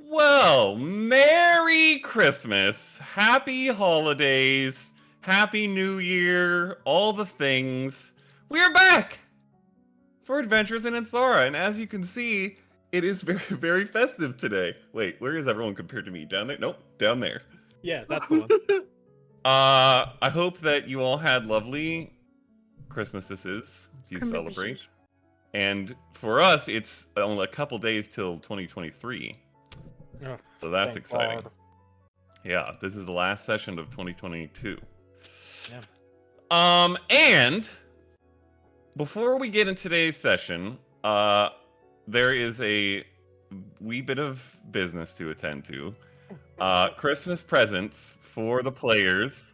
Well, Merry Christmas, Happy Holidays, Happy New Year, all the things. We're back for Adventures in Aanthara, and as you can see, it is very, very festive today. Wait, where is everyone compared to me? Down there? Nope, down there. Yeah, that's the one. I hope that you all had lovely Christmases, if you celebrate. And for us, it's only a couple days till 2023. Oh, So that's thank exciting. God. Yeah, this is the last session of 2022. Yeah. And before we get in today's session, there is a wee bit of business to attend to. Christmas presents for the players.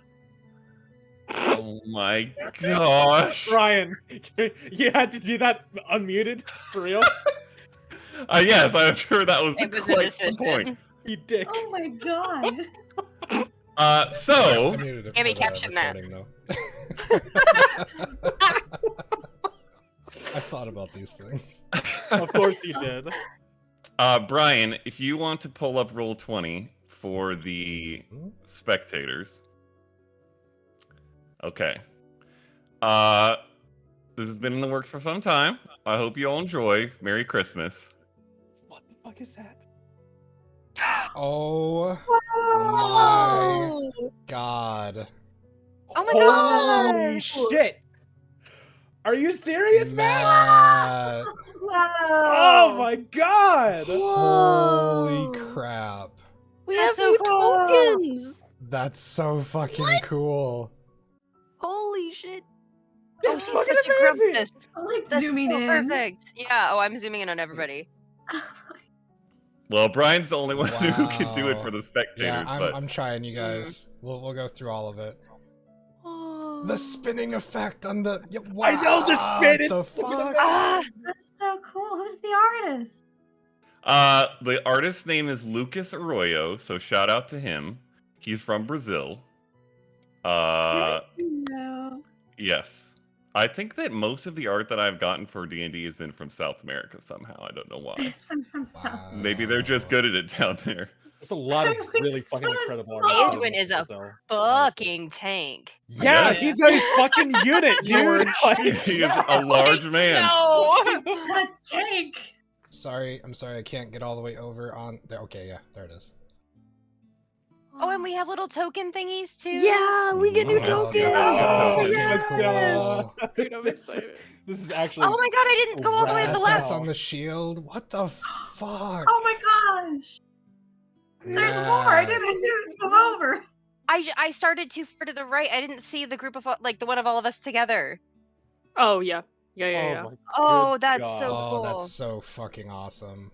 Oh my gosh. Brian, you had to do that unmuted? For real? Yes, I'm sure that was It was a quite the decision. point. You dick. Oh my god. So... I muted it Can we for the caption that? recording, though. I thought about these things. Of course you did. Brian, if you want to pull up Roll20 for the spectators. Okay. This has been in the works for some time. I hope you all enjoy. Merry Christmas. What the fuck is that? Oh my god. Oh my Holy god! shit! Are you serious, man? Matt. Oh my god! Holy crap. We That's have so new cool. tokens! That's so fucking cool. Holy shit. That's Oh, fucking such a amazing! grumpus. I like That's zooming so in. perfect. Yeah, oh, I'm zooming in on everybody. Well, Brian's the only one who can do it Wow. for the spectators, Yeah, but I'm trying, you guys. We'll go through all of it. Oh. The spinning effect on the... Yeah, I know the spin is the fucking fuck? Ah, That's so cool. Who's the artist? the artist's name is Lucas Arroyo, so shout out to him. He's from Brazil. No. Yes. I think that most of the art that I've gotten for D&D has been from South America somehow. I don't know why. It's from South. Wow. Maybe they're just good at it down there. There's a lot of Everything's really fucking so incredible small. art. Adwin is a So, fucking tank. yeah, Yes. he's a fucking unit, dude. Like, He is a large man. No! He's got a tank. Sorry, I'm sorry, I can't get all the way over on... There, okay, yeah, there it is. Oh, and we have little token thingies too. Yeah, we get new Oh, tokens! that's so Oh, fucking yeah. cool. Dude, I'm This is- excited. This is actually. Oh my god, I didn't go all the way to the Wow. left. SS on the shield? What the fuck? Oh my gosh. There's more. I didn't come over. I started too far to the right. I didn't see the group of like the one of all of us together. Oh, yeah. Yeah. my Oh, good that's God. so Oh, cool. that's so fucking awesome.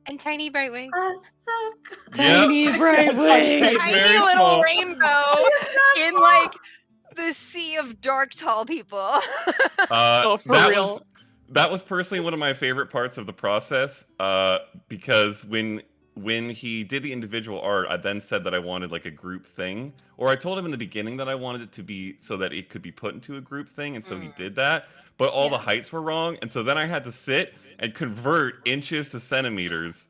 And tiny bright wing. That's so cool. Tiny bright wing! It's Tiny very little small. rainbow It's not in small. like the sea of dark tall people. Oh, for that real? that was personally one of my favorite parts of the process, because when he did the individual art, I then said that I wanted like a group thing, or I told him in the beginning that I wanted it to be so that it could be put into a group thing, and so he did that, but all the heights were wrong, and so then I had to sit and convert inches to centimeters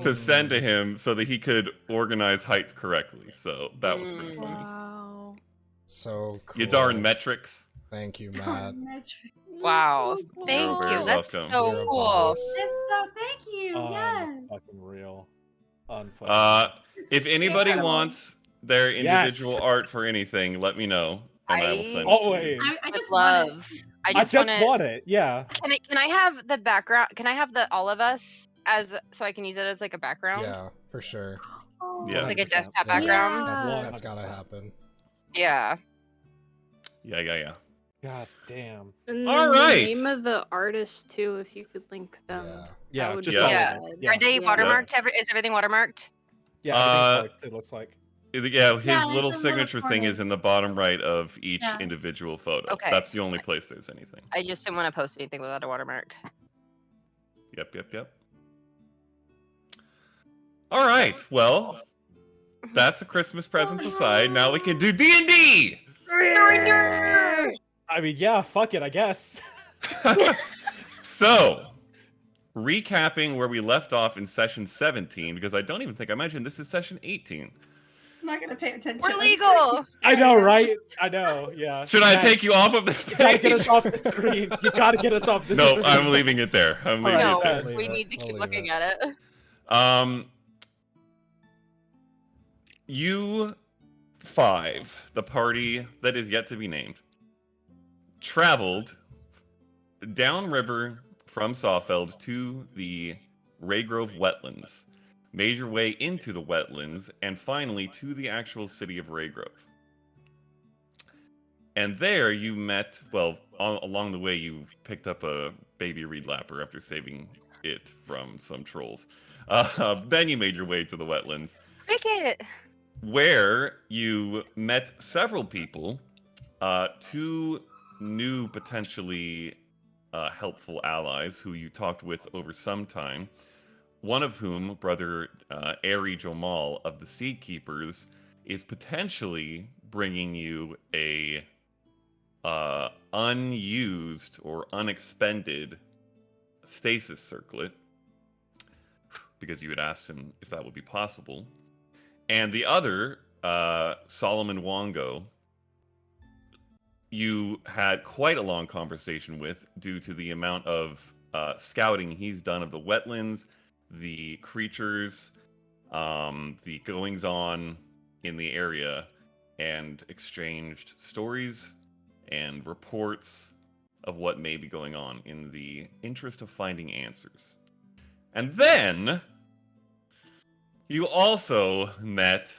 to send to him so that he could organize heights correctly. So that was pretty funny. Wow. So cool. You darn metrics. Thank you, Matt. Wow. So cool. Thank very you. That's welcome. so You're a cool. boss. It's so thank you. Yes. Fucking real. Unfucking. If anybody incredible. wants their Yes. individual art for anything, let me know, and I will send it to Always. you. I Would just want love. it. I I just, just want want it. Yeah. Can I have the background? Can I have the all of us as so I can use it as like a background? Yeah, for sure. Oh. Yeah. Like a 100%. desktop Yeah. background. That's gotta happen. Yeah. Yeah. God damn. And All then right. the name of the artist, too, if you could link them. Yeah. Yeah, That would just be all Yeah. of it. Are they Yeah. watermarked? Is everything watermarked? Yeah, everything's Uh, marked, it looks like. Yeah, his Yeah, little there's a signature little thing corner. is in the bottom right of each Yeah. individual photo. Okay. That's the only place there's anything. I just didn't want to post anything without a watermark. Yep. All right. Well, that's the Christmas presents aside. Now we can do D&D. I mean, yeah, fuck it, I guess. So, recapping where we left off in session 17, because I don't even think I mentioned this is session 18. I'm not gonna pay attention. We're legal. I know, right? I know. Yeah. Should I Matt, take you off of this You gotta get page? us off the screen. You gotta get us off the No, screen. I'm leaving it there. I'm leaving Alright, it No, there. Leave we it. need to We'll keep leave looking it. at it. You 5, the party that is yet to be named, traveled downriver from Sawfeld to the Reygrove Wetlands, made your way into the wetlands, and finally to the actual city of Reygrove. And there you met, well, along the way you picked up a baby reed lapper after saving it from some trolls. Then you made your way to the wetlands, Pick it. where you met several people, 2 new potentially helpful allies who you talked with over some time. One of whom, brother Ari Jomal of the Seedkeepers, is potentially bringing you a unused or unexpended stasis circlet, because you had asked him if that would be possible. And the other, Solomon Wongo, you had quite a long conversation with due to the amount of scouting he's done of the wetlands, the creatures, the goings-on in the area, and exchanged stories and reports of what may be going on in the interest of finding answers. And then you also met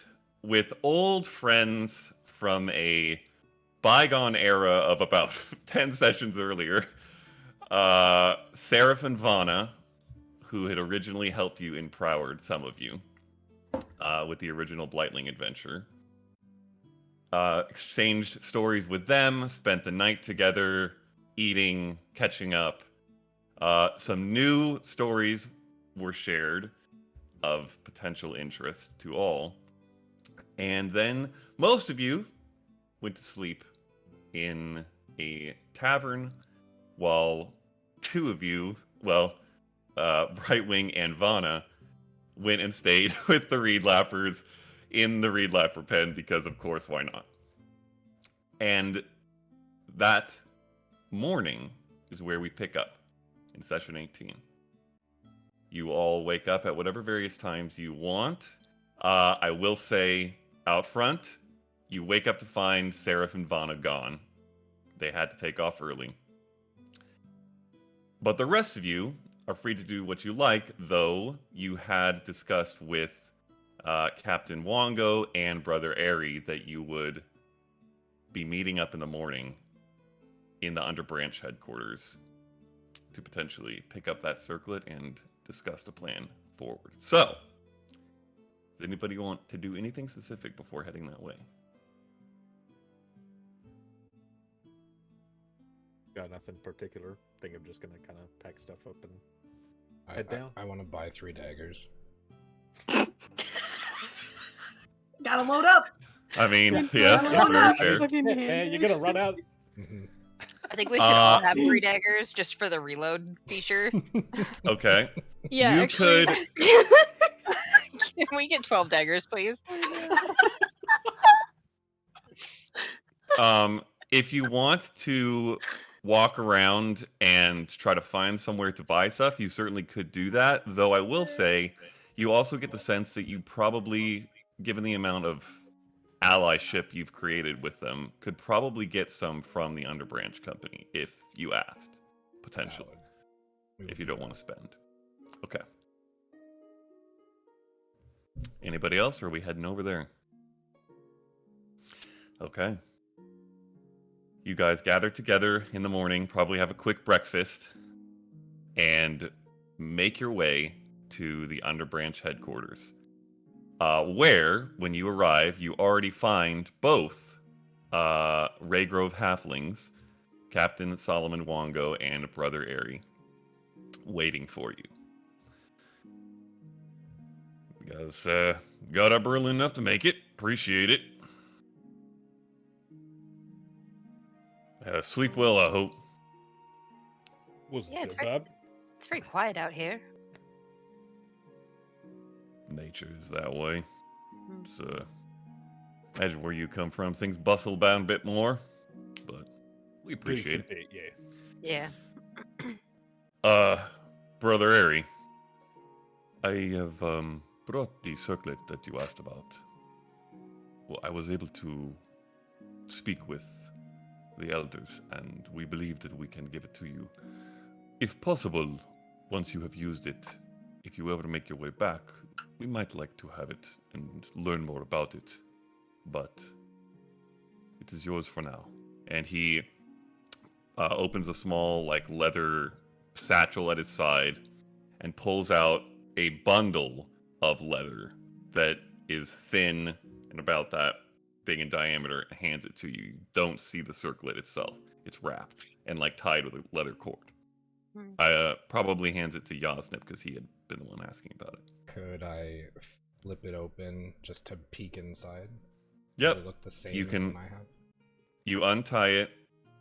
with old friends from a bygone era of about 10 sessions earlier. Seraph and Vanna, who had originally helped you in Proward, some of you, with the original Blightling adventure. Exchanged stories with them, spent the night together, eating, catching up. Some new stories were shared of potential interest to all. And then most of you went to sleep in a tavern, while 2 of you, well, Brightwing and Vanna, went and stayed with the Reed Lappers in the Reed Lapper pen, because of course, why not? And that morning is where we pick up in session 18. You all wake up at whatever various times you want. I will say out front, you wake up to find Seraph and Vanna gone. They had to take off early. But the rest of you are free to do what you like, though you had discussed with Captain Wongo and Brother Ari that you would be meeting up in the morning in the Underbranch headquarters to potentially pick up that circlet and discuss the plan forward. So, does anybody want to do anything specific before heading that way? Got nothing particular. Think I'm just gonna kind of pack stuff up and head down. I want to buy 3 daggers. Gotta load up. I mean, Yeah, yes, yeah, very fair. Hey, you're gonna run out. Mhm. I think we should all have 3 daggers just for the reload feature. Okay. Yeah, You actually. could- Can we get 12 daggers, please? If you want to walk around and try to find somewhere to buy stuff, you certainly could do that. Though I will say, you also get the sense that you probably, given the amount of allyship you've created with them, could probably get some from the Underbranch Company if you asked, potentially, Valid. We if will you do don't that. want to spend. Okay. Anybody else, or are we heading over there? Okay. You guys gather together in the morning, probably have a quick breakfast, and make your way to the Underbranch headquarters. Where, when you arrive, you already find both Reygrove halflings, Captain Solomon Wongo, and Brother Ari, waiting for you. You guys got up early enough to make it. Appreciate it. Sleep well, I hope. Wasn't Yeah, so it's bad. It's very quiet out here. Nature is that way. Hmm. It's, imagine where you come from. Things bustle about a bit more, but we appreciate it. Decent bit, yeah. Yeah. Brother Airy, I have brought the circlet that you asked about. Well, I was able to speak with the elders, and we believe that we can give it to you. If possible, once you have used it, if you ever make your way back, we might like to have it and learn more about it. But it is yours for now. And he opens a small, like, leather satchel at his side and pulls out a bundle of leather that is thin and about that big in diameter, and hands it to you. You don't see the circlet itself. It's wrapped and, like, tied with a leather cord. Probably hands it to Yasnip because he had been the one asking about it. Could I flip it open just to peek inside? Yep. Does it look the same You as can- one I have? You untie it,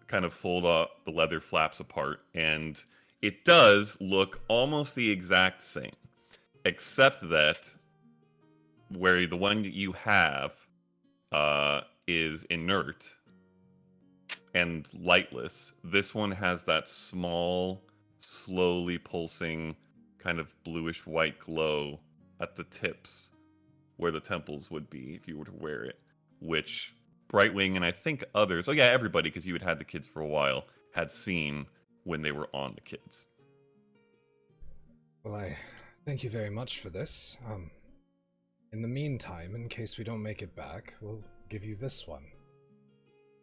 kind of fold up the leather flaps apart, and it does look almost the exact same, except that where the one that you have is inert and lightless, this one has that small, slowly pulsing, kind of bluish white glow at the tips where the temples would be if you were to wear it, which Brightwing and I think others, oh yeah, everybody, because you had had the kids for a while, had seen when they were on the kids. Well, I thank you very much for this. In the meantime, in case we don't make it back, we'll give you this one.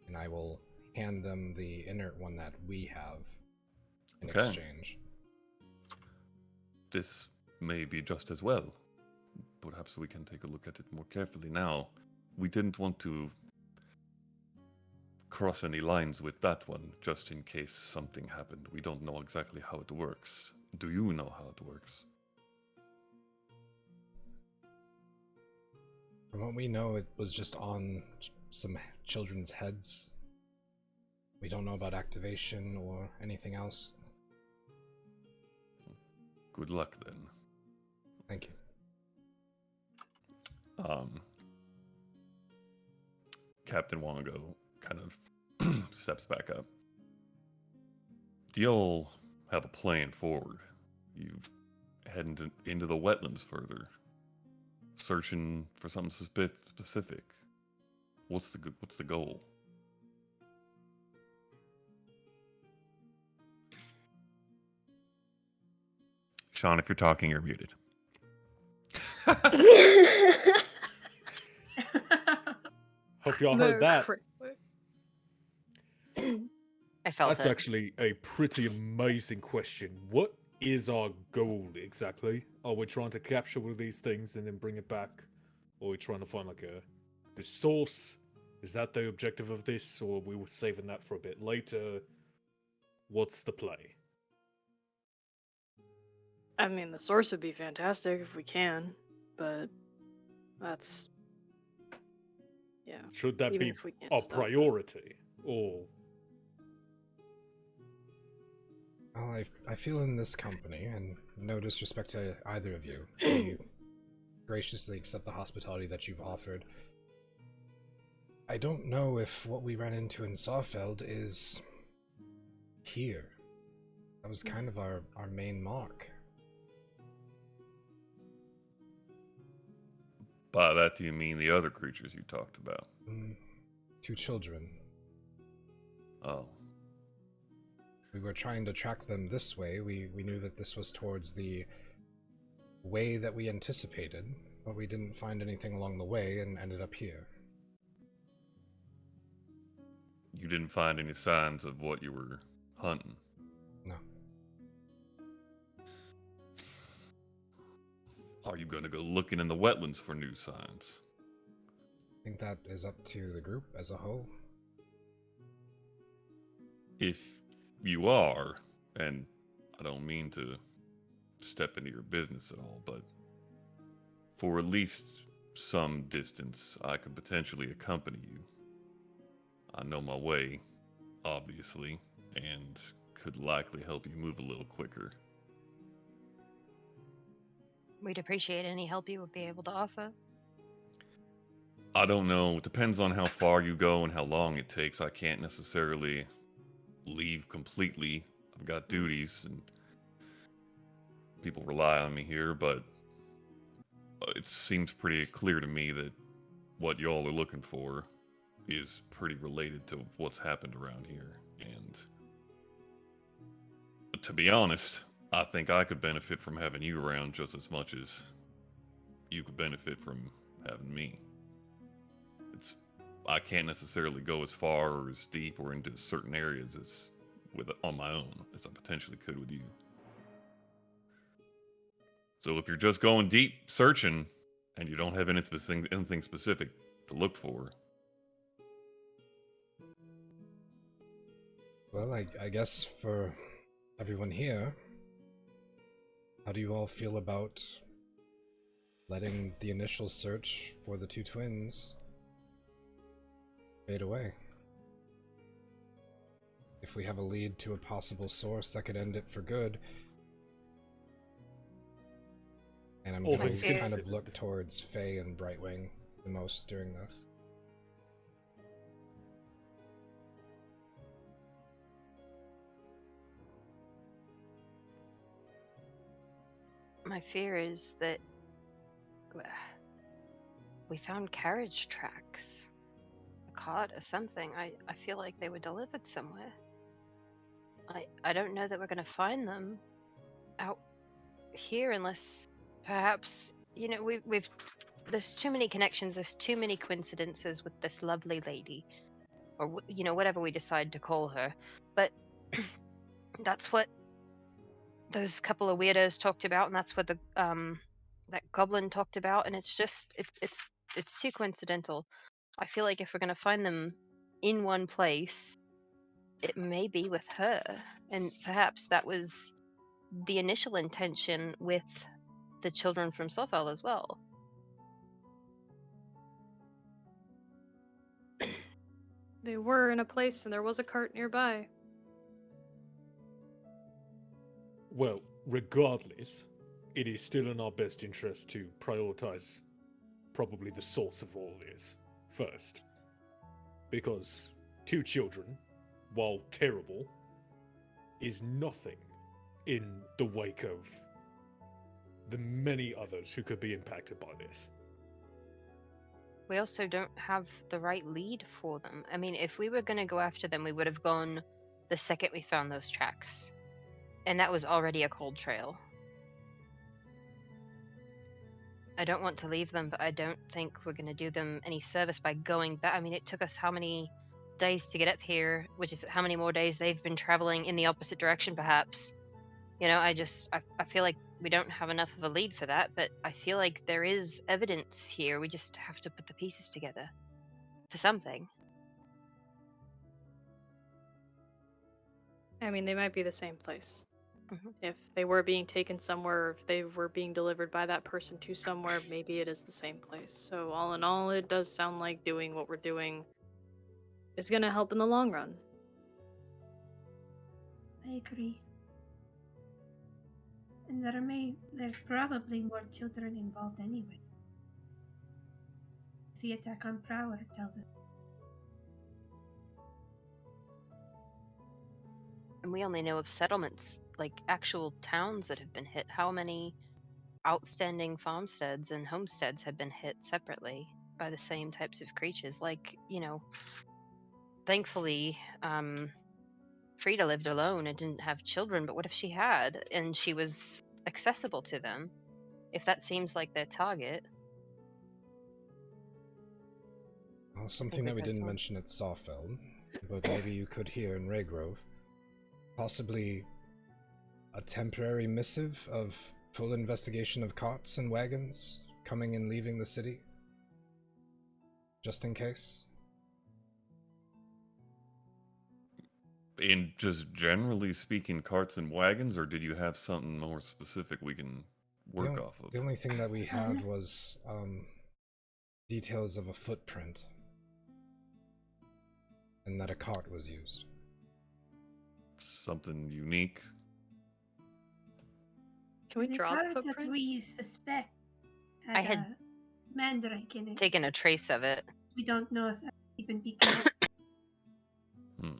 And I will hand them the inert one that we have in Okay. exchange. This may be just as well. Perhaps we can take a look at it more carefully now. We didn't want to cross any lines with that one, just in case something happened. We don't know exactly how it works. Do you know how it works? From what we know, it was just on some children's heads. We don't know about activation or anything else. Good luck then. Thank you. Captain Wango kind of steps back up. Do y'all have a plan forward? You've heading into the wetlands further, searching for something specific. What's the goal? Sean, if you're talking, you're muted. Hope y'all heard that. I felt That's it. actually a pretty amazing question. What is our goal exactly? Are we trying to capture one of these things and then bring it back? Or are we trying to find like the source? Is that the objective of this? Or we were saving that for a bit later? What's the play? I mean, the source would be fantastic if we can, but that's... yeah. Should that Even be if we can't a stop it. priority? Or Well, I feel in this company, and no disrespect to either of you, we graciously accept the hospitality that you've offered. I don't know if what we ran into in Sawfeld is here. That was kind of our main mark. By that, do you mean the other creatures you talked about? 2 children. Oh. We were trying to track them this way. We knew that this was towards the way that we anticipated, but we didn't find anything along the way and ended up here. You didn't find any signs of what you were hunting? No. Are you going to go looking in the wetlands for new signs? I think that is up to the group as a whole. If you are, and I don't mean to step into your business at all, but for at least some distance, I could potentially accompany you. I know my way, obviously, and could likely help you move a little quicker. We'd appreciate any help you would be able to offer. I don't know. It depends on how far you go and how long it takes. I can't necessarily leave completely. I've got duties and people rely on me here, but it seems pretty clear to me that what y'all are looking for is pretty related to what's happened around here. And to be honest, I think I could benefit from having you around just as much as you could benefit from having me. I can't necessarily go as far or as deep or into certain areas as on my own as I potentially could with you. So if you're just going deep searching and you don't have anything specific to look for, Well, I guess for everyone here, how do you all feel about letting the initial search for the two twins fade away? If we have a lead to a possible source that could end it for good, and I'm going to kind of look towards Faye and Brightwing the most during this. My fear is that we found carriage tracks, a cart or something. I feel like they were delivered somewhere. I don't know that we're going to find them out here unless perhaps, you know, we've there's too many connections, there's too many coincidences with this lovely lady, or you know, whatever we decide to call her. But that's what those couple of weirdos talked about, and that's what the that goblin talked about, and it's just it's too coincidental. I feel like if we're going to find them in one place, it may be with her, and perhaps that was the initial intention with the children from Sofel as well. They were in a place and there was a cart nearby. Well, regardless, it is still in our best interest to prioritize probably the source of all this first. Because 2 children, while terrible, is nothing in the wake of the many others who could be impacted by this. We also don't have the right lead for them. I mean, if we were going to go after them, we would have gone the second we found those tracks. And that was already a cold trail. I don't want to leave them, but I don't think we're going to do them any service by going back. I mean, it took us how many days to get up here, which is how many more days they've been traveling in the opposite direction, perhaps. You know, I feel like we don't have enough of a lead for that, but I feel like there is evidence here. We just have to put the pieces together for something. I mean, they might be the same place. Mm-hmm. If they were being taken somewhere, if they were being delivered by that person to somewhere, maybe it is the same place. So all in all, it does sound like doing what we're doing is going to help in the long run. I agree. And there's probably more children involved anyway. The attack on Prower tells us. And we only know of settlements, like actual towns that have been hit. How many outstanding farmsteads and homesteads have been hit separately by the same types of creatures? Like, you know, thankfully, Frida lived alone and didn't have children, but what if she had and she was accessible to them? If that seems like their target. Well, something that we didn't mention at Sawfeld, but maybe you could hear in Reygrove. Possibly a temporary missive of full investigation of carts and wagons coming and leaving the city? Just in case? in just generally speaking, carts and wagons, or did you have something more specific we can work off of? The only thing that we had was details of a footprint, and that a cart was used. Something unique? Can we The draw the cards that footprint? we suspect I had had a mandrake in it. taken a trace of it. We don't know if that even be connected. Hmm.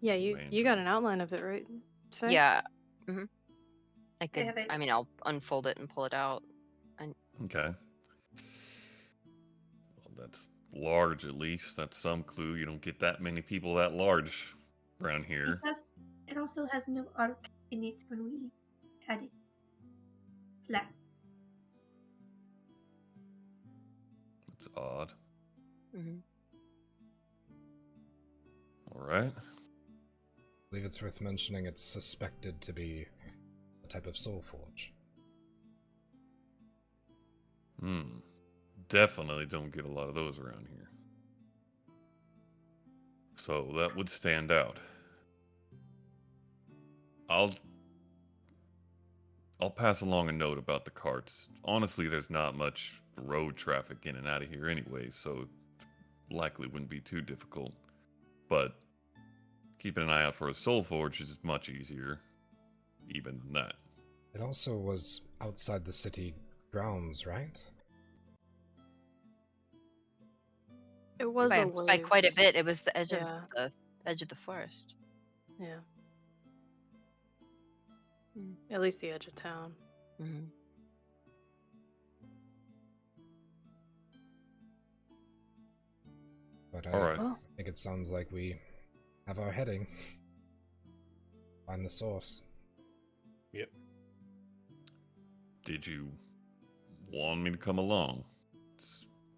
Yeah, you Mandrake. got an outline of it, right? Faye? Yeah. hmm I could. have it. I mean, I'll unfold it and pull it out. Okay. Well, that's large at least. That's some clue. You don't get that many people that large around here. It also has no arc in it when we had it flat. It's odd. hmm All right. I believe it's worth mentioning it's suspected to be a type of soul forge. Definitely don't get a lot of those around here. So that would stand out. I'll pass along a note about the carts. Honestly, there's not much road traffic in and out of here anyway, so likely wouldn't be too difficult. But keeping an eye out for a soul forge is much easier, even than that. It also was outside the city grounds, right? It was a by quite a ways. bit. It was the edge Yeah. of the edge of the forest. Yeah. At least the edge of town. hmm But All right. Oh, I think it sounds like we have our heading. Find the source. Yep. Did you want me to come along?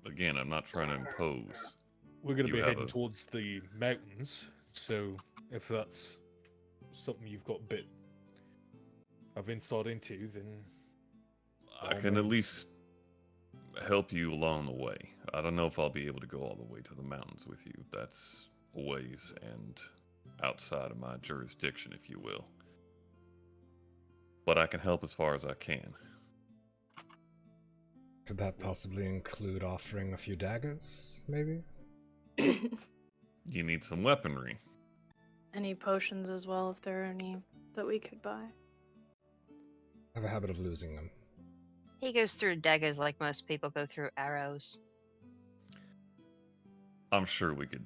Again, I'm not trying to impose. We're going to You be have heading a- towards the mountains, so if that's something you've got a bit of insight into, then by I all can at means. least help you along the way. I don't know if I'll be able to go all the way to the mountains with you. That's a ways and outside of my jurisdiction, if you will. But I can help as far as I can. Could that possibly include offering a few daggers, maybe? You need some weaponry. Any potions as well, if there are any that we could buy. I have a habit of losing them. He goes through daggers like most people go through arrows. I'm sure we could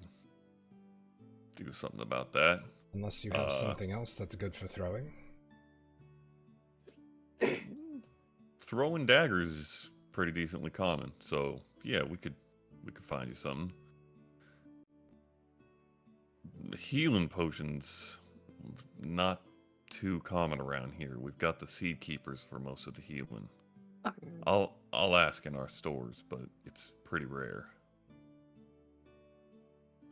do something about that. Unless you have something else that's good for throwing. Throwing daggers is pretty decently common, so yeah, we could find you something. Healing potions, not too common around here. We've got the seed keepers for most of the healing. Okay. I'll ask in our stores, but it's pretty rare.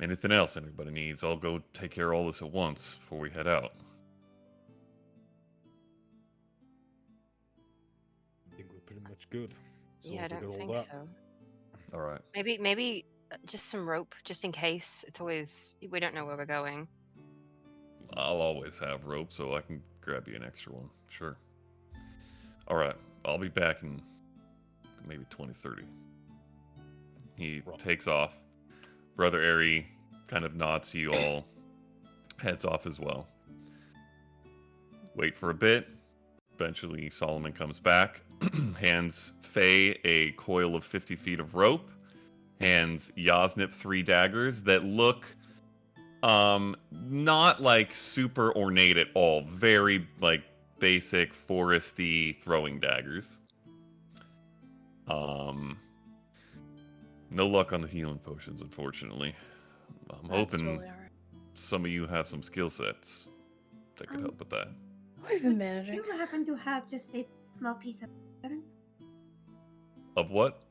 Anything else anybody needs, I'll go take care of all this at once before we head out. I think we're pretty much good. So Yeah, I if we don't got all think that, so. All right. Maybe just some rope, just in case. It's always we don't know where we're going. I'll always have rope, so I can grab you an extra one. Sure. All right. I'll be back in maybe 20-30. He Right. takes off. Brother Airy kind of nods to you all, heads off as well. Wait for a bit. Eventually, Solomon comes back, hands Faye a coil of 50 feet of rope, hands Yasnip 3 daggers that look not like super ornate at all. Very like basic foresty throwing daggers. No luck on the healing potions, unfortunately. I'm That's hoping totally alright. some of you have some skill sets that could help with that. We've been Do managing. you happen to have just a small piece of iron? Of what?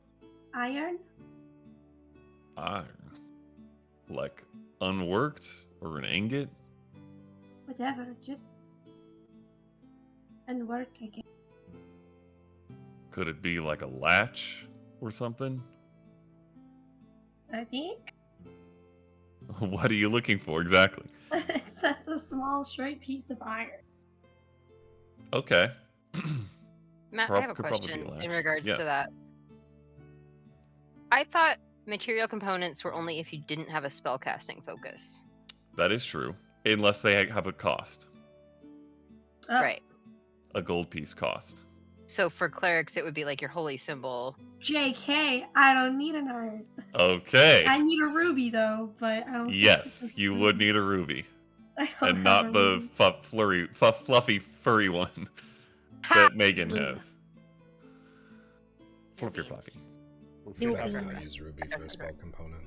Iron? Iron. Like unworked or an ingot? Whatever, just unworked, I guess. Could it be like a latch or something? I think What are you looking for exactly? it's just a small, straight piece of iron. Okay. Matt, I have a Could probably be question latch. in regards Yes. to that. I thought material components were only if you didn't have a spellcasting focus. That is true. Unless they have a cost. Right. a gold piece cost. So for clerics, it would be like your holy symbol. JK, I don't need an iron. Okay. I need a ruby though, but I don't. think Yes, it's you a would ruby. need a ruby. I don't And have not a the ruby. fluffy, furry one Ha! that Megan Leah. has. Fluffy, fluffy. You will Definitely be- use ruby for a spell component.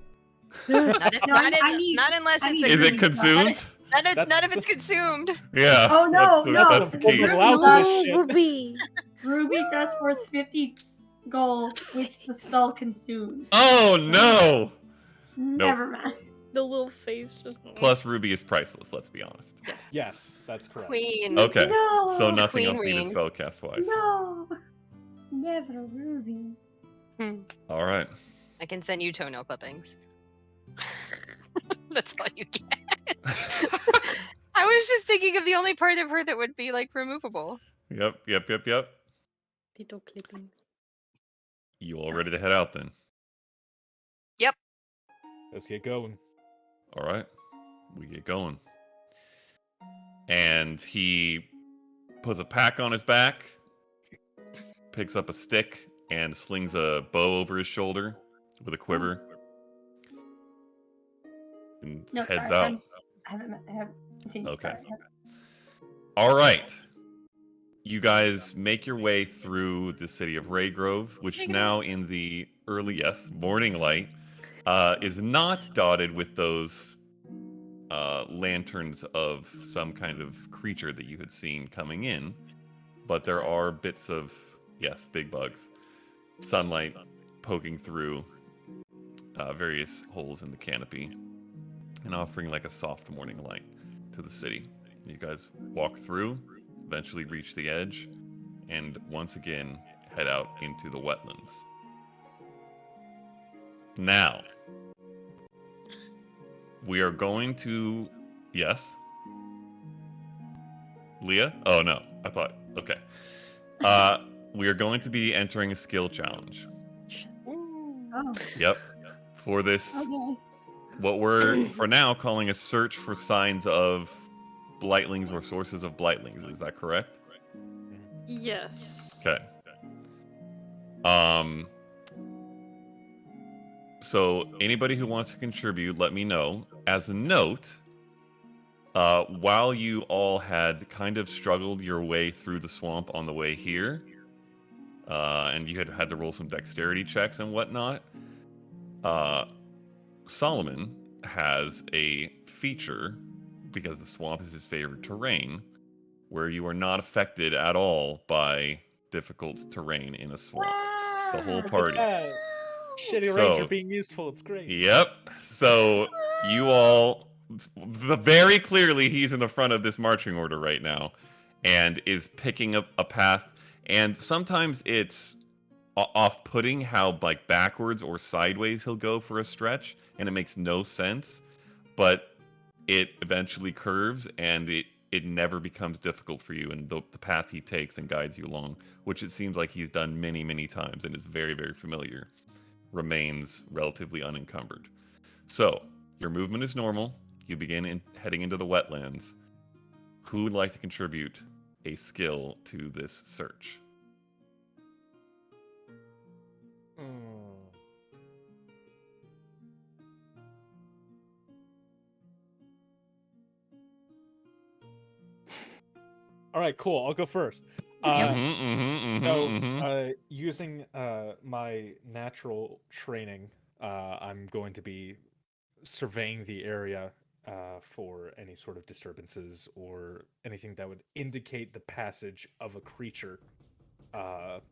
Not, No, not unless I it's need a Is it ruby. consumed? none of it's consumed. Yeah. Oh, no, no, That's the it's key. ruby allowed to this does- shit. Ruby. Ruby does worth 50 gold, which the skull consumes. Oh no! Never mind. The little face just. Plus, ruby is priceless. Let's be honest. Yes. Yes, that's correct. Queen. Okay. No. So nothing Queen else needed ring. spellcast wise. No. Never ruby. All right. I can send you toenail clippings. That's all you get. I was just thinking of the only part of her that would be like removable. Yep. Little clippings. You all ready to head out then? Let's get going. All right. We get going. And he puts a pack on his back, picks up a stick, and slings a bow over his shoulder with a quiver. And No, heads sorry, out. I haven't continued. Okay. Sorry. All right. You guys make your way through the city of Reygrove, which now in the early, morning light, is not dotted with those lanterns of some kind of creature that you had seen coming in. But there are bits of, big bugs, sunlight poking through various holes in the canopy and offering like a soft morning light to the city. You guys walk through, eventually reach the edge, and once again head out into the wetlands. Now, we are going to... Yes? Leah? Oh, no. I thought... Okay. We are going to be entering a skill challenge. Oh. Yep. For this, Okay. what we're, for now, calling a search for signs of blightlings or sources of blightlings. Is that correct? Yes. Okay. So anybody who wants to contribute, let me know. As a note, while you all had kind of struggled your way through the swamp on the way here, and you had to roll some dexterity checks and whatnot, Solomon has a feature, because the swamp is his favorite terrain, where you are not affected at all by difficult terrain in a swamp. The whole party. Yeah. Shitty So- ranger being useful. It's great. Yep. So you all, very clearly, he's in the front of this marching order right now, and is picking up a path. And sometimes it's off-putting how like backwards or sideways he'll go for a stretch, and it makes no sense. But it eventually curves, and it never becomes difficult for you. And the path he takes and guides you along, which it seems like he's done many, many times and is very, very familiar, remains relatively unencumbered. So, your movement is normal. You begin heading into the wetlands. Who would like to contribute a skill to this search? All right, cool. I'll go first. Using my natural training, I'm going to be surveying the area for any sort of disturbances or anything that would indicate the passage of a creature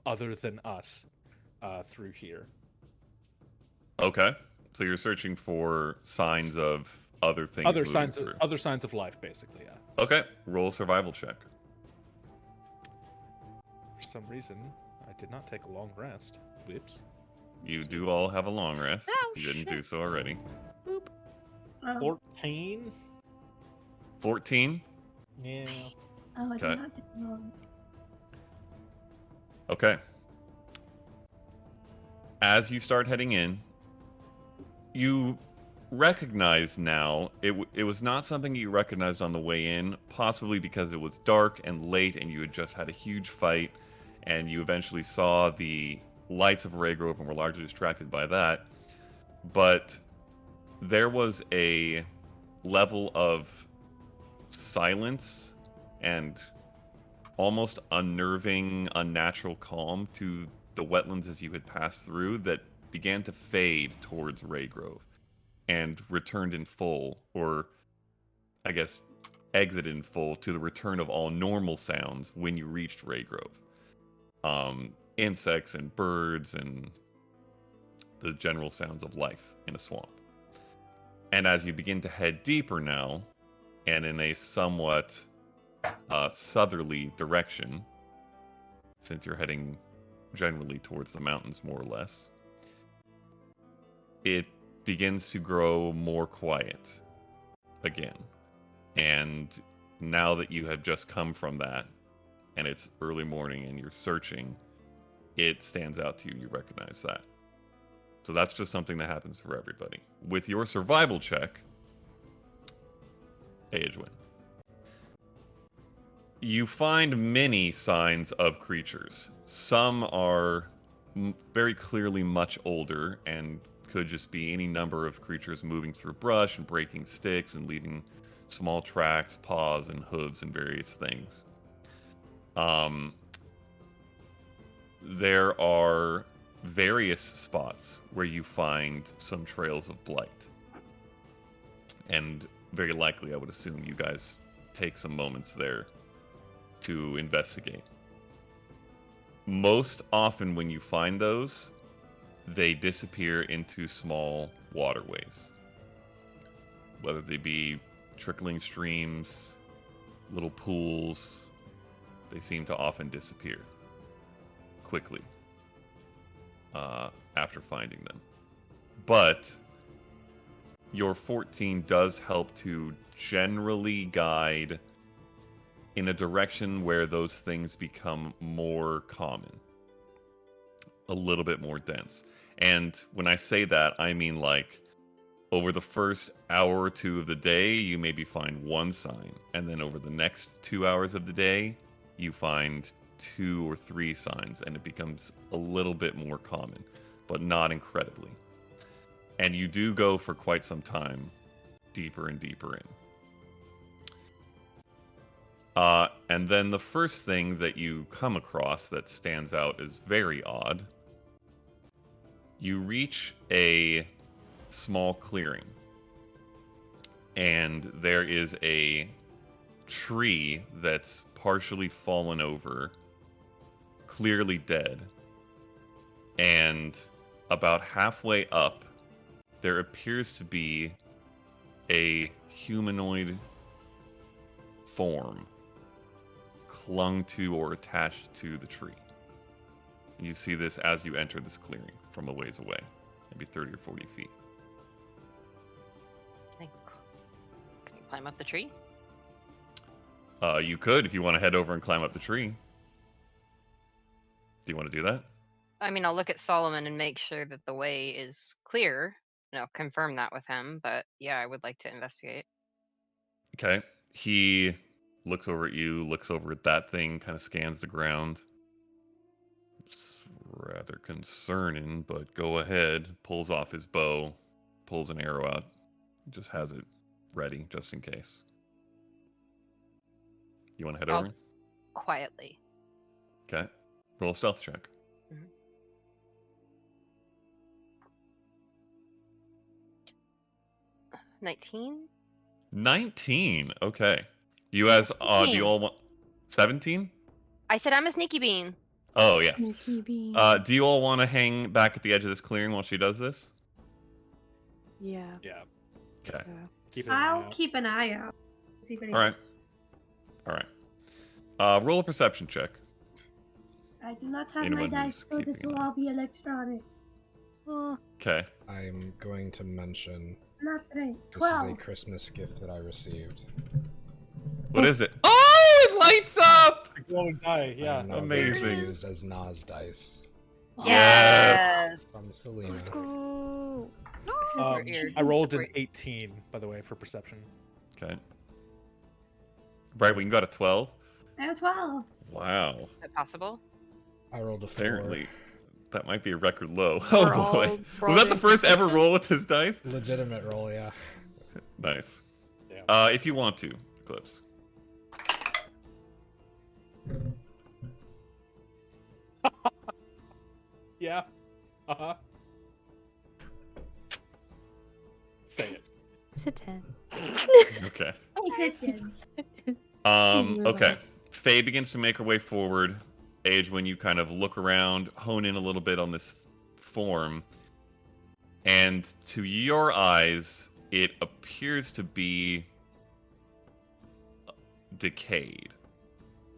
other than us through here. Okay. So you're searching for signs of other things. Other moving signs through. other signs of life, basically, yeah. Okay. Roll a survival check. For some reason, I did not take a long rest. Whoops. You do all have a long rest. Oh, If you didn't shit. do so already. Boop. 14? 14. Yeah. Oh, I Okay. did not take long. Okay. As you start heading in, you recognize now, it was not something you recognized on the way in, possibly because it was dark and late and you had just had a huge fight, and you eventually saw the lights of Reygrove and were largely distracted by that. But there was a level of silence and almost unnerving, unnatural calm to the wetlands as you had passed through that began to fade towards Reygrove and returned in full, or I guess exited in full, to the return of all normal sounds when you reached Reygrove. Insects and birds and the general sounds of life in a swamp. And as you begin to head deeper now, and in a somewhat southerly direction, since you're heading generally towards the mountains more or less, it begins to grow more quiet again. And now that you have just come from that, and it's early morning and you're searching, it stands out to you. You recognize that. So that's just something that happens for everybody. With your survival check, Edwin, you find many signs of creatures. Some are very clearly much older and could just be any number of creatures moving through brush and breaking sticks and leaving small tracks, paws, and hooves and various things. There are various spots where you find some trails of blight. And very likely, I would assume you guys take some moments there to investigate. Most often when you find those, they disappear into small waterways. Whether they be trickling streams, little pools, they seem to often disappear quickly after finding them. But your 14 does help to generally guide in a direction where those things become more common, a little bit more dense. And when I say that, I mean like over the first hour or two of the day, you maybe find one sign, and then over the next 2 hours of the day, you find 2 or 3 signs, and it becomes a little bit more common, but not incredibly. And you do go for quite some time, deeper and deeper in. And then the first thing that you come across that stands out as very odd, you reach a small clearing, and there is a tree that's partially fallen over, clearly dead, and about halfway up, there appears to be a humanoid form clung to or attached to the tree. And you see this as you enter this clearing from a ways away, maybe 30 or 40 feet. Can you climb up the tree? You could if you want to head over and climb up the tree. Do you want to do that? I mean, I'll look at Solomon and make sure that the way is clear. Confirm that with him. But yeah, I would like to investigate. Okay. He looks over at you, looks over at that thing, kind of scans the ground. It's rather concerning, but go ahead. Pulls off his bow, pulls an arrow out, just has it ready just in case. You want to head over? Quietly. Okay. Roll a stealth check. 19? 19. Okay. You as do you all want 17? I said I'm a sneaky bean. Oh yes. Sneaky bean. Do you all want to hang back at the edge of this clearing while she does this? Yeah. Yeah. Okay. Keep an eye I'll out. keep an eye out. See if All right. Roll a perception check. I do not have Anyone my who's dice, so this keeping will an eye. all be electronic. Oh, Okay. I'm going to mention Not today. this is 12. a Christmas gift that I received. What is it? Oh, it lights up! The glowing die, I yeah. am now amazing. going to use as Nas dice Yes. from Selena. let's go. super ear. I rolled an super- 18, by the way, for perception. Okay. Right, we got a 12. I have 12. Wow. Is that possible? I rolled a 4. Apparently, that might be a record low. We're Oh boy. all Was that the rolling first ever perception? roll with his dice? Legitimate roll, yeah. Nice. Yeah. If you want to, Clips. Yeah. Uh-huh. Say it. It's a 10. Okay. It did. Okay. Faye begins to make her way forward. Age, when you kind of look around, hone in a little bit on this form, and to your eyes, it appears to be decayed.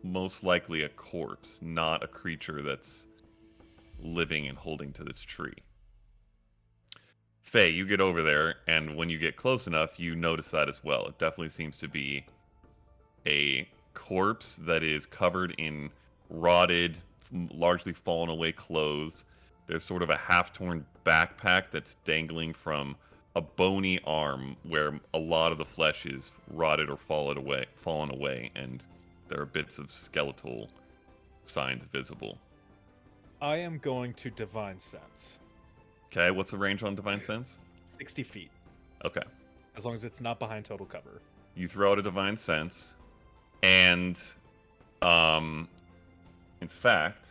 Most likely a corpse, not a creature that's living and holding to this tree. Faye, you get over there, and when you get close enough, you notice that as well. It definitely seems to be a corpse that is covered in rotted, largely fallen away clothes. There's sort of a half-torn backpack that's dangling from a bony arm where a lot of the flesh is rotted or fallen away, and there are bits of skeletal signs visible. I am going to Divine Sense. Okay, what's the range on Divine Sense? 60 feet. Okay. As long as it's not behind total cover. You throw out a Divine Sense, and in fact,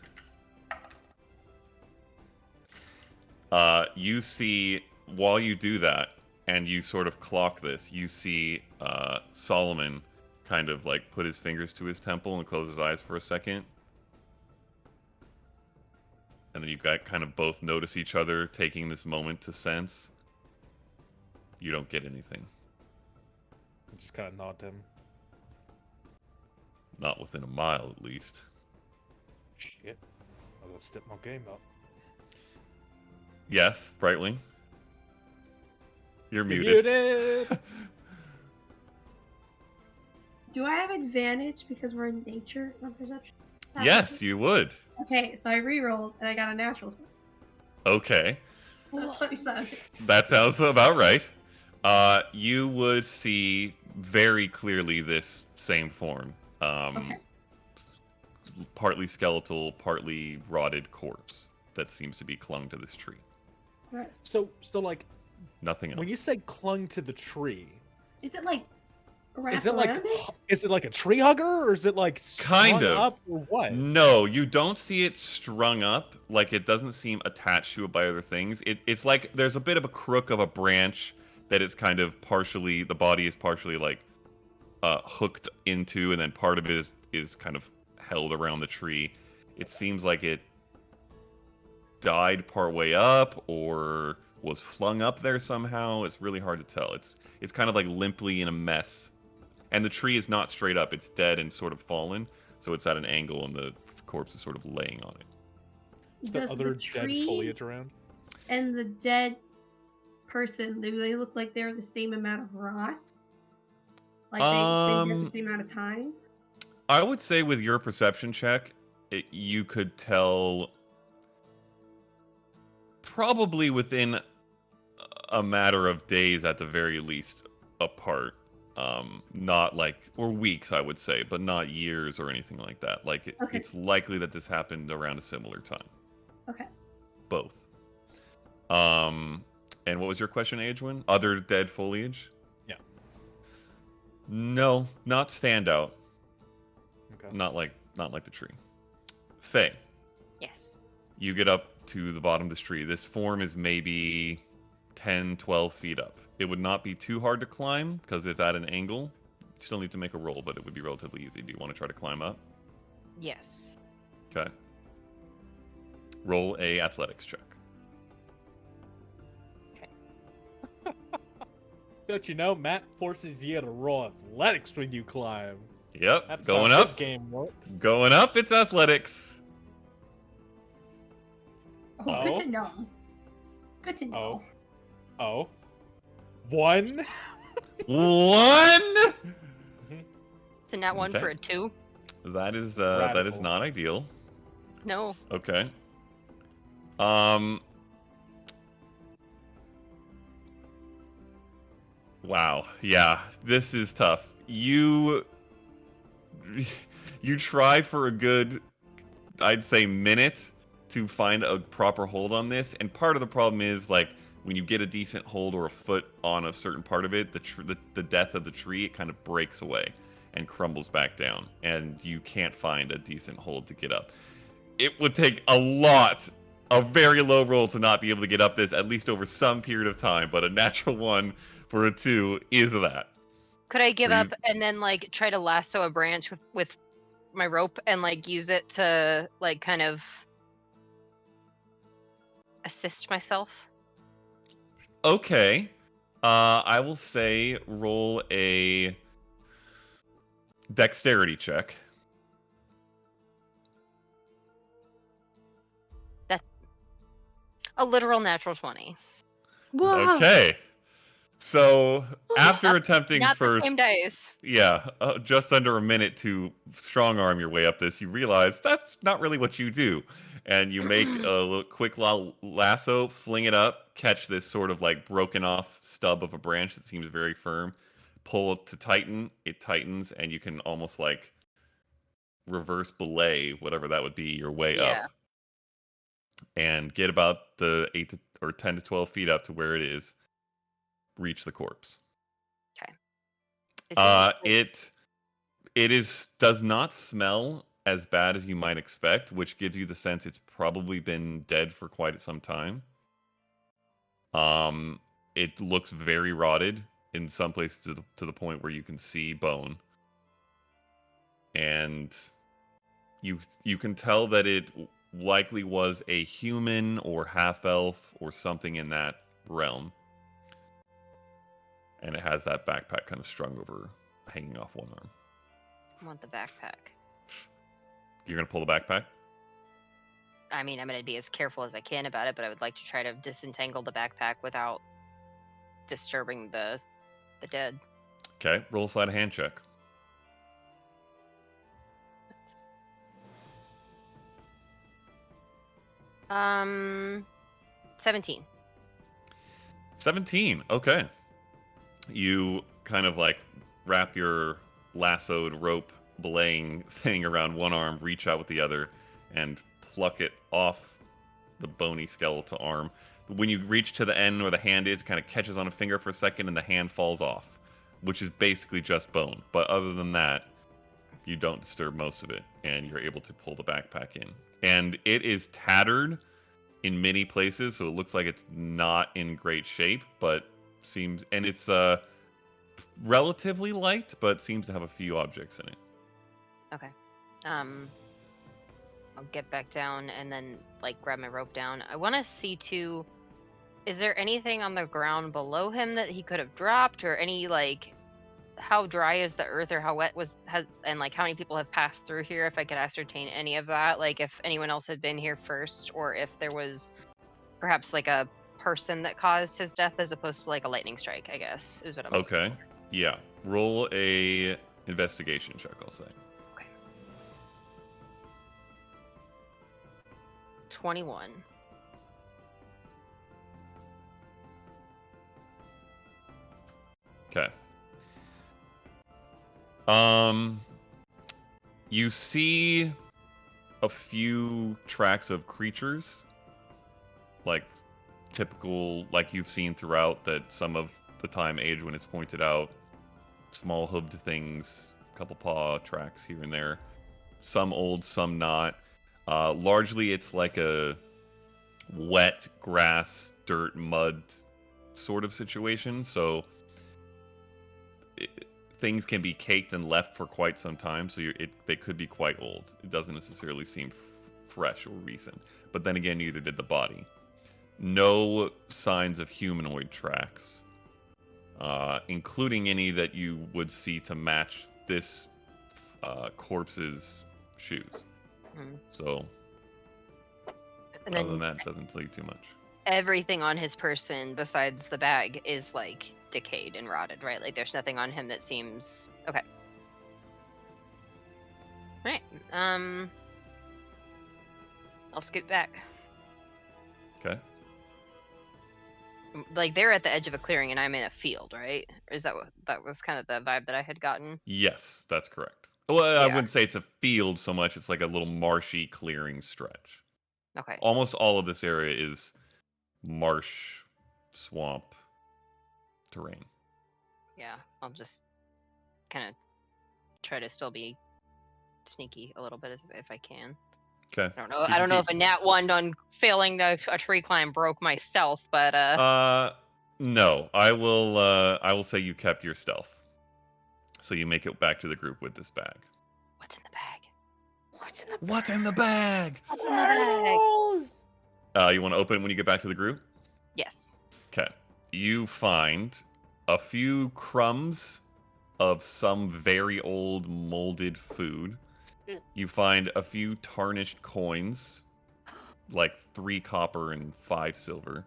you see, while you do that, and you sort of clock this, you see Solomon kind of like put his fingers to his temple and close his eyes for a second. And then you guys kind of both notice each other taking this moment to sense. You don't get anything. I just kind of nod to him. Not within a mile, at least. Shit. I gotta step my game up. Yes, Brightwing. You're muted. Muted! Do I have advantage because we're in nature on perception? Yes, you would. Okay, so I re-rolled and I got a natural. Okay. So that's 27. That sounds about right. You would see very clearly this same form. Okay. Partly skeletal, partly rotted corpse that seems to be clung to this tree. Right. So like, Nothing else. when you say clung to the tree, Is it like wrap is it like around it? is it like a tree hugger, or is it like Kind strung of. up, or what? No, you don't see it strung up. Like, it doesn't seem attached to it by other things. It's like there's a bit of a crook of a branch that is kind of partially, the body is partially like hooked into, and then part of it is kind of held around the tree. It seems like it died partway up or was flung up there somehow. It's really hard to tell. It's kind of like limply in a mess. And the tree is not straight up. It's dead and sort of fallen. So it's at an angle, and the corpse is sort of laying on it. Is there Does other the tree dead foliage around? and the dead person, do they look like they're the same amount of rot? Like they get the same amount of time? I would say with your perception check, you could tell probably within a matter of days at the very least apart. Not like, or weeks, I would say, but not years or anything like that. Like, Okay. it's likely that this happened around a similar time. Okay. Both. And what was your question, Aedwin? Other dead foliage? Yeah. No, not standout. Okay. Not like the tree. Faye, Yes. you get up to the bottom of this tree. This form is maybe 10, 12 feet up. It would not be too hard to climb because it's at an angle. You still need to make a roll, but it would be relatively easy. Do you want to try to climb up? Yes. Okay. Roll a athletics check. Don't you know, Matt forces you to roll athletics when you climb. Yep, That's going how up. this game works. Going up, it's athletics. Oh, Oh. good to know. Good to know. Oh. 1? One. So not one Okay. for a 2? That is Radical. not ideal. No. Okay. Wow. Yeah, this is tough. You try for a good, I'd say, minute to find a proper hold on this, and part of the problem is like when you get a decent hold or a foot on a certain part of it, the death of the tree, it kind of breaks away and crumbles back down, and you can't find a decent hold to get up. It would take a very low roll to not be able to get up this, at least over some period of time, but a natural 1 for a 2 is that. Could I give Are you- up and then like try to lasso a branch with my rope and like use it to like kind of assist myself? Okay. I will say roll a dexterity check. A literal natural 20. Wow. Okay. So after That's attempting Not for the same dice. just under a minute to strong arm your way up this, you realize that's not really what you do, and you make a little quick lasso, fling it up, catch this sort of like broken off stub of a branch that seems very firm, pull it to tighten, it tightens, and you can almost like reverse belay whatever that would be your way Yeah. up, and get about the 10 to 12 feet up to where it is. Reach the corpse. Is it like- It does not smell as bad as you might expect, which gives you the sense it's probably been dead for quite some time. It looks very rotted in some places to the point where you can see bone, and you can tell that it likely was a human or half elf or something in that realm. And it has that backpack kind of strung over, hanging off one arm. I want the backpack. You're gonna pull the backpack? I mean, I'm going to be as careful as I can about it, but I would like to try to disentangle the backpack without disturbing the dead. Okay, roll a sleight of hand check. Um, 17. 17. Okay. You kind of like wrap your lassoed rope belaying thing around one arm, reach out with the other, and pluck it off the bony skeletal arm. When you reach to the end where the hand is, it kind of catches on a finger for a second and the hand falls off, which is basically just bone. But other than that, you don't disturb most of it, and you're able to pull the backpack in. And it is tattered in many places, so it looks like it's not in great shape, but seems, and it's relatively light, but seems to have a few objects in it. Okay. I'll get back down and then like grab my rope down. I want to see too. Is there anything on the ground below him that he could have dropped, or any like, how dry is the earth, or how wet and like how many people have passed through here? If I could ascertain any of that, like if anyone else had been here first, or if there was perhaps like a person that caused his death as opposed to like a lightning strike, I guess is what I'm looking Okay. for. Yeah. Roll a investigation check, I'll say. 21. Okay. You see a few tracks of creatures, like typical, like you've seen throughout that some of the time age when it's pointed out. Small hooved things, couple paw tracks here and there. Some old, some not. Largely, it's like a wet grass, dirt, mud sort of situation. So things can be caked and left for quite some time. So they could be quite old. It doesn't necessarily seem fresh or recent. But then again, neither did the body. No signs of humanoid tracks, including any that you would see to match this corpse's shoes. So, And other than then that, it doesn't tell you too much. everything on his person besides the bag is like decayed and rotted, right? Like there's nothing on him that seems okay. All right. I'll scoot back. Okay. like they're at the edge of a clearing and I'm in a field, right? Or is that what that was kind of the vibe that I had gotten? Yes, that's correct. Well, I Yeah. wouldn't say it's a field so much. It's like a little marshy clearing stretch. Okay. Almost all of this area is marsh, swamp terrain. Yeah, I'll just kind of try to still be sneaky a little bit if I can. Okay. I don't know. I don't know if a nat 1 on failing a tree climb broke my stealth, but No, I will say you kept your stealth. So you make it back to the group with this bag. what's in the bag? What's in the What's in the bag? What's in the bag? You want to open it when you get back to the group? Yes. Okay. You find a few crumbs of some very old molded food. You find a few tarnished coins, like 3 copper and 5 silver,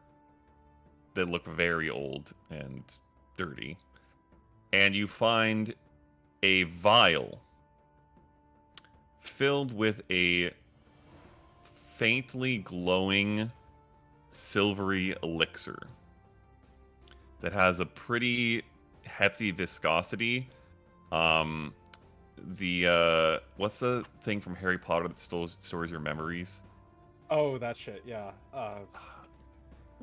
that look very old and dirty. And you find a vial filled with a faintly glowing silvery elixir that has a pretty hefty viscosity. What's the thing from Harry Potter that stores your memories? Oh, that shit. Yeah.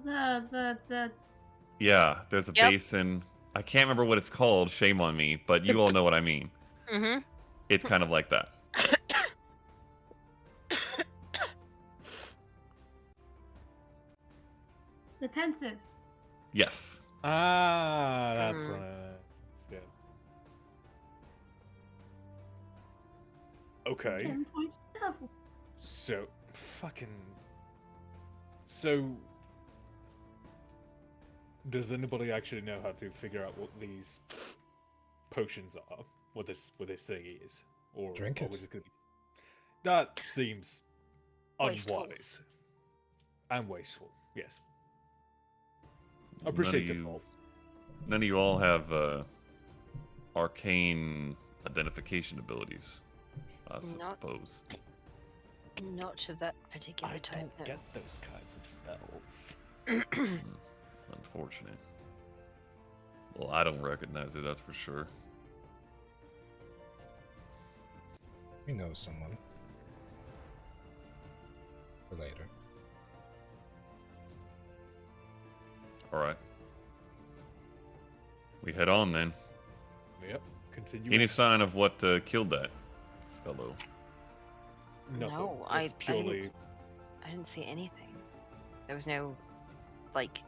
The Yeah, there's a Yep. basin. I can't remember what it's called. Shame on me, but you all know what I mean. Mm-hmm. It's kind of like that. the pensive. Yes. That's Mm. right. Yeah. Okay. 10 points double. So, So, does anybody actually know how to figure out what these potions are? What this thing is? Or Drink or it. was gonna be- That seems Wasteful. unwise. And wasteful, yes. I appreciate the thought. None of you all have arcane identification abilities, I Not- suppose. Not of that particular I type. don't no. get those kinds of spells. Unfortunate. Well, I don't recognize it, that's for sure. We know someone. For later. Alright. We head on then. Yep. Continue. Any sign of what killed that fellow? Nothing. No, It's purely. I didn't see anything. There was no, like,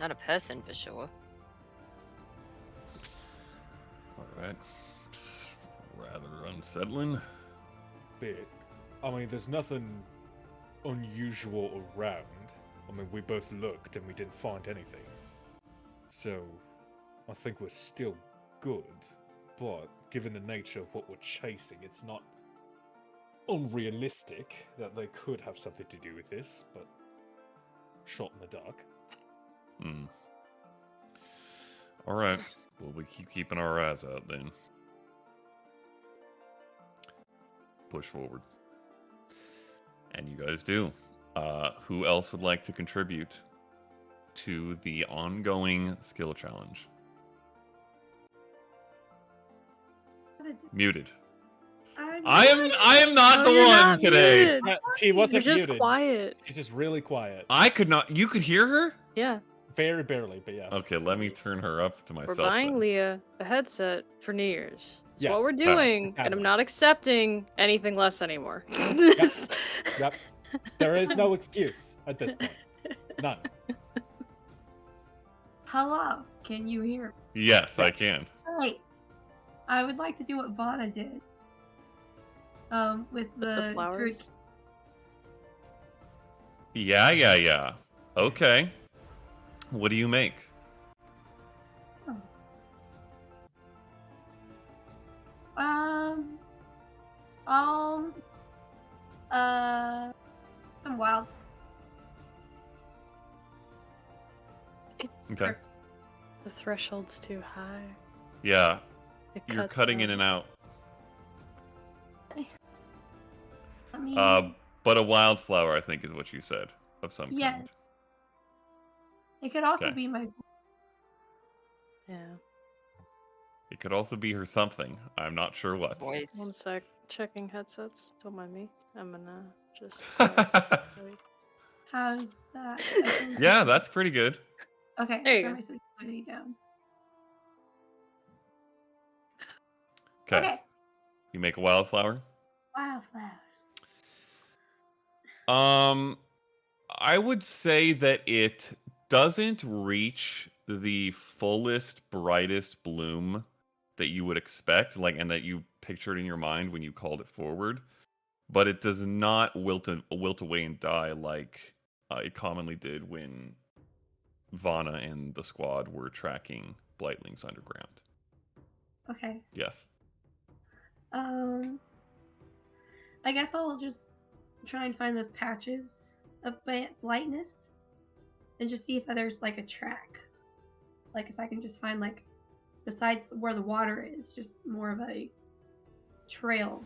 not a person for sure. Alright. It's rather unsettling. Bit. I mean, there's nothing unusual around. I mean, we both looked and we didn't find anything. So, I think we're still good. But, given the nature of what we're chasing, it's not unrealistic that they could have something to do with this, but shot in the dark. Alright. Well, we keep keeping our eyes out then. Push forward. And you guys do. Who else would like to contribute to the ongoing skill challenge? Muted. I am not No, the you're one not today. muted. She wasn't You're just muted. quiet. She's just really quiet. I could not. You could hear her? Yeah. Very barely, but yes. Okay, let me turn her up to myself. We're buying then. Leah a headset for New Year's. That's Yes. what we're Alright. doing, and I'm not accepting anything less anymore. Yep. There is no excuse at this point. None. Hello, can you hear me? Yes, I Yes. can. Right. I would like to do what Vana did. With The flowers. Yeah. Okay. What do you make? Some wild. Okay. The threshold's too high. Yeah, It you're cuts cutting in out. and out. I mean, But a wildflower, I think, is what you said of some Yeah. kind. It could also Okay. be my. Yeah. It could also be her something. I'm not sure what. Voice. One sec. Checking headsets. Don't mind me. I'm gonna just. Wait. How's that? I can- Yeah, that's pretty good. Okay, There you turn go. my sensitivity down. Okay. Okay. You make a wildflower. Wildflowers. I would say that it doesn't reach the fullest, brightest bloom that you would expect, like, and that you pictured in your mind when you called it forward. But it does not wilt away and die like it commonly did when Vana and the squad were tracking blightlings underground. Okay. Yes. I guess I'll just try and find those patches of blightness and just see if there's like a track. Like if I can just find like besides where the water is, just more of a trail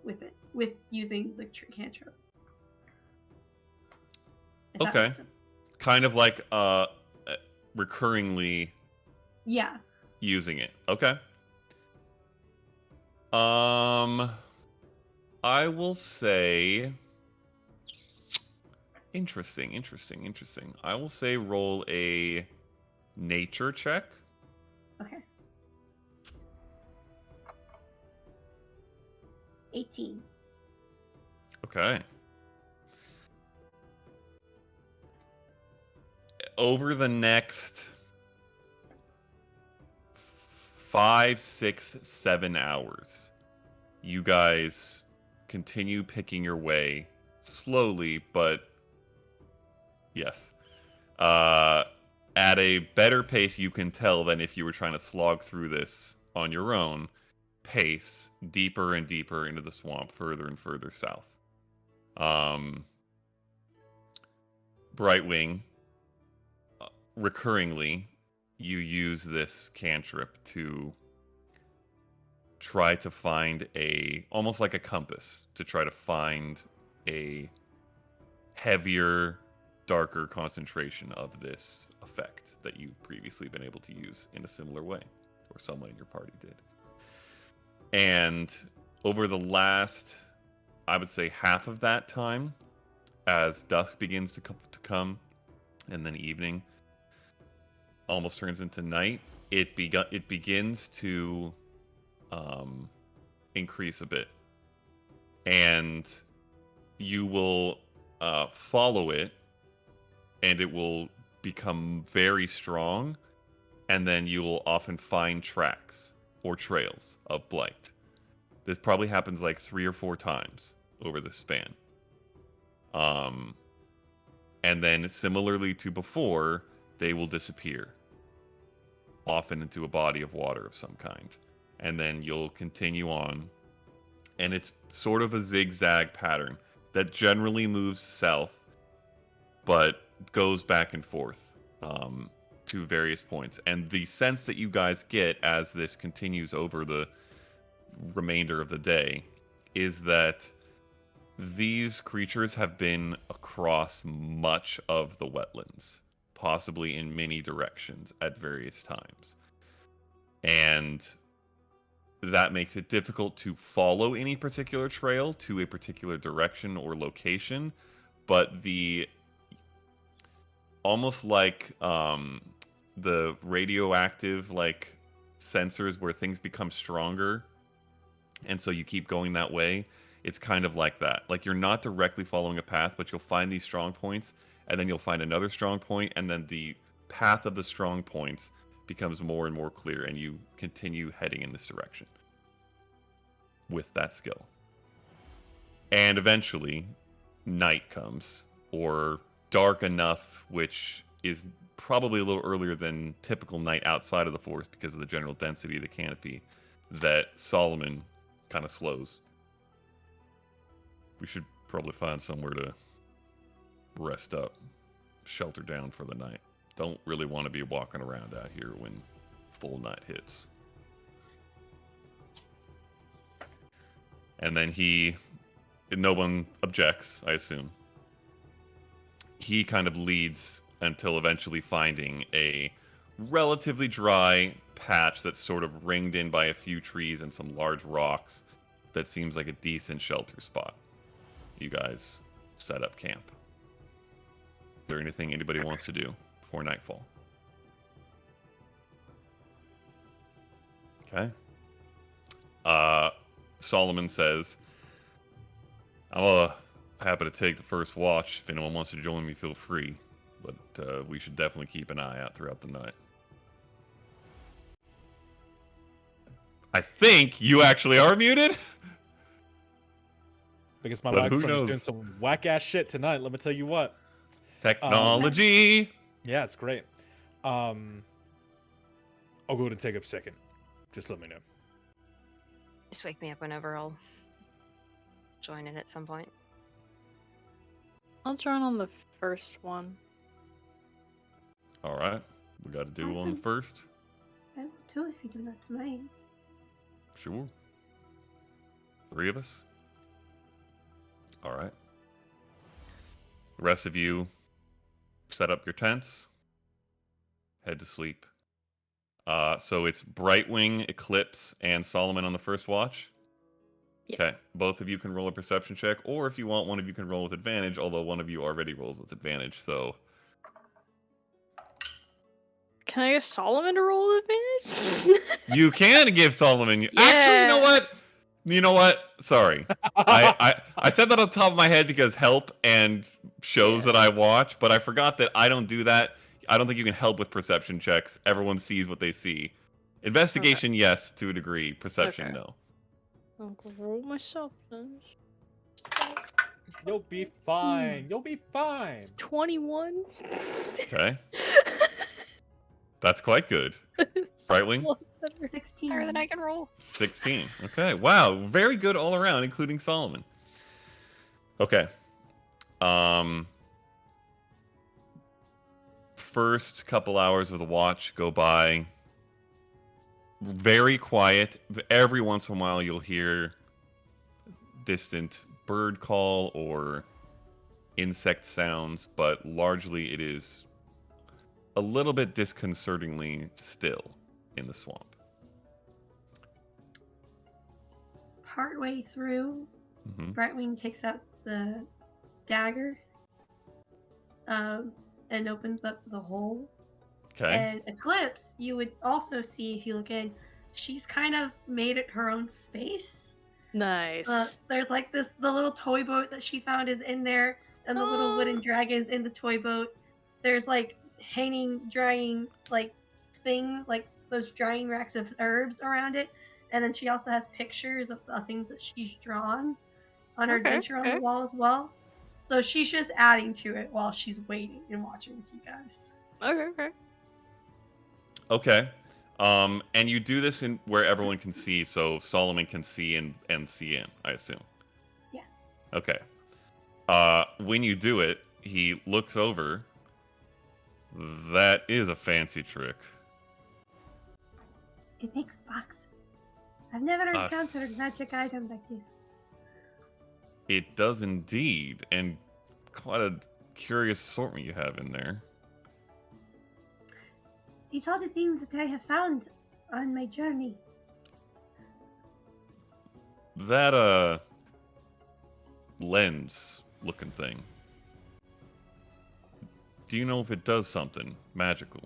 with it, with using the cantrip. If that Okay. makes sense. Kind of like recurringly Yeah. using it. Okay. I will say interesting. I will say roll a nature check. Okay. 18. Okay. Over the next 5, 6, 7 hours, you guys continue picking your way slowly, but yes, at a better pace you can tell than if you were trying to slog through this on your own pace, deeper and deeper into the swamp, further and further south. Brightwing, recurringly, you use this cantrip to try to find almost like a compass, to try to find a heavier, darker concentration of this effect that you've previously been able to use in a similar way, or someone in your party did. And over the last, I would say, half of that time, as dusk begins to come, and then evening almost turns into night, it begins to increase a bit, and you will follow it, and it will become very strong, and then you will often find tracks or trails of blight. This probably happens like 3 or 4 times over the span. And then similarly to before, they will disappear, often into a body of water of some kind. And then you'll continue on, and it's sort of a zigzag pattern that generally moves south, but goes back and forth to various points. And the sense that you guys get as this continues over the remainder of the day is that these creatures have been across much of the wetlands, possibly in many directions at various times. And that makes it difficult to follow any particular trail to a particular direction or location, but the almost like the radioactive like sensors where things become stronger, and so you keep going that way. It's kind of like that. Like you're not directly following a path, but you'll find these strong points, and then you'll find another strong point, and then the path of the strong points becomes more and more clear, and you continue heading in this direction with that skill. And eventually, night comes, or dark enough, which is probably a little earlier than typical night outside of the forest because of the general density of the canopy, that Solomon kind of slows. We should probably find somewhere to rest up, shelter down for the night. Don't really want to be walking around out here when full night hits. And then no one objects, I assume. He kind of leads until eventually finding a relatively dry patch that's sort of ringed in by a few trees and some large rocks that seems like a decent shelter spot. You guys set up camp. Is there anything anybody wants to do before nightfall? Okay. Solomon says, I'm happy to take the first watch. If anyone wants to join me, feel free. But we should definitely keep an eye out throughout the night. I think you actually are muted. Because my But who microphone is doing knows? some whack ass shit tonight. Let me tell you what. Technology. Yeah, it's great. I'll go ahead and take up second. Just let me know. Just wake me up whenever I'll join in at some point. I'll join on the first one. All right. We got to do on the first. I will too if you do not mind. Sure. 3 of us. All right. The rest of you set up your tents. Head to sleep. So it's Brightwing, Eclipse, and Solomon on the first watch. Yeah. Okay. Both of you can roll a perception check, or if you want, one of you can roll with advantage, although one of you already rolls with advantage, so... Can I get Solomon to roll with advantage? You can give Solomon... Yeah. Actually, you know what? You know what? Sorry. I said that on top of my head because help and shows that I watch, but I forgot that I don't do that. I don't think you can help with perception checks. Everyone sees what they see. Investigation, yes, to a degree. Perception, Okay. no. I'll go roll myself then. You'll be fine. You'll be fine. 21. Okay. That's quite good. Brightwing? 16. Higher than I can roll. 16. Okay. Wow. Very good all around, including Solomon. Okay. First couple hours of the watch go by. Very quiet. Every once in a while you'll hear distant bird call or insect sounds, but largely it is a little bit disconcertingly still in the swamp. Partway through, Hmm. Brightwing takes out the dagger and opens up the hole. Okay. And Eclipse, you would also see if you look in, she's kind of made it her own space. Nice. There's like the little toy boat that she found is in there, and the little wooden dragon is in the toy boat. There's like hanging, drying like things, like those drying racks of herbs around it. And then she also has pictures of the things that she's drawn on her adventure on the wall as well. So she's just adding to it while she's waiting and watching with you guys. Okay. Okay. And you do this in where everyone can see, so Solomon can see and see in, I assume. Yeah. Okay. When you do it, he looks over. That is a fancy trick. It makes boxes. I've never encountered a magic item like this. It does indeed, and quite a curious assortment you have in there. These are the things that I have found on my journey. That lens looking thing. Do you know if it does something magical?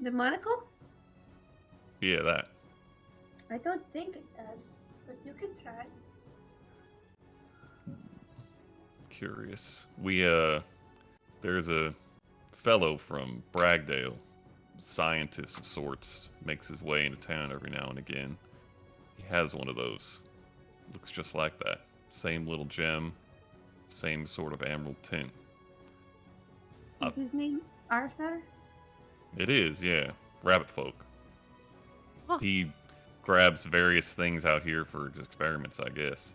The monocle? Yeah, that. I don't think it does, but you can try. Curious. There's a fellow from Bragdale, scientist of sorts, makes his way into town every now and again. He has one of those. Looks just like that. Same little gem, same sort of emerald tint. Is his name Arthur? It is, yeah. Rabbit folk. Huh. He grabs various things out here for experiments, I guess.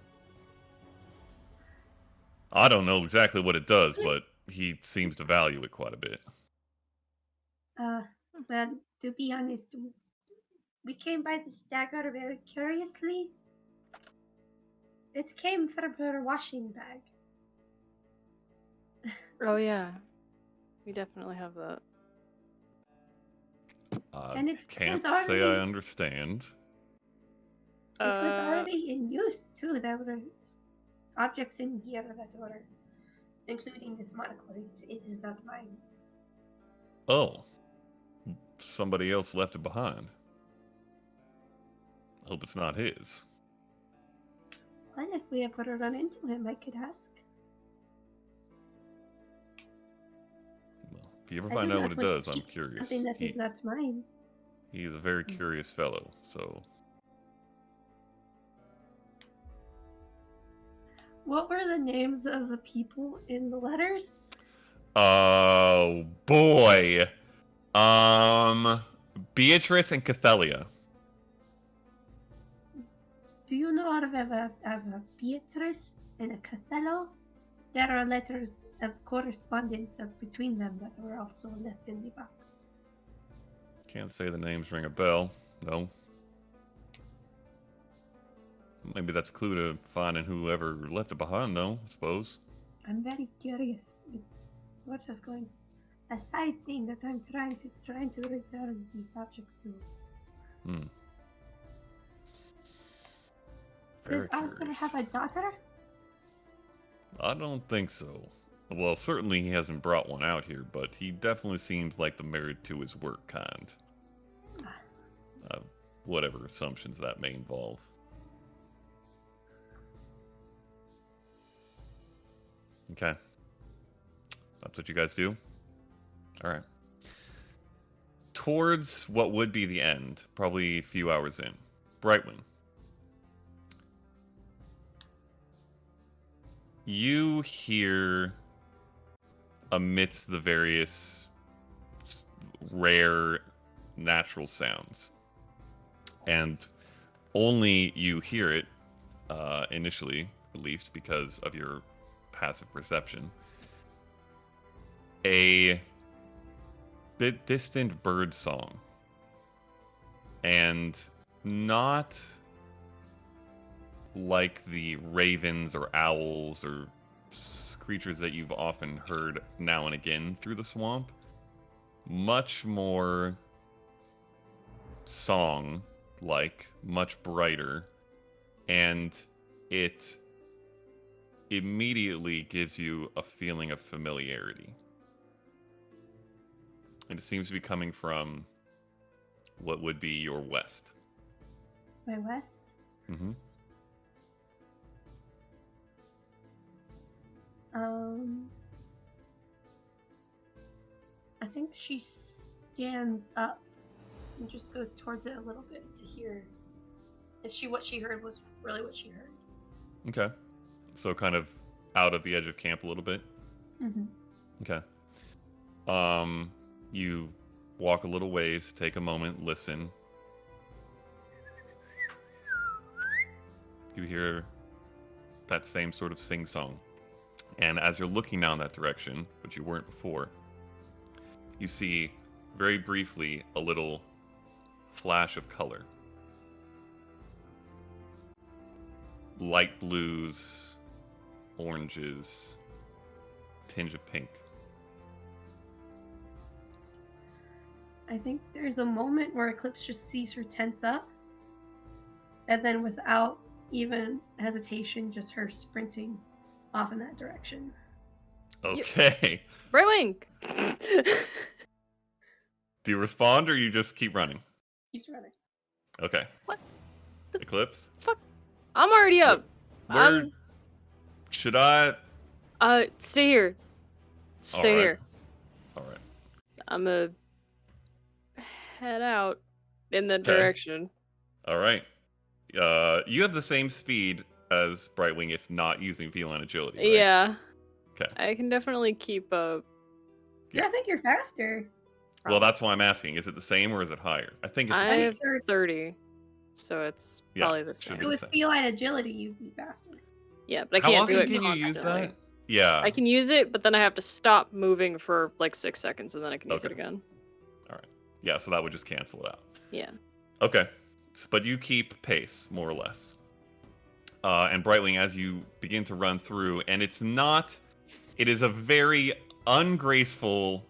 I don't know exactly what it does, but he seems to value it quite a bit. Well, to be honest, we came by this dagger very curiously. It came from her washing bag. Oh yeah. We definitely have that. And it Can't was say already- I understand. It was already in use too. There were objects in here that were, including this monocle. It is not mine. Oh. Somebody else left it behind. Hope it's not his. Well, if we ever run into him, I could ask. Well, if you ever I find do out not what it want to does, I'm keep curious. Something that is not mine. He's a very curious fellow, so... What were the names of the people in the letters? Oh, boy. Beatrice and Cathelia. Do you know of a Beatrice and a Cathello? There are letters of correspondence between them that were also left in the box. Can't say the names ring a bell. No. Maybe that's a clue to finding whoever left it behind, though, I suppose. I'm very curious. It's sort of going a side thing that I'm trying to return these objects to. Hmm. Does Very Arthur curious. have a daughter? I don't think so. Well, certainly he hasn't brought one out here, but he definitely seems like the married to his work kind. Whatever assumptions that may involve. Okay. That's what you guys do? Alright. Towards what would be the end, probably a few hours in, Brightwing. You hear, amidst the various rare natural sounds, and only you hear it, initially, at least, because of your passive perception, a bit distant bird song. And not like the ravens or owls or creatures that you've often heard now and again through the swamp. Much more song-like, much brighter, and it immediately gives you a feeling of familiarity. And it seems to be coming from what would be your west. My west? Mm-hmm. I think she stands up and just goes towards it a little bit to hear if what she heard was really what she heard. Okay. So kind of out of the edge of camp a little bit. Mm-hmm. Okay. You walk a little ways, take a moment, listen. You hear that same sort of sing-song. And as you're looking down that direction, which you weren't before, you see very briefly a little flash of color. Light blues, oranges, tinge of pink. I think there's a moment where Eclipse just sees her tense up, and then without even hesitation, just her sprinting off in that direction. Okay. Brewing! Do you respond or you just keep running? Keeps running. Okay. What the Eclipse? fuck? I'm already up. Where should I? Stay here. Stay Alright. here. Alright. I'm gonna head out in that Okay. direction. Alright. You have the same speed as Brightwing, if not using feline agility, right? Yeah. Okay. I can definitely keep up. Yeah, I think you're faster. Well, that's why I'm asking. Is it the same or is it higher? I think it's the I same. have 30, so it's Yeah, probably the should same. be. It was same. feline agility, you'd be faster. Yeah, but I How can't often do it can constantly. you use that? Yeah. I can use it, but then I have to stop moving for like 6 seconds, and then I can use it Okay. again. Yeah, so that would just cancel it out. Yeah. Okay. But you keep pace, more or less. And Brightwing, as you begin to run through, and it is a very ungraceful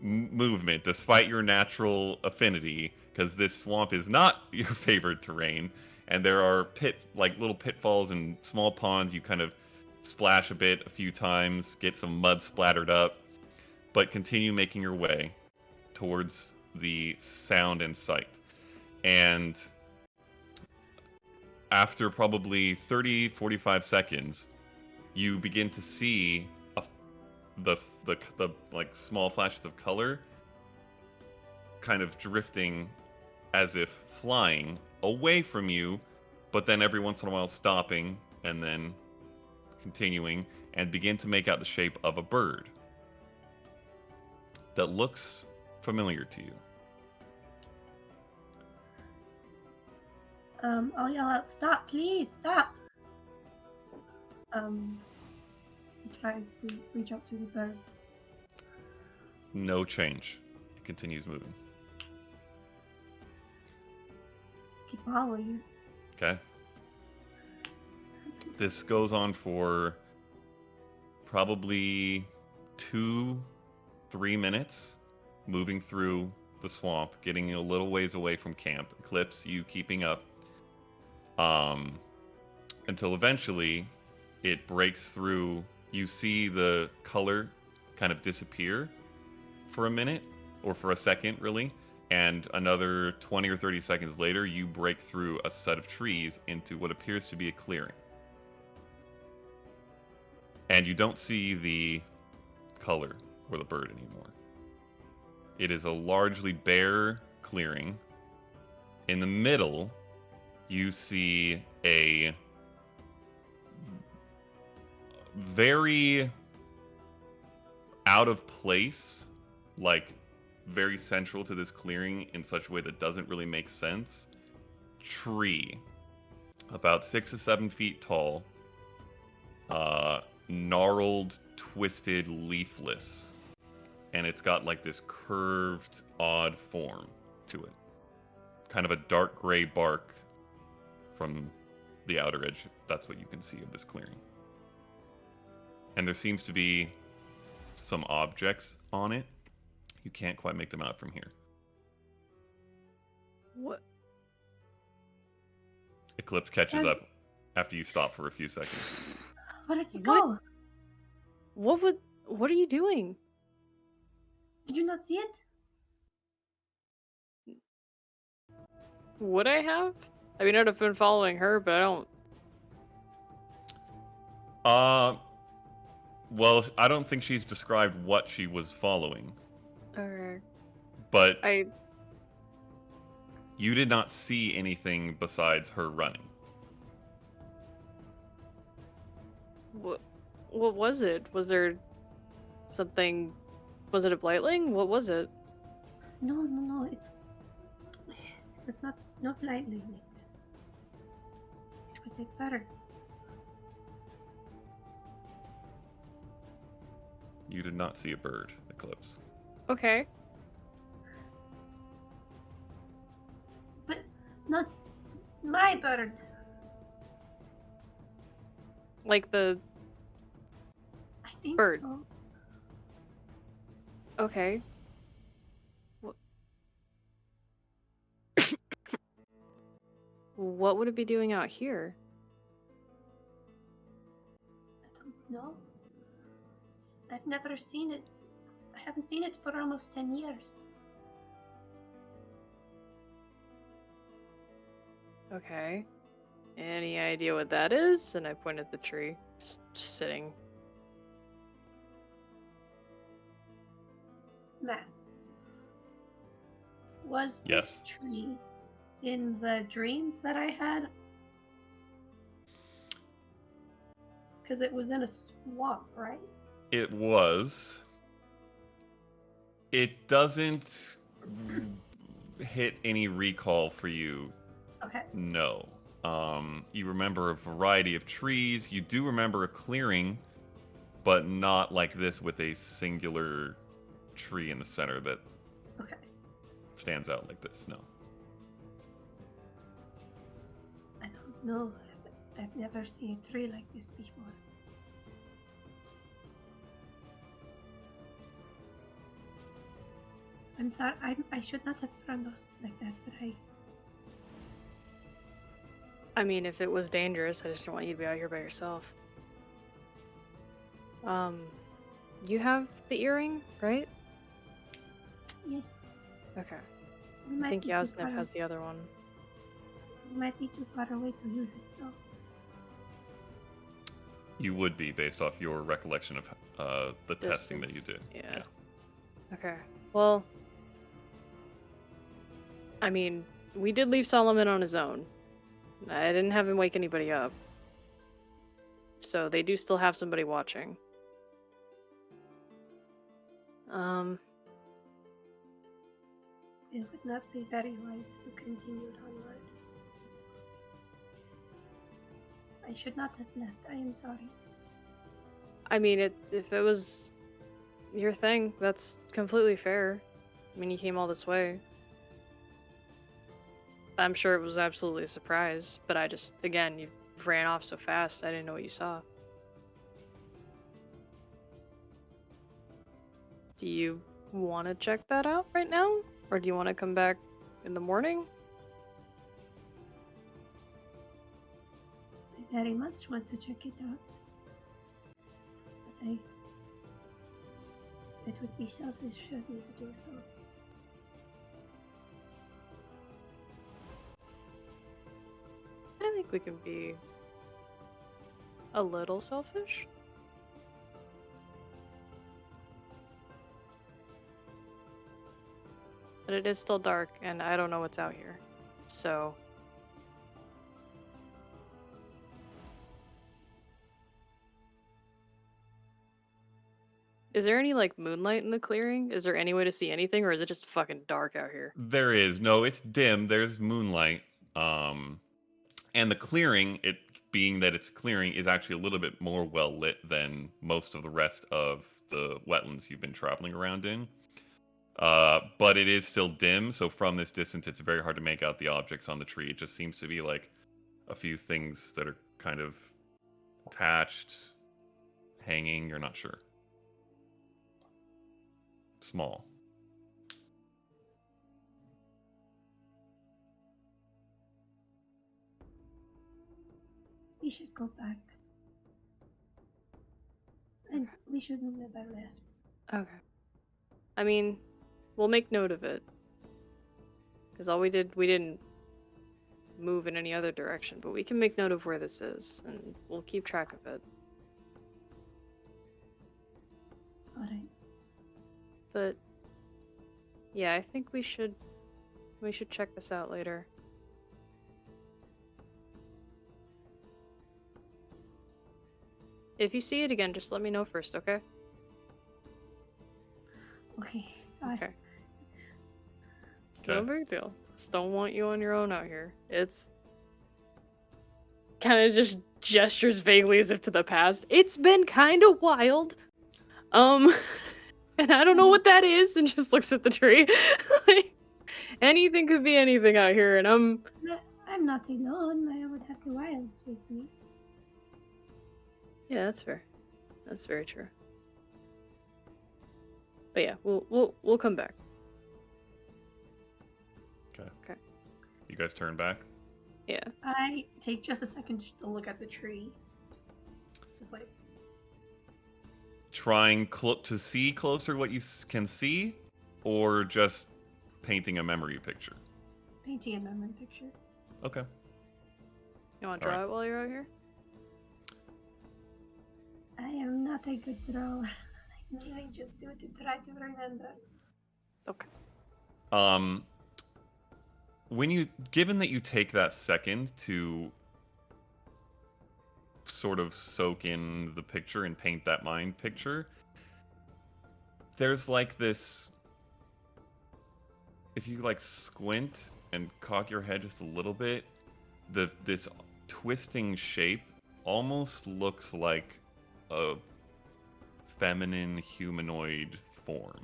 movement, despite your natural affinity, because this swamp is not your favorite terrain, and there are little pitfalls and small ponds. You kind of splash a bit a few times, get some mud splattered up, but continue making your way towards the sound and sight. And after probably 30-45 seconds, you begin to see the like small flashes of color kind of drifting as if flying away from you, but then every once in a while stopping and then continuing, and begin to make out the shape of a bird that looks familiar to you. I'll yell out, "Stop, please, stop!" Try to reach out to the bird. No change. It continues moving. Keep following you. Okay. This goes on for probably 2-3 minutes, moving through the swamp, getting a little ways away from camp. Eclipse, you keeping up. Until eventually it breaks through. You see the color kind of disappear for a minute, or for a second, really. And another 20 or 30 seconds later, you break through a set of trees into what appears to be a clearing. And you don't see the color or the bird anymore. It is a largely bare clearing. In the middle, you see a very out of place, like very central to this clearing in such a way that doesn't really make sense, tree, about 6 to 7 feet tall, gnarled, twisted, leafless, and it's got like this curved, odd form to it. Kind of a dark gray bark from the outer edge. That's what you can see of this clearing. And there seems to be some objects on it. You can't quite make them out from here. What? Eclipse catches up after you stop for a few seconds. Where did you What? go? What are you doing? Did you not see it? Would I have? I mean, I'd have been following her, but I don't. Well, I don't think she's described what she was following, Okay. but I. you did not see anything besides her running. What was it? Was there something? Was it a blightling? What was it? No. It was not lightning. It was a bird. You did not see a bird, Eclipse. Okay. But not my bird. Like the. I think Bird. so. Okay. What would it be doing out here? I don't know. I've never seen it. I haven't seen it for almost 10 years. Okay. Any idea what that is? And I point at the tree. Just sitting. Matt, was Yes. this tree in the dream that I had? Because it was in a swamp, right? It was. It doesn't hit any recall for you. Okay. No. You remember a variety of trees. You do remember a clearing, but not like this with a singular tree in the center that Okay. stands out like this. No. I don't know. I've never seen a tree like this before. I'm sorry. I should not have run off like that, but I mean, if it was dangerous, I just don't want you to be out here by yourself. You have the earring, right? yes. Okay. We I might think be too Yasnip far- has the other one. We might be too far away to use it, though. You would be based off your recollection of the testing that you did. Yeah. Okay. Well, I mean, we did leave Solomon on his own. I didn't have him wake anybody up. So they do still have somebody watching. It would not be very wise to continue onward. I should not have left. I am sorry. I mean, if it was your thing, that's completely fair. I mean, you came all this way. I'm sure it was absolutely a surprise, but I just, again, you ran off so fast, I didn't know what you saw. Do you want to check that out right now? Or do you want to come back in the morning? I very much want to check it out. But it would be selfish of me to do so. I think we can be a little selfish. But it is still dark, and I don't know what's out here. So... Is there any, like, moonlight in the clearing? Is there any way to see anything, or is it just fucking dark out here? There is. No, it's dim. There's moonlight. And the clearing, it being that it's clearing, is actually a little bit more well lit than most of the rest of the wetlands you've been traveling around in. But it is still dim, so from this distance, it's very hard to make out the objects on the tree. It just seems to be like a few things that are kind of attached, hanging. You're not sure. Small. We should go back. And we should have never left. Okay. I mean, we'll make note of it. Because all we didn't move in any other direction, but we can make note of where this is, and we'll keep track of it. Alright. But yeah, I think we should check this out later. If you see it again, just let me know first, okay? Okay, sorry. Okay. It's no big deal. Just don't want you on your own out here. It's kind of just gestures vaguely as if to the past. It's been kind of wild. And I don't know what that is, and just looks at the tree. Like, anything could be anything out here, and I'm not alone. I would have the wilds with me. Yeah, that's fair. That's very true. But yeah, we'll come back. Okay. You guys turn back? Yeah. I take just a second just to look at the tree. Just like, Trying to see closer what you can see, or just painting a memory picture? painting a memory picture. Okay. You want to draw it while you're out here? I am not a good drawer. I just do it to try to remember. Okay. Given that you take that second to sort of soak in the picture and paint that mind picture, there's like this, if you like squint and cock your head just a little bit, this twisting shape almost looks like a feminine humanoid form,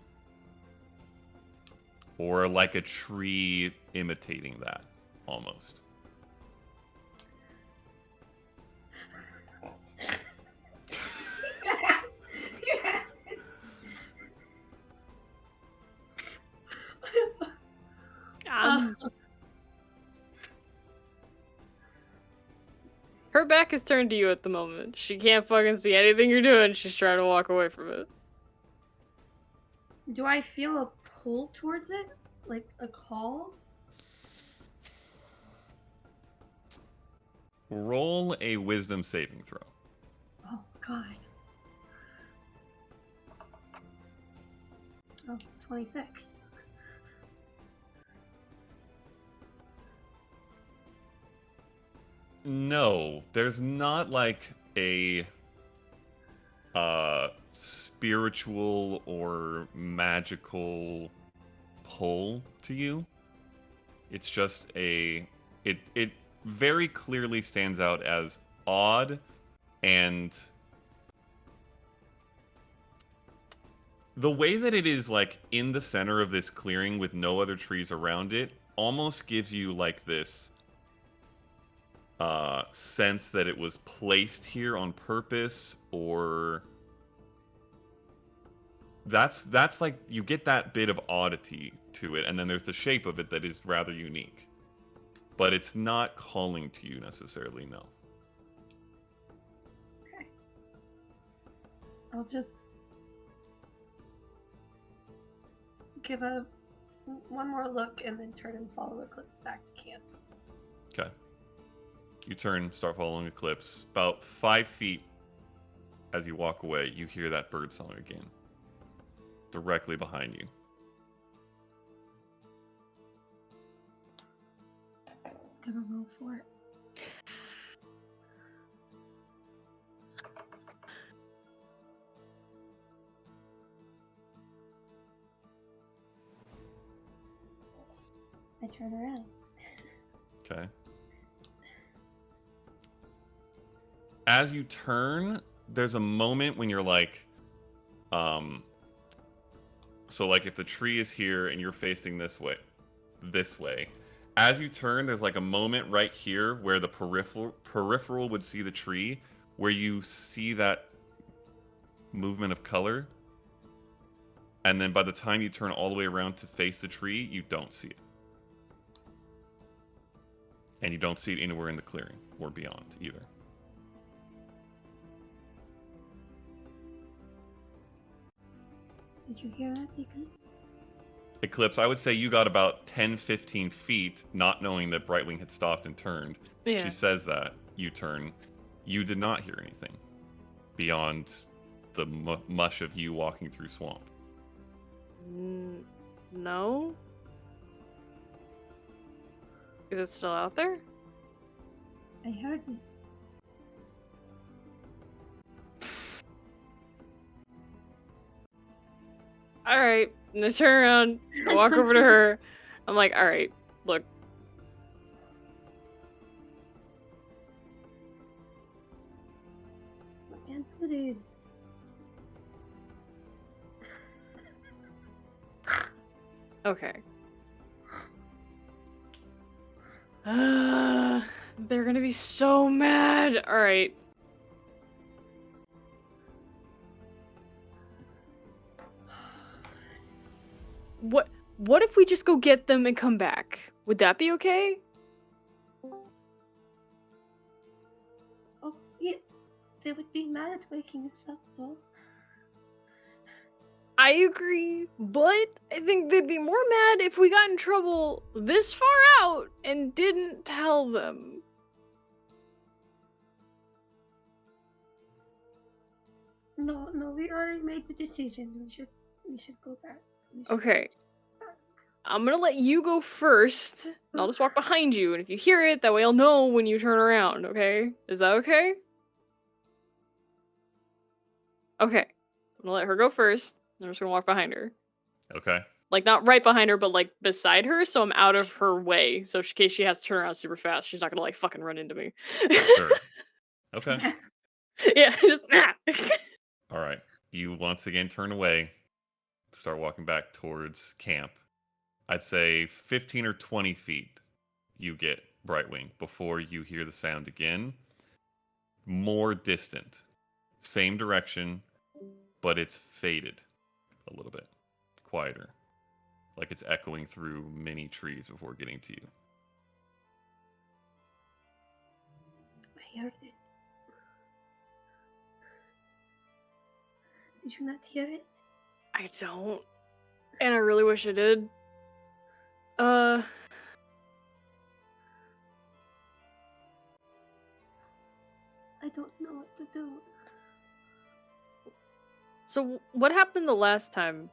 or like a tree imitating that almost. Her back is turned to you at the moment. She can't fucking see anything you're doing. She's trying to walk away from it. Do I feel a pull towards it? Like a call? Roll a wisdom saving throw. Oh, God. Oh, 26. No, there's not like a spiritual or magical pull to you. It's just it very clearly stands out as odd, and the way that it is like in the center of this clearing with no other trees around it almost gives you like this sense that it was placed here on purpose, or that's like you get that bit of oddity to it, and then there's the shape of it that is rather unique, but it's not calling to you necessarily. No. Okay. I'll just give one more look and then turn and follow Eclipse back to camp. Okay. You turn, start following Eclipse. About 5 feet as you walk away, you hear that bird song again. Directly behind you. Gonna roll for it. I turn around. Okay. As you turn, there's a moment when you're like, so like if the tree is here and you're facing this way, as you turn, there's like a moment right here where the peripheral would see the tree, where you see that movement of color, and then by the time you turn all the way around to face the tree, you don't see it. And you don't see it anywhere in the clearing or beyond either. Did you hear that, Eclipse? Eclipse, I would say you got about 10, 15 feet, not knowing that Brightwing had stopped and turned. Yeah. She says that. You turn. You did not hear anything beyond the mush of you walking through swamp. No? Is it still out there? I heard it. Alright. I'm gonna turn around. I walk over to her. I'm like, alright, look. I can't do this. Okay. They're gonna be so mad. Alright. What if we just go get them and come back? Would that be okay? Oh, yeah. They would be mad at waking us up, though. I agree, but I think they'd be more mad if we got in trouble this far out and didn't tell them. No, we already made the decision. We should go back. Okay. I'm gonna let you go first, and I'll just walk behind you, and if you hear it, that way I'll know when you turn around, okay? Is that okay? Okay. I'm gonna let her go first, and I'm just gonna walk behind her. Okay. Like, not right behind her, but, like, beside her, so I'm out of her way, so in case she has to turn around super fast, she's not gonna, like, fucking run into me. Sure. Okay. Yeah, just, nah. All right. You once again turn away, start walking back towards camp. I'd say 15 or 20 feet you get Brightwing before you hear the sound again. More distant. Same direction, but it's faded a little bit. Quieter. like it's echoing through many trees before getting to you. I heard it. Did you not hear it? I don't. And I really wish I did. I don't know what to do. So what happened the last time?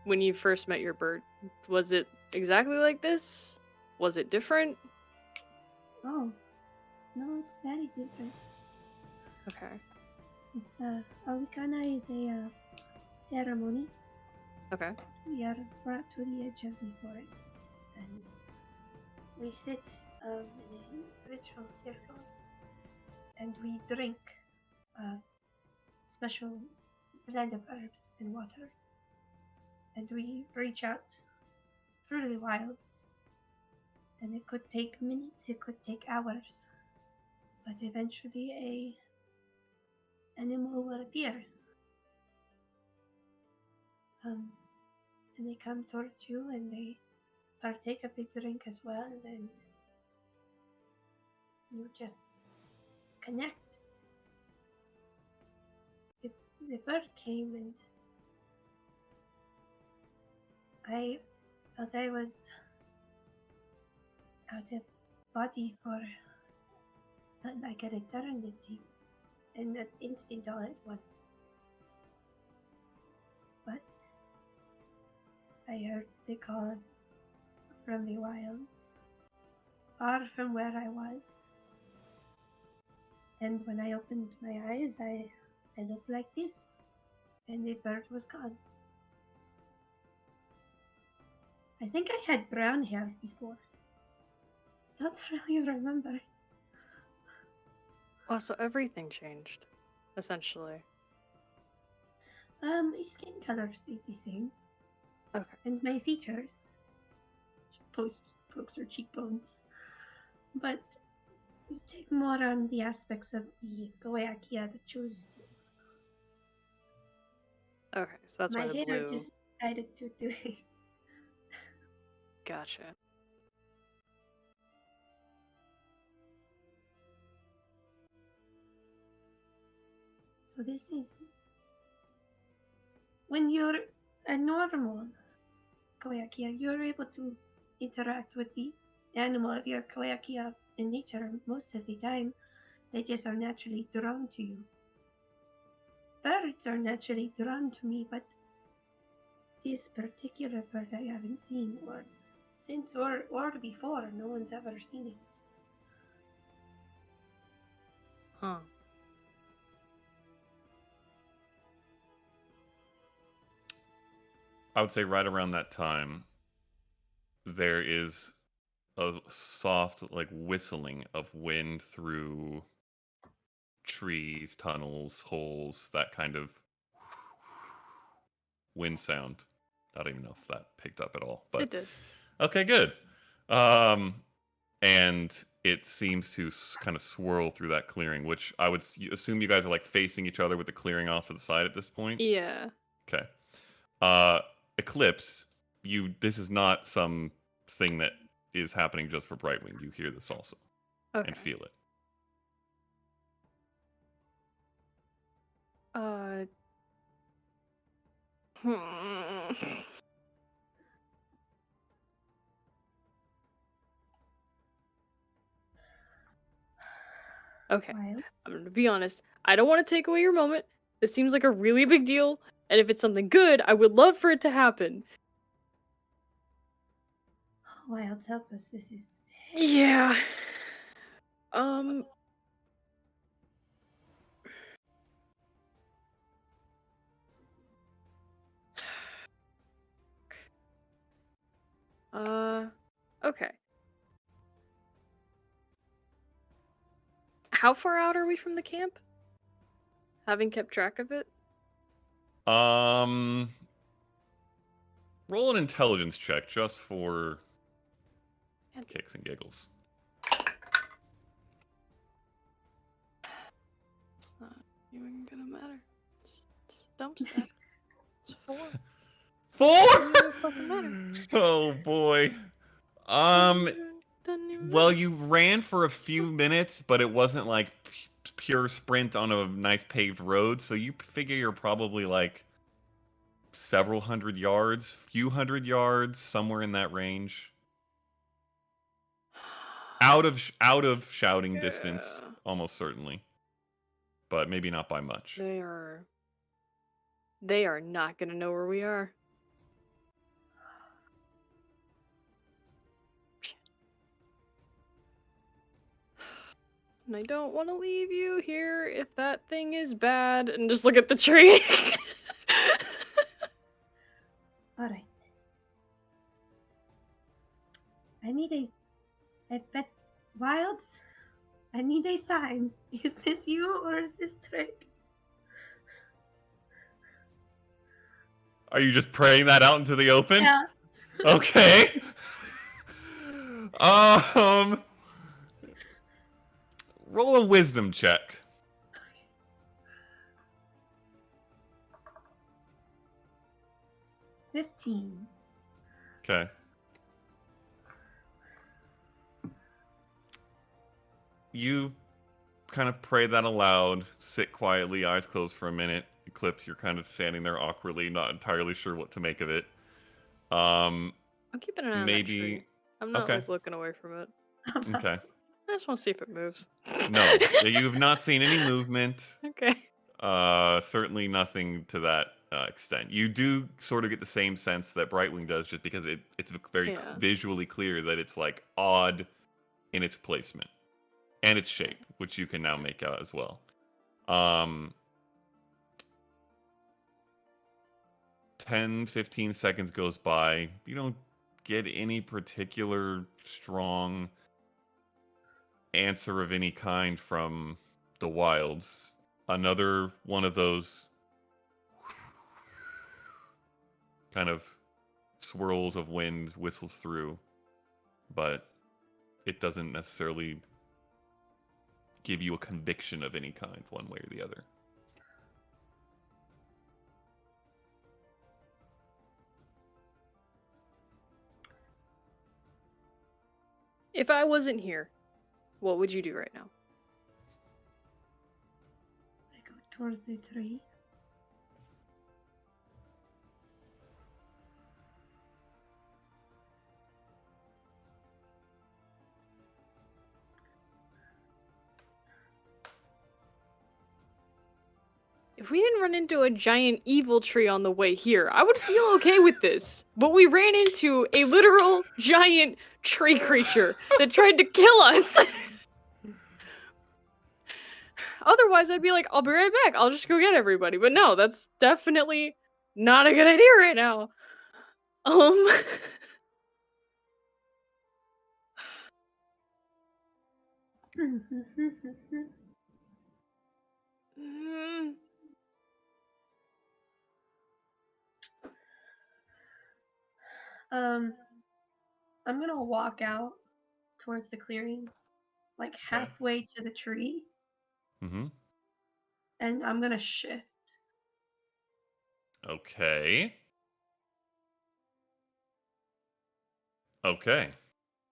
When you first met your bird? Was it exactly like this? Was it different? Oh, no, it's very different. Okay. It's Alikana is a ceremony. Okay. We are brought to the edge of the forest, and we sit in a ritual circle, and we drink special blend of herbs and water, and we reach out through the wilds, and it could take minutes, it could take hours, but eventually a animal will appear. And they come towards you and they partake of the drink as well, and you just connect. The bird came and I thought I was out of body for like an eternity, and an instant all at once. But I heard the call from the wilds, far from where I was. And when I opened my eyes, I looked like this, and the bird was gone. I think I had brown hair before. Don't really remember. Well, so everything changed, essentially. My skin color stayed the same. Okay. And my features. She pokes her cheekbones. But you take more on the aspects of the Goeakia that chooses you. Okay, so that's my why the hair blue. just decided to do it. Gotcha. So this is when you're a normal Koyakia, you're able to interact with the animal of your Koyakia in nature most of the time. They just are naturally drawn to you. Birds are naturally drawn to me, but this particular bird I haven't seen or since or before. No one's ever seen it. Huh. I would say right around that time, there is a soft, like, whistling of wind through trees, tunnels, holes, that kind of wind sound. I don't even know if that picked up at all, but It did. okay, good. And it seems to kind of swirl through that clearing, which I would assume you guys are like facing each other with the clearing off to the side at this point. Yeah. Okay. Eclipse, this is not some thing that is happening just for Brightwing. You hear this also Okay. and feel it. Okay. Wild. I'm gonna be honest. I don't want to take away your moment. This seems like a really big deal, and if it's something good, I would love for it to happen. Wild, help us. This is. Yeah. Okay. How far out are we from the camp? Having kept track of it? Roll an intelligence check just for kicks and giggles. It's not even gonna matter. It's dump stat. It's 4. 4? Doesn't even fucking matter. Oh boy. Doesn't even Well, matter. you ran for a few minutes, but it wasn't like pure sprint on a nice paved road, so you figure you're probably like several hundred yards, few hundred yards, somewhere in that range. Out of shouting distance, Yeah. almost certainly. But maybe not by much. They are not gonna know where we are. And I don't want to leave you here if that thing is bad. And just look at the tree. Alright. I need I bet Wilds, I need a sign. Is this you or is this Trick? Are you just praying that out into the open? Yeah. Okay. Roll a wisdom check. Okay. 15. Okay. You kind of pray that aloud, sit quietly, eyes closed for a minute. Eclipse, you're kind of standing there awkwardly, not entirely sure what to make of it. I'm keeping an eye on that Maybe. tree. I'm not Okay. like looking away from it. Okay. I just want to see if it moves. No, you have not seen any movement. Okay. Certainly nothing to that extent. You do sort of get the same sense that Brightwing does, just because it's very Yeah. visually clear that it's like odd in its placement and its shape, which you can now make out as well. 10, 15 seconds goes by. You don't get any particular strong answer of any kind from the wilds. Another one of those kind of swirls of wind whistles through, but it doesn't necessarily give you a conviction of any kind, one way or the other. If I wasn't here, what would you do right now? I go towards the tree. If we didn't run into a giant evil tree on the way here, I would feel okay with this. But we ran into a literal giant tree creature that tried to kill us. Otherwise, I'd be like, I'll be right back. I'll just go get everybody. But no, that's definitely not a good idea right now. Mm, I'm gonna walk out towards the clearing, like halfway to the tree, Mm-hmm. and I'm gonna shift. Okay. Okay.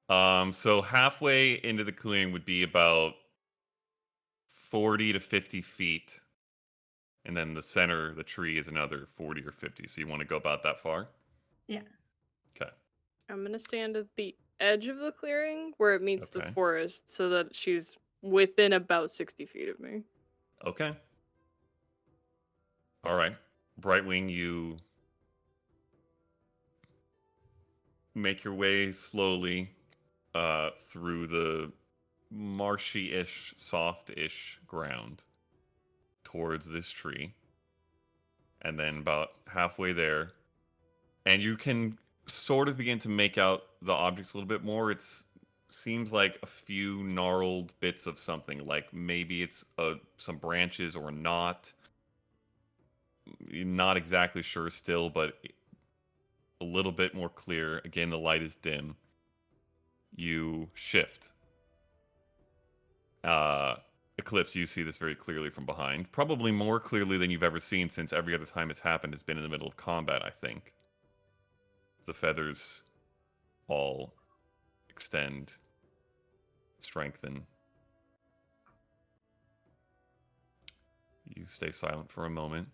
So halfway into the clearing would be about 40 to 50 feet. And then the center of the tree is another 40 or 50. So you want to go about that far? Yeah. Okay. I'm gonna stand at the edge of the clearing where it meets the Okay. forest so that she's within about 60 feet of me. Okay. All right. Brightwing, you make your way slowly through the marshy-ish, soft-ish ground towards this tree. And then about halfway there, and you can sort of begin to make out the objects a little bit more. It's seems like a few gnarled bits of something, like maybe it's some branches or not. You're not exactly sure still, but a little bit more clear. Again, the light is dim. You shift. Eclipse, you see this very clearly from behind. Probably more clearly than you've ever seen, since every other time it's happened has been in the middle of combat, I think. the feathers all extend, strengthen. You stay silent for a moment.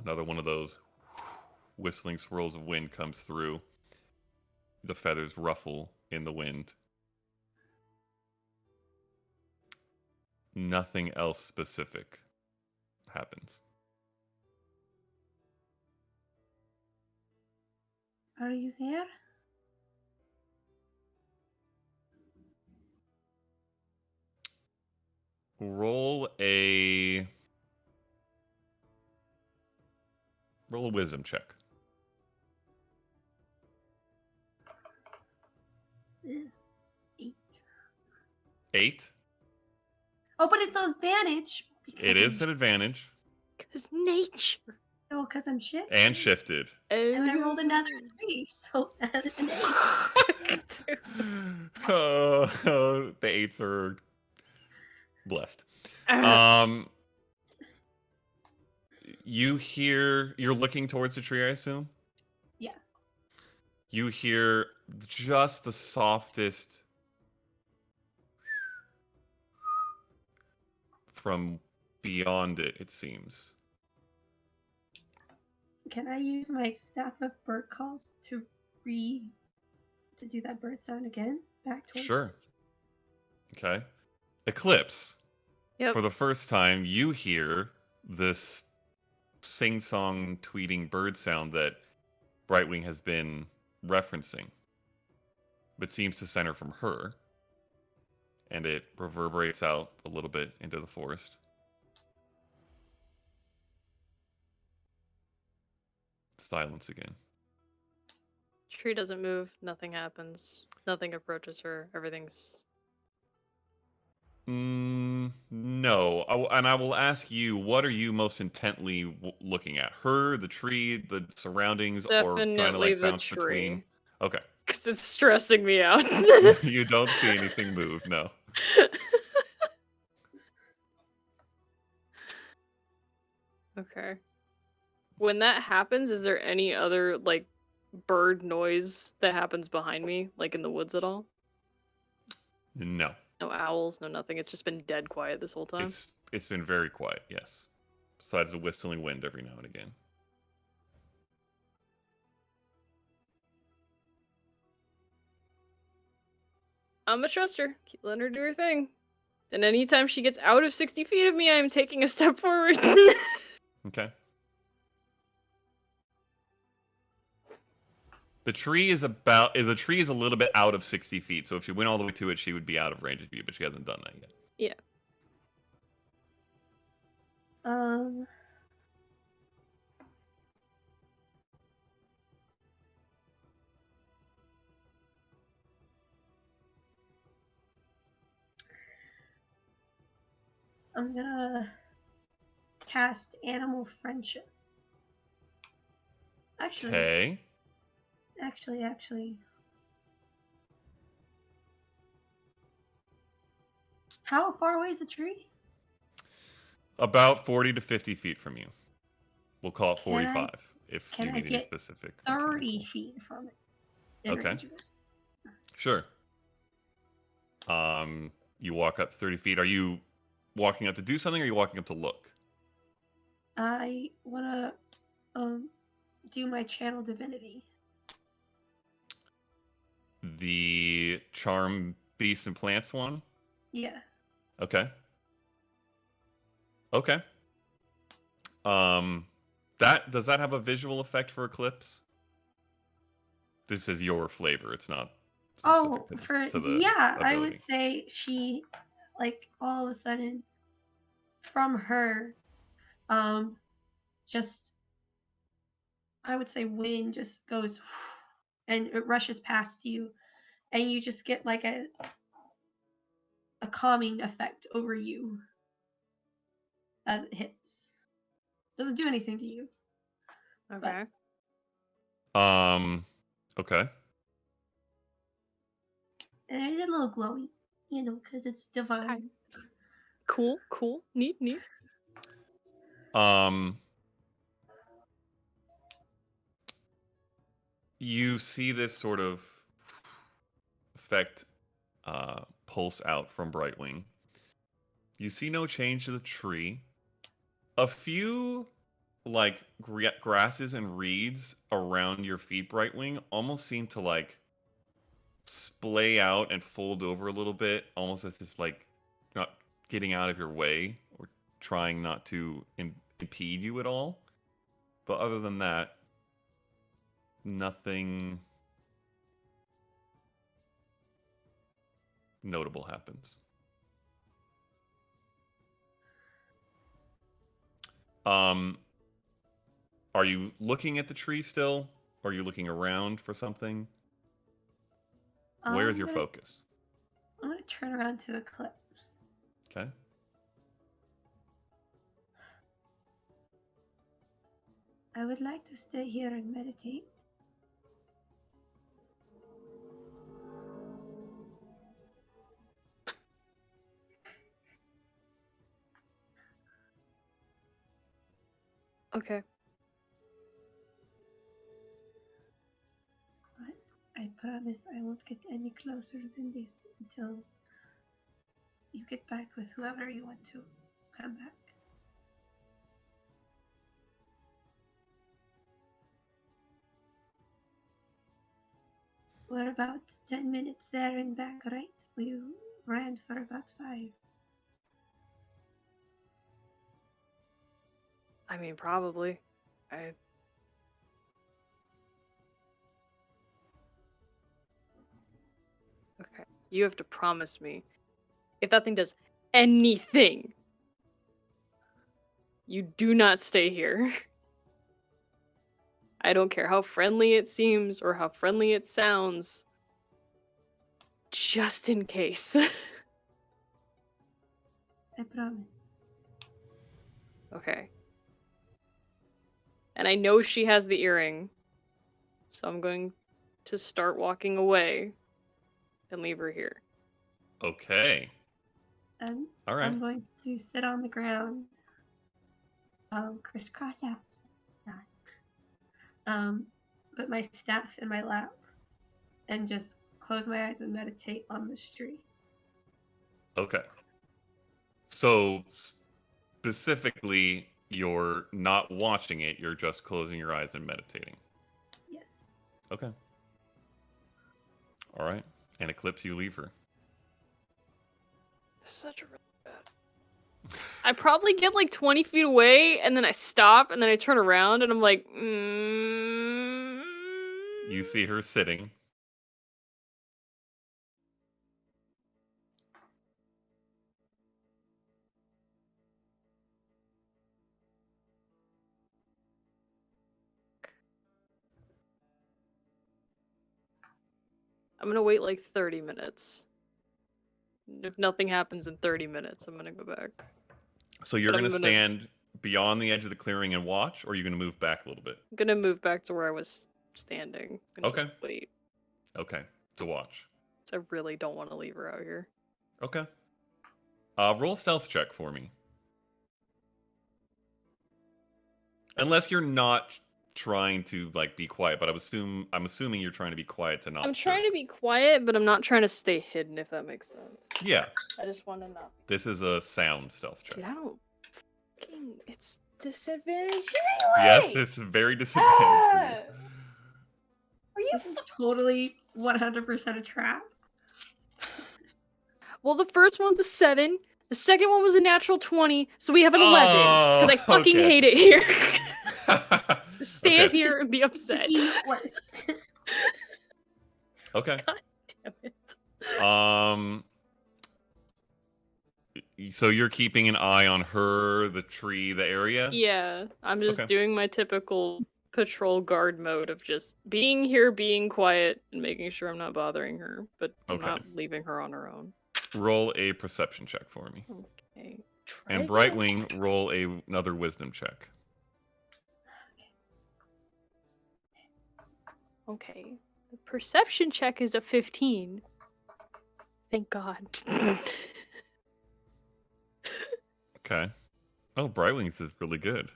Another one of those whistling swirls of wind comes through. The feathers ruffle in the wind. Nothing else specific happens. Are you there? Roll a wisdom check. Eh, 8. 8. Oh, but it's an advantage. It is an advantage. Because nature. Oh, because I'm shifted. And shifted. And I rolled another 3, so an 8. The 8s are blessed. You're looking towards the tree, I assume? Yeah. You hear just the softest from beyond it, it seems. Can I use my staff of bird calls to do that bird sound again? Back towards Sure. Okay. Eclipse. Yep. For the first time, you hear this sing-song tweeting bird sound that Brightwing has been referencing, but seems to center from her, and it reverberates out a little bit into the forest. Silence again. Tree doesn't move. Nothing happens. Nothing approaches her. Everything's... No. And I will ask you, what are you most intently looking at? Her, the tree, the surroundings, or trying to Definitely like the bounce tree. between? Okay. Because it's stressing me out. You don't see anything move, no. Okay. When that happens, is there any other, like, bird noise that happens behind me? Like, in the woods at all? No. No owls, no nothing. It's just been dead quiet this whole time? It's been very quiet, yes. Besides the whistling wind every now and again. I'm gonna trust her. Keep letting her do her thing. And anytime she gets out of 60 feet of me, I'm taking a step forward. Okay. The tree is a little bit out of 60 feet, so if she went all the way to it, she would be out of range of view, but she hasn't done that yet. Yeah. I'm gonna cast Animal Friendship. Actually, how far away is the tree? About 40 to 50 feet from you. We'll call it 45 if you Can I need any get specific. 30 feet from it? In Okay. range of it? Sure. You walk up 30 feet. Are you walking up to do something, or are you walking up to look? I wanna do my channel divinity. The charm beasts and plants one? Yeah. Okay. Okay. Does that have a visual effect for Eclipse? This is your flavor. It's not specific to the yeah, I would ability. say she, like, all of a sudden, from her, just, I would say wind just goes and it rushes past you, and you just get like a calming effect over you as it hits. Doesn't do anything to you. Okay. Okay. And I did a little glowy, because it's divine. Okay. Cool. Neat. You see this sort of effect pulse out from Brightwing. You see no change to the tree. A few like grasses and reeds around your feet, Brightwing, almost seem to like splay out and fold over a little bit, almost as if like not getting out of your way or trying not to impede you at all. But other than that, nothing notable happens. Are you looking at the tree still? Or are you looking around for something? Where is your focus? I'm gonna turn around to Eclipse. Okay. I would like to stay here and meditate. Okay. But I promise I won't get any closer than this until you get back with whoever you want to come back. We're about 10 minutes there and back, right? You ran for about 5. I mean, probably. Okay. You have to promise me, if that thing does anything, you do not stay here. I don't care how friendly it seems or how friendly it sounds. Just in case. I promise. Okay. And I know she has the earring, so I'm going to start walking away and leave her here. Okay. All right. I'm going to sit on the ground, crisscross out, put my staff in my lap, and just close my eyes and meditate on this tree. Okay. So specifically, you're not watching it, you're just closing your eyes and meditating. Yes. Okay. All right. And Eclipse, you leave her. Such a really bad. I probably get like 20 feet away, and then I stop, and then I turn around, and I'm like, You see her sitting. I'm gonna wait like 30 minutes. If nothing happens in 30 minutes, I'm gonna go back. So you're But going I'm to gonna- stand beyond the edge of the clearing and watch, or are you going to move back a little bit? I'm gonna move back to where I was standing and Okay. just wait. Okay. To watch. 'Cause I really don't want to leave her out here. Okay. Roll stealth check for me. Unless you're not trying to like be quiet, but I'm assuming you're trying to be quiet to not. I'm trying to be quiet, but I'm not trying to stay hidden, if that makes sense. Yeah. I just want to not. This is a sound stealth check. Dude, I don't. Fucking. It's disadvantage anyway! Yes, it's very disadvantaged. Ah! Are you? This is totally 100% a trap. Well, the first one's a 7. The second one was a natural 20, so we have an 11. Because I fucking okay. hate it here. Stand Okay. here and be upset. Even worse. Okay. God damn it. So you're keeping an eye on her, the tree, the area? Yeah, I'm just Okay. doing my typical patrol guard mode of just being here, being quiet, and making sure I'm not bothering her, but I'm Okay. not leaving her on her own. Roll a perception check for me. Okay. Try And that. Brightwing, roll another wisdom check. Okay. The perception check is a 15. Thank God. Okay. Oh, Brightwings is really good.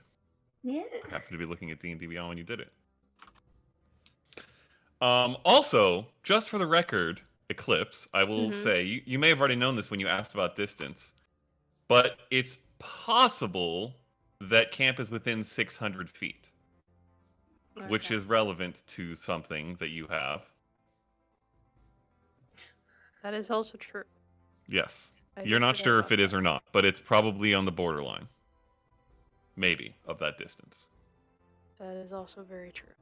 Yeah. I happened to be looking at D&D Beyond when you did it. Also, just for the record, Eclipse, I will Mhm. say, you may have already known this when you asked about distance, but it's possible that camp is within 600 feet, which Okay. is relevant to something that you have. That is also true. Yes. I You're did not forget sure if about it is that. or not, but it's probably on the borderline. Maybe, of that distance. That is also very true.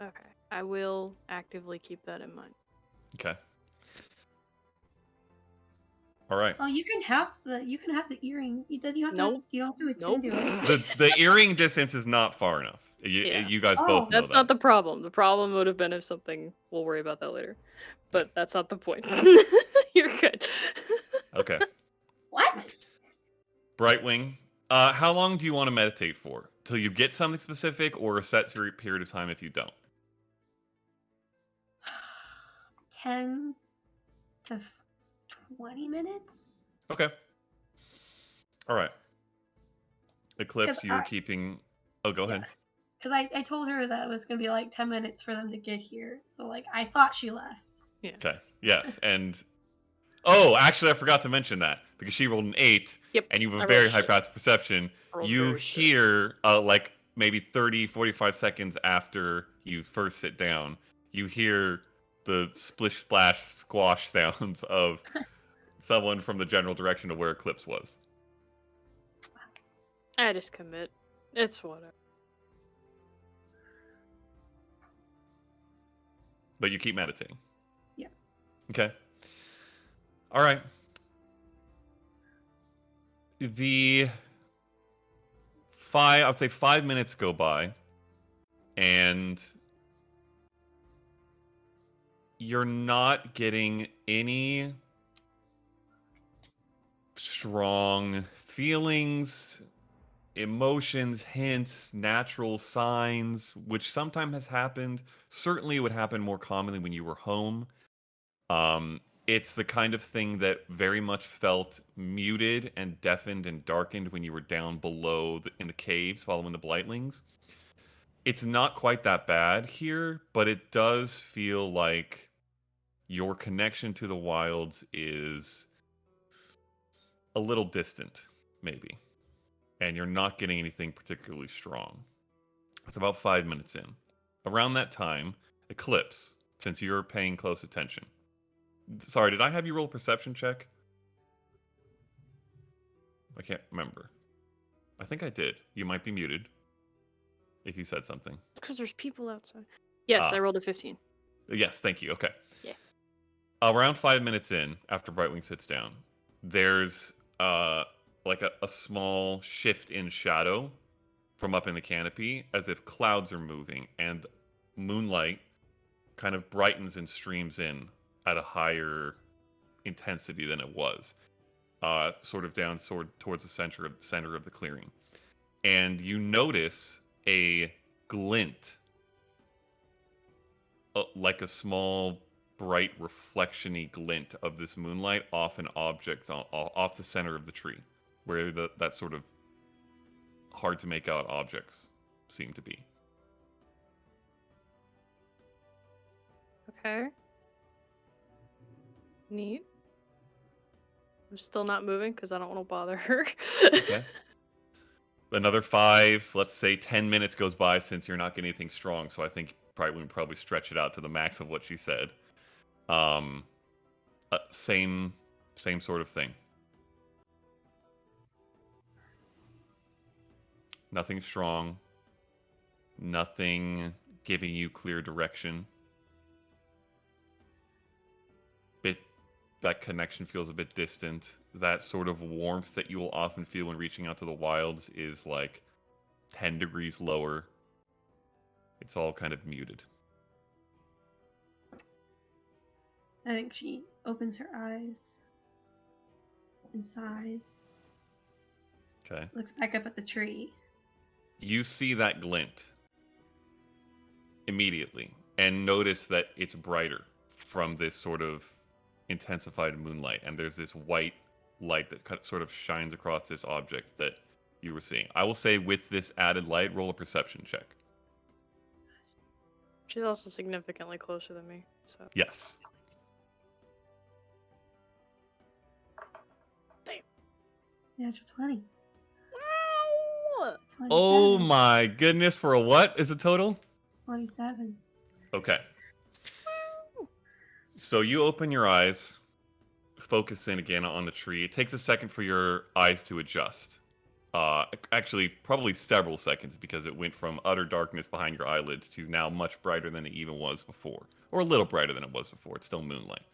Okay. I will actively keep that in mind. Okay. All right. Oh, you can have the earring. You don't have Nope. to. You don't have to Nope. attend to it. The earring distance is not far enough. Yeah. You guys Oh. both know That's that. not the problem. The problem would have been if something. We'll worry about that later. But that's not the point. You're good. Okay. What? Brightwing, how long do you want to meditate for? Till you get something specific, or a set period of time if you don't? 10 to 20 minutes? Okay. All right. Eclipse, 'Cause you're I- keeping... Oh, go ahead. Because I told her that it was going to be like 10 minutes for them to get here. So, like, I thought she left. Okay. Yes, and... Oh, actually, I forgot to mention that, because she rolled an 8, Yep. and you I have a rolled very shit. high passive perception. I rolled You very shit. hear, like, maybe 30, 45 seconds after you first sit down, you hear the splish, splash, squash sounds of someone from the general direction of where Eclipse was. I just commit. It's whatever. But you keep meditating. Yeah. Okay. All right. I'd say 5 minutes go by, and you're not getting any strong feelings, emotions, hints, natural signs, which sometimes has happened. Certainly it would happen more commonly when you were home. It's the kind of thing that very much felt muted and deafened and darkened when you were down below in the caves following the blightlings. It's not quite that bad here, but it does feel like your connection to the wilds is a little distant, maybe. And you're not getting anything particularly strong. It's about 5 minutes in. Around that time, Eclipse, since you're paying close attention. Sorry, did I have you roll a perception check? I can't remember. I think I did. You might be muted if you said something. It's because there's people outside. Yes, Ah. I rolled a 15. Yes, thank you. Okay. Yeah. Around 5 minutes in, after Brightwing sits down, there's like a small shift in shadow from up in the canopy, as if clouds are moving, and moonlight kind of brightens and streams in at a higher intensity than it was, sort of down towards the center of the clearing. And you notice a glint, like a small, bright, reflection-y glint of this moonlight off an object off the center of the tree, where that sort of hard to make out objects seem to be. Okay. Neat. I'm still not moving because I don't want to bother her. Okay. Another 5, let's say 10 minutes goes by since you're not getting anything strong, so I think we can probably stretch it out to the max of what she said. Same sort of thing. Nothing strong. Nothing giving you clear direction. That connection feels a bit distant. That sort of warmth that you will often feel when reaching out to the wilds is like 10 degrees lower. It's all kind of muted. I think she opens her eyes and sighs. Okay. Looks back up at the tree. You see that glint immediately and notice that it's brighter from this sort of intensified moonlight, and there's this white light that sort of shines across this object that you were seeing. I will say, with this added light, roll a perception check. She's also significantly closer than me, so. Yes. Natural 20. Wow! 27. Oh my goodness! For a what is the total? 27. Okay. So you open your eyes, focus in again on the tree. It takes a second for your eyes to adjust. Actually, probably several seconds because it went from utter darkness behind your eyelids to now much brighter than it even was before, or a little brighter than it was before. It's still moonlight,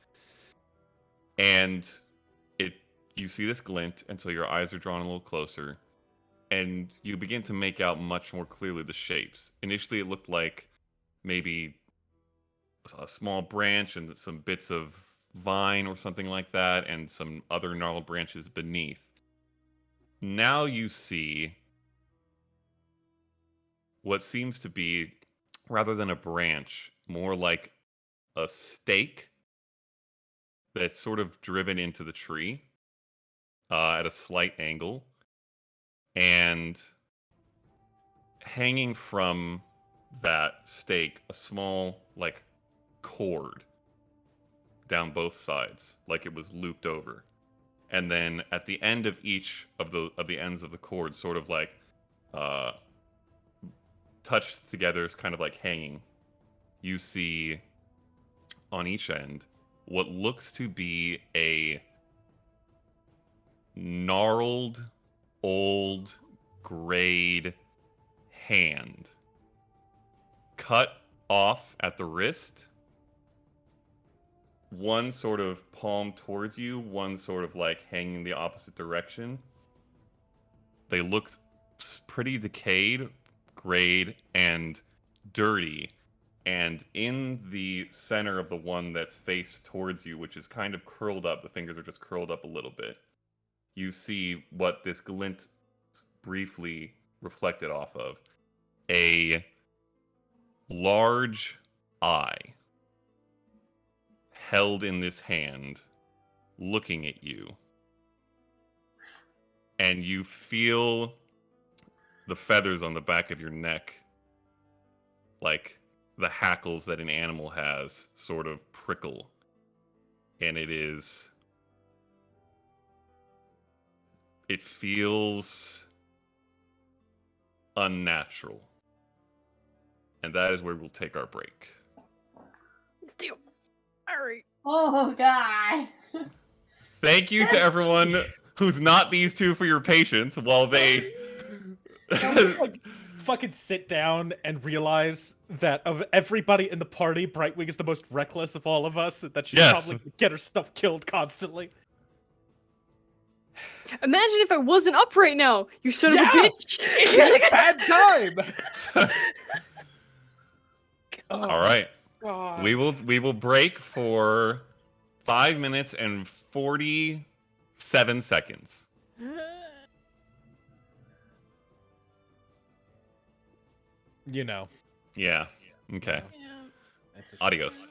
and you see this glint until your eyes are drawn a little closer, and you begin to make out much more clearly the shapes. Initially, it looked like maybe a small branch and some bits of vine or something like that, and some other gnarled branches beneath. Now you see what seems to be, rather than a branch, more like a stake that's sort of driven into the tree at a slight angle. And hanging from that stake, a small, like, cord down both sides, like it was looped over. And then at the end of each of the ends of the cord, sort of like touched together, is kind of like hanging. You see on each end what looks to be a gnarled, old, grayed hand, cut off at the wrist. One sort of palm towards you, one sort of like hanging the opposite direction. They looked pretty decayed, grayed, and dirty. And in the center of the one that's faced towards you, which is kind of curled up, the fingers are just curled up a little bit, you see what this glint briefly reflected off of. A large eye held in this hand, looking at you. And you feel the feathers on the back of your neck, like the hackles that an animal has, sort of prickle. And it feels unnatural. And that is where we'll take our break. Deal. Alright. Oh, God. Thank you to everyone who's not these two for your patience while they... I'll just like fucking sit down and realize that of everybody in the party, Brightwing is the most reckless of all of us, and that she's Yes. probably gonna get herself killed constantly. Imagine if I wasn't up right now, you son of a Yeah! bitch! It's a bad time! All right. God. We will break for 5 minutes and 47 seconds. You know. Yeah. Okay. Yeah. That's a Adios.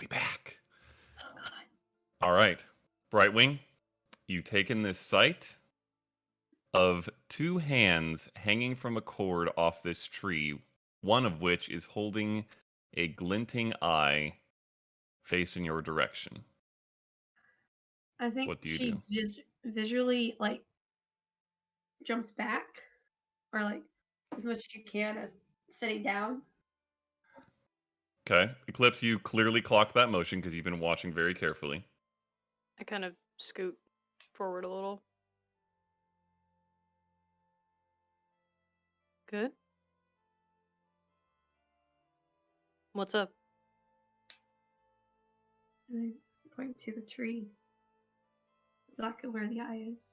way back. Oh god. All right, Brightwing, you take in this sight of two hands hanging from a cord off this tree, one of which is holding a glinting eye facing your direction. I think What do you she do? visually like jumps back, or like as much as you can as sitting down. Okay. Eclipse, you clearly clock that motion because you've been watching very carefully. I kind of scoot forward a little. Good. What's up? And I point to the tree, exactly where the eye is.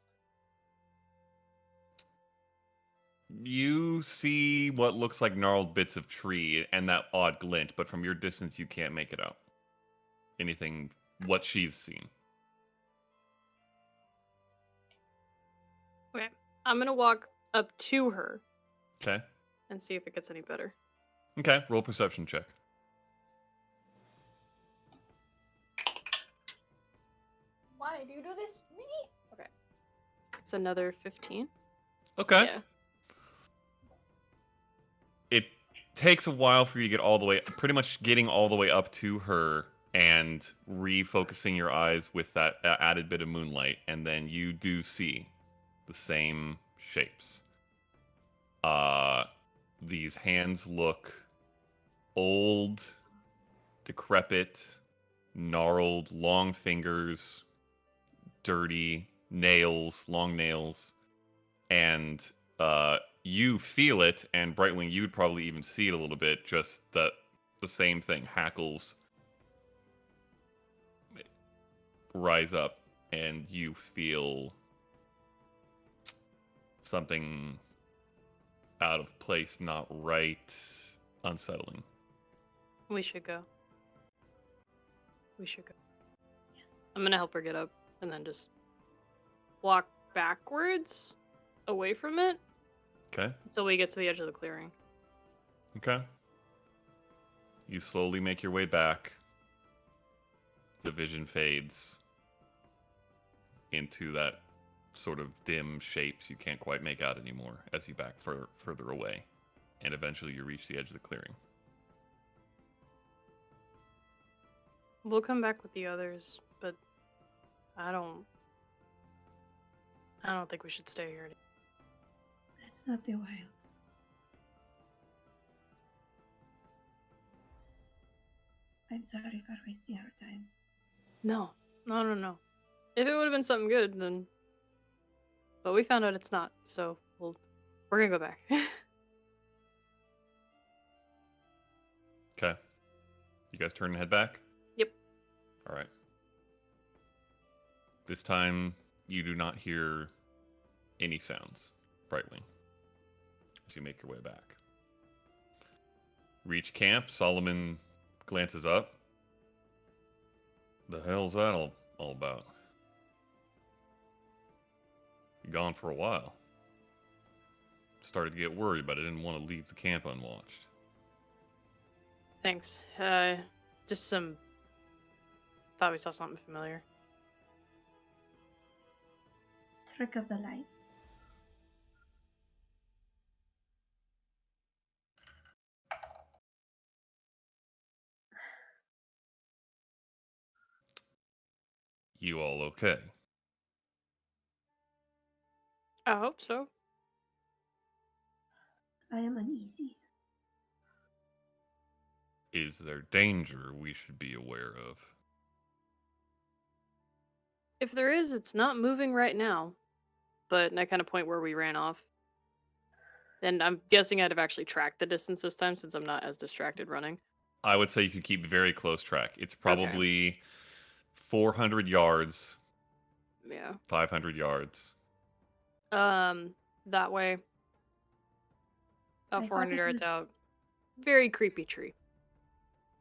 You see what looks like gnarled bits of tree and that odd glint, but from your distance, you can't make it out. Anything, what she's seen. Okay. I'm gonna walk up to her Okay. and see if it gets any better. Okay. Roll perception check. Why do you do this to me? Okay. It's another 15. Okay. Yeah. It takes a while for you to get all the way, pretty much getting all the way up to her and refocusing your eyes with that added bit of moonlight, and then you do see the same shapes. These hands look old, decrepit, gnarled, long fingers, dirty nails, long nails, and you feel it, and Brightwing, you'd probably even see it a little bit, just that the same thing, hackles rise up, and you feel something out of place, not right, unsettling. We should go. We should go. I'm gonna help her get up and then just walk backwards away from it Okay. until we get to the edge of the clearing. Okay. You slowly make your way back. The vision fades into that sort of dim shapes you can't quite make out anymore as you back further away. And eventually you reach the edge of the clearing. We'll come back with the others, but I don't think we should stay here. It's not the wilds. I'm sorry for wasting our time. No. If it would have been something good, then. But we found out it's not, so we're gonna go back. Okay. You guys turn and head back? Yep. All right. This time, you do not hear any sounds, Brightwing, as you make your way back. Reach camp, Solomon glances up. The hell's that all about? You gone for a while. Started to get worried, but I didn't want to leave the camp unwatched. Thanks. Just some. Thought we saw something familiar. Trick of the light. You all okay? I hope so. I am uneasy. Is there danger we should be aware of? If there is, it's not moving right now. But I kind of point where we ran off. And I'm guessing I'd have actually tracked the distance this time since I'm not as distracted running. I would say you could keep very close track. It's probably 400 yards, Yeah. 500 yards. That way. I About thought 400 it yards was- out. Very creepy tree.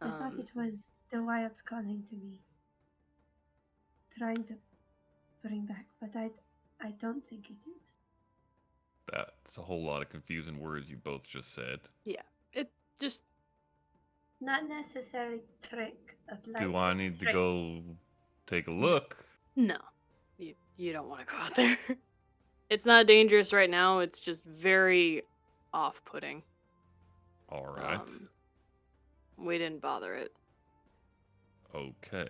I thought it was the wilds calling to me, trying to bring back, but I don't think it is. That's a whole lot of confusing words you both just said. Yeah. It just. Not necessarily trick of light. Do I need to trick. go take a look? No, you don't want to go out there. It's not dangerous right now. It's just very off-putting. All right. We didn't bother it, Okay.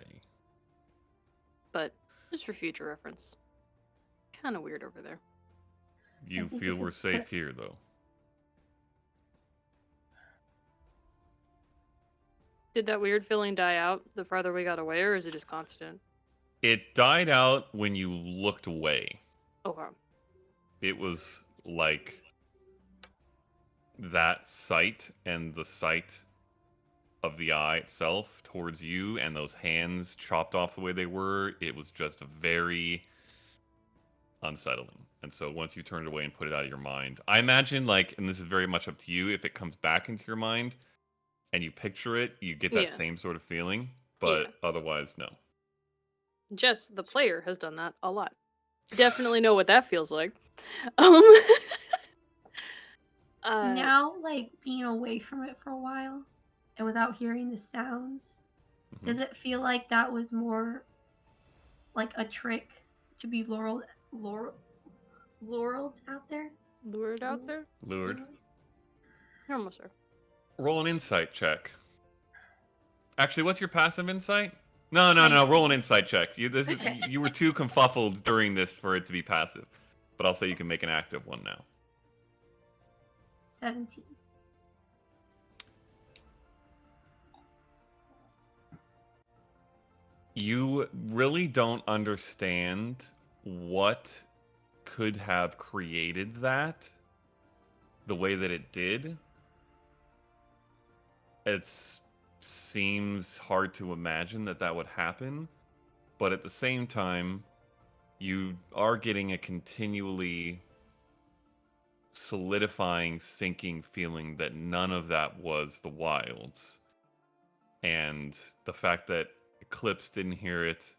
but just for future reference. Kind of weird over there. You think feel it we're was safe here, though? Did that weird feeling die out the farther we got away, or is it just constant? It died out when you looked away. Okay. It was like that sight and the sight of the eye itself towards you and those hands chopped off the way they were. It was just very unsettling. And so once you turned it away and put it out of your mind, I imagine, like, and this is very much up to you, if it comes back into your mind and you picture it, you get that Yeah. same sort of feeling. But Yeah. otherwise, no. Jess, the player, has done that a lot. Definitely know what that feels like. Uh, Now, like being away from it for a while, and without hearing the sounds, Mhm. does it feel like that was more like a trick to be laureled out there? lured out there? Lured. You're almost there. Roll an insight check. Actually, what's your passive insight? No. 19. Roll an insight check. You Okay. you were too confuffled during this for it to be passive, but I'll say you can make an active one now. 17. You really don't understand what could have created that the way that it did. It seems hard to imagine that that would happen, but at the same time, you are getting a continually solidifying, sinking feeling that none of that was the wilds. And the fact that Eclipse didn't hear it,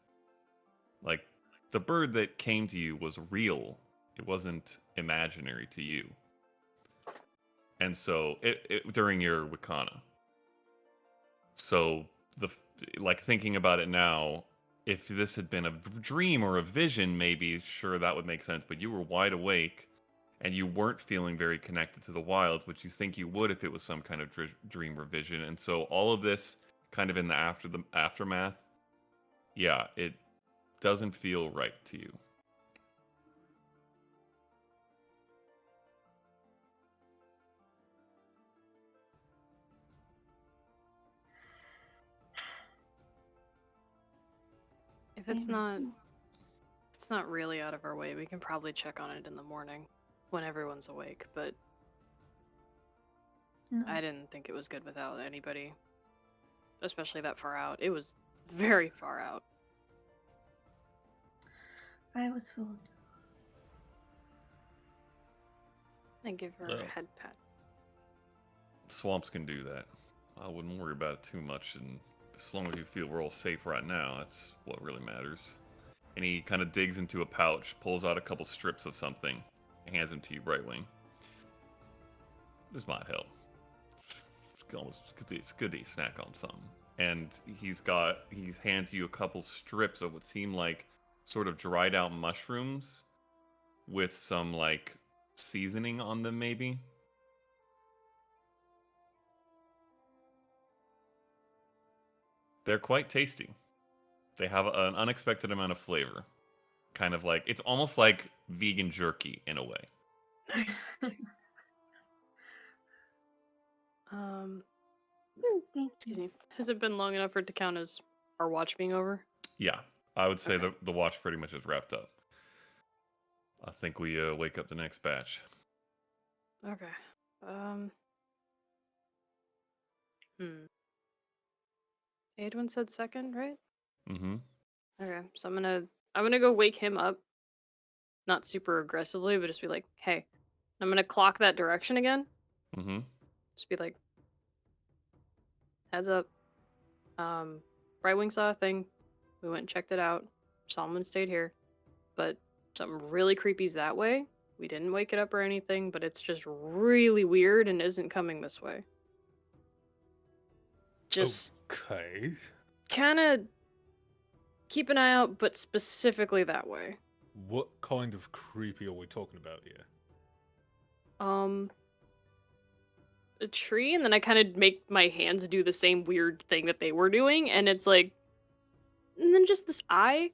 like, the bird that came to you was real. It wasn't imaginary to you. And so, it during your Wicana. So, like, thinking about it now, if this had been a dream or a vision, maybe, sure, that would make sense. But you were wide awake, and you weren't feeling very connected to the wilds, which you think you would if it was some kind of dream or vision. And so, all of this kind of in the aftermath, yeah, it doesn't feel right to you. If it's not really out of our way, we can probably check on it in the morning when everyone's awake, but No. I didn't think it was good without anybody, especially that far out. It was very far out. I was fooled. And give her Well. a head pat. Swamps can do that. I wouldn't worry about it too much, and as long as you feel we're all safe right now, that's what really matters. And he kind of digs into a pouch, pulls out a couple strips of something, and hands them to you, Brightwing. This might help. It's good to snack on something. And he hands you a couple strips of what seem like sort of dried out mushrooms with some, like, seasoning on them, maybe. They're quite tasty. They have an unexpected amount of flavor. Kind of like, it's almost like vegan jerky in a way. Nice. Thank Excuse you. me. Has it been long enough for it to count as our watch being over? Yeah, I would say Okay. the watch pretty much is wrapped up. I think we wake up the next batch. Okay. Edwin said second, right? Mm-hmm. Okay, so I'm gonna go wake him up. Not super aggressively, but just be like, hey, I'm gonna clock that direction again. Mm-hmm. Just be like, heads up. Right Wing saw a thing. We went and checked it out. Solomon stayed here. But something really creepy's that way. We didn't wake it up or anything, but it's just really weird and isn't coming this way. Just Okay. kind of keep an eye out, but specifically that way. What kind of creepy are we talking about here? A tree, and then I kind of make my hands do the same weird thing that they were doing, and it's like, and then just this eye.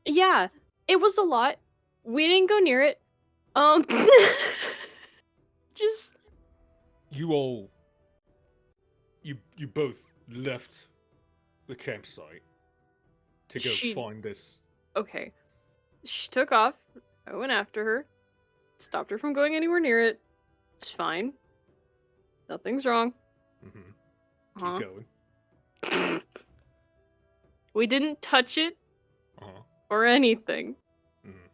Yeah, it was a lot. We didn't go near it. Just You all, you both left the campsite to go She- find this. okay. She took off. I went after her. Stopped her from going anywhere near it. It's fine. Nothing's wrong. Mm-hmm. Keep Uh-huh. going. We didn't touch it Uh-huh. or anything. Mm-hmm.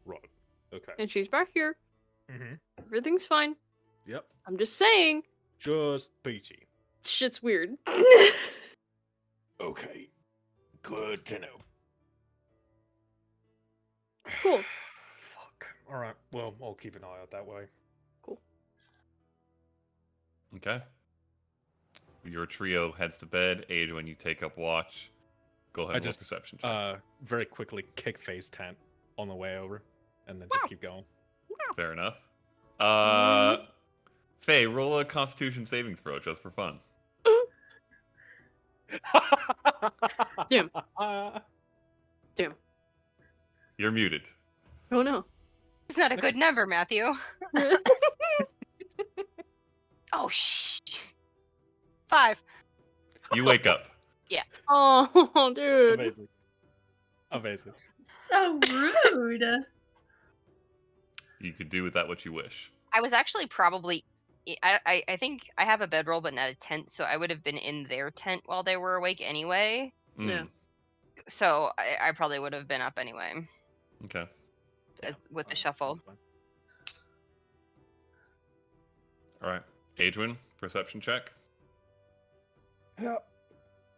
Right. Okay. And she's back here. Mm-hmm. Everything's fine. Yep. I'm just saying, Just peachy. shit's weird. Okay. Good to know. Cool. Fuck. Alright, well, I'll keep an eye out that way. Okay. Your trio heads to bed. Adrian, you take up watch. Go ahead I and roll just, perception check. very quickly kick Faye's tent on the way over, and then just keep going. Fair enough. Faye, roll a Constitution saving throw just for fun. Damn. Damn. You're muted. Oh no. It's not a good number, Matthew. Oh, shh. 5. You wake up. Oh, dude. Amazing. Amazing. So rude. You could do with that what you wish. I was actually probably. I think I have a bedroll, but not a tent, so I would have been in their tent while they were awake anyway. Yeah. So I probably would have been up anyway Okay. with the shuffle. That's fine. All right. Adrian, perception check. Yep.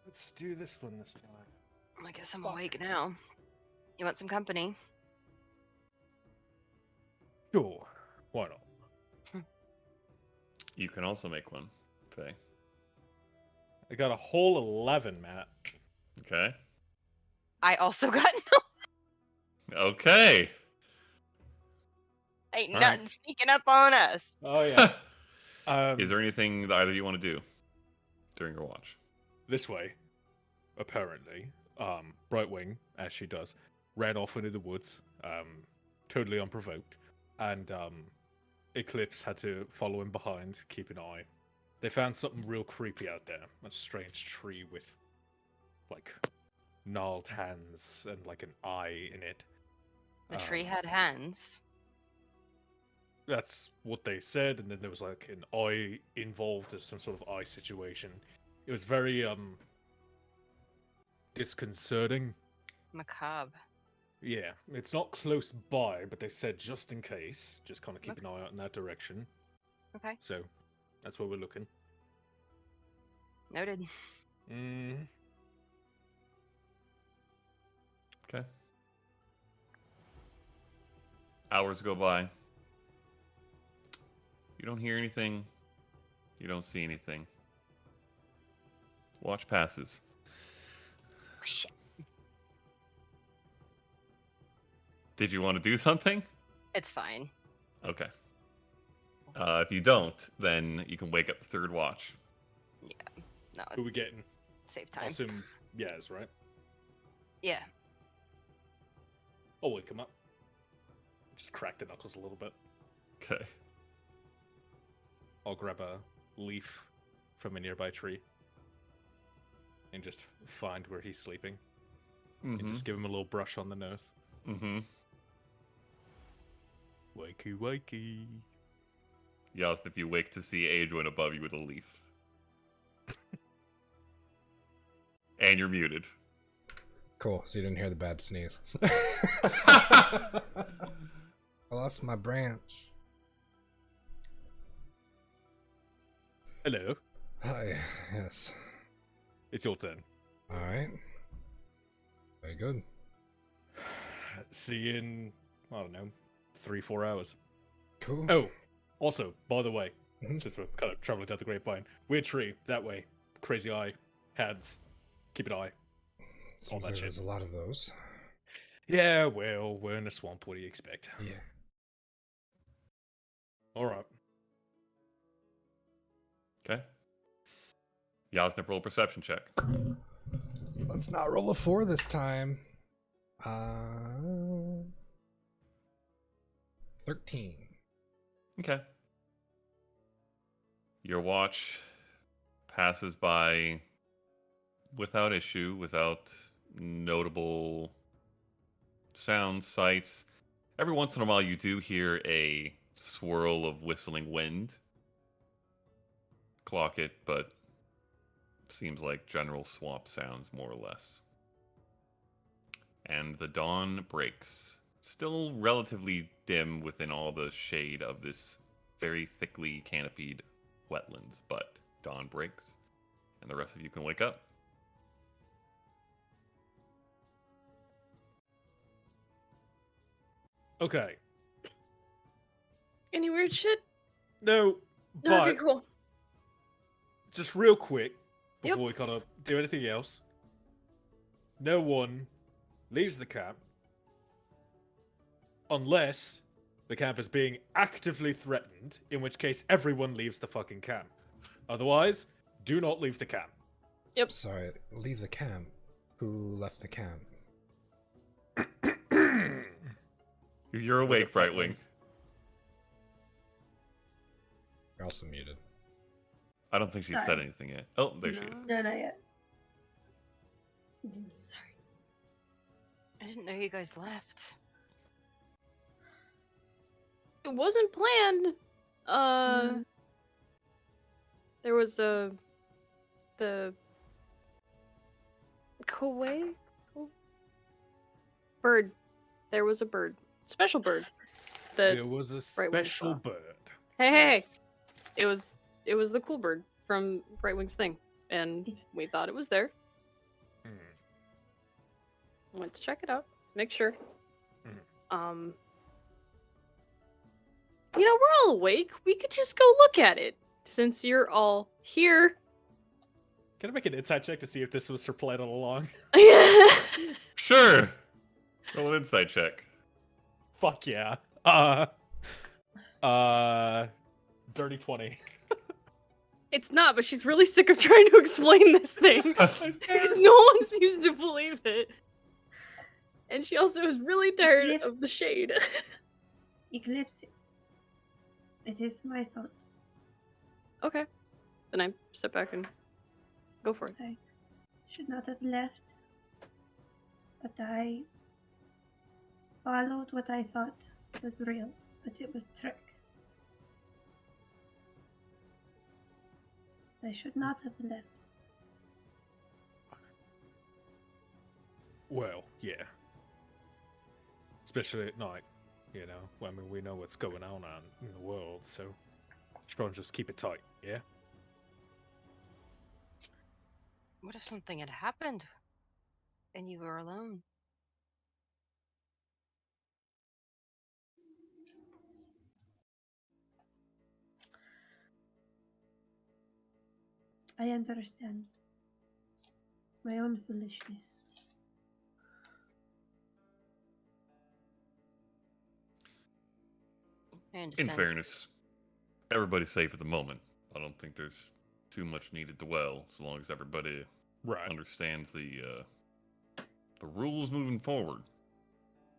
Let's do this one this time. I guess I'm awake now. You want some company? Sure. Why not? You can also make one, Faye. I got a whole 11, Matt. Okay. I also got no. Okay. Ain't All nothing right. sneaking up on us. Oh, yeah. Is there anything that either of you want to do during your watch? This way, apparently, Brightwing, as she does, ran off into the woods, totally unprovoked, and Eclipse had to follow him behind, keep an eye. They found something real creepy out there, a strange tree with, like, gnarled hands and, like, an eye in it. The tree had hands. That's what they said, and then there was, like, an eye involved as some sort of eye situation. It was very, disconcerting. Macabre. Yeah, it's not close by, but they said just in case, just kind of keep an eye out in that direction. Okay. So, that's where we're looking. Noted. Okay. Hours go by. You don't hear anything. You don't see anything. Watch passes. Oh, shit. Did you want to do something? It's fine. Okay. If you don't, then you can wake up the third watch. No, Who we getting? save I time. assume Yaz, right? Yeah. I'll wake him up. Just crack the knuckles a little bit. Okay. I'll grab a leaf from a nearby tree and just find where he's sleeping and just give him a little brush on the nose. Mm-hmm. Wakey, wakey. Yes, if you wake to see Adrian above you with a leaf. And you're muted. Cool, so you didn't hear the bad sneeze. I lost my branch. Hello. Hi, yes. It's your turn. Alright. Very good. See you in, I don't know, 3-4 hours. Cool. Oh, also, by the way, Since we're kind of traveling down the grapevine. Weird tree, that way. Crazy eye, hands. Keep an eye. Seems that like shit. there's a lot of those. Yeah, well, we're in a swamp. What do you expect? Yeah. Alright. Okay. Y'all's gonna roll a perception check. Let's not roll a 4 this time. 13. Okay. Your watch passes by without issue, without notable sounds, sights. Every once in a while, you do hear a swirl of whistling wind. Clock it, but seems like general swamp sounds, more or less. And the dawn breaks. Still relatively dim within all the shade of this very thickly canopied wetlands, but dawn breaks, and the rest of you can wake up. Okay. Any weird shit? No, but Okay, cool. just real quick, Yep. before we kind of do anything else, no one leaves the camp unless the camp is being actively threatened, in which case everyone leaves the fucking camp. Otherwise, do not leave the camp. Sorry, leave the camp. Who left the camp? You're awake, Brightwing. You're also muted. I don't think she said Sorry. anything yet. Oh, there she is. No, not yet. Sorry. I didn't know you guys left. It wasn't planned. Mhm. There was the Khaing bird. There was a bird, special bird. That There was a Brightwing special saw. bird. hey, it was the cool bird from Brightwing's thing, and we thought it was there. Hmm. Went to check it out, make sure. Mhm. You know, we're all awake. We could just go look at it since you're all here. Can I make an insight check to see if this was her plan all along? Sure. Roll an insight check. Fuck yeah. Dirty 20. It's not, but she's really sick of trying to explain this thing because no one seems to believe it. And she also is really tired Eclipse. of the shade. Eclipse. It is my fault. Okay. Then I step back and go for it. I should not have left. But I followed what I thought was real, but it was trick. I should not have left. Well, yeah. Especially at night, you know. I mean, we know what's going on in the world, so try and just keep it tight, yeah? What if something had happened and you were alone? I understand my own foolishness. I In understand. fairness, everybody's safe at the moment. I don't think there's too much needed to dwell, as long as everybody Right. understands the rules moving forward.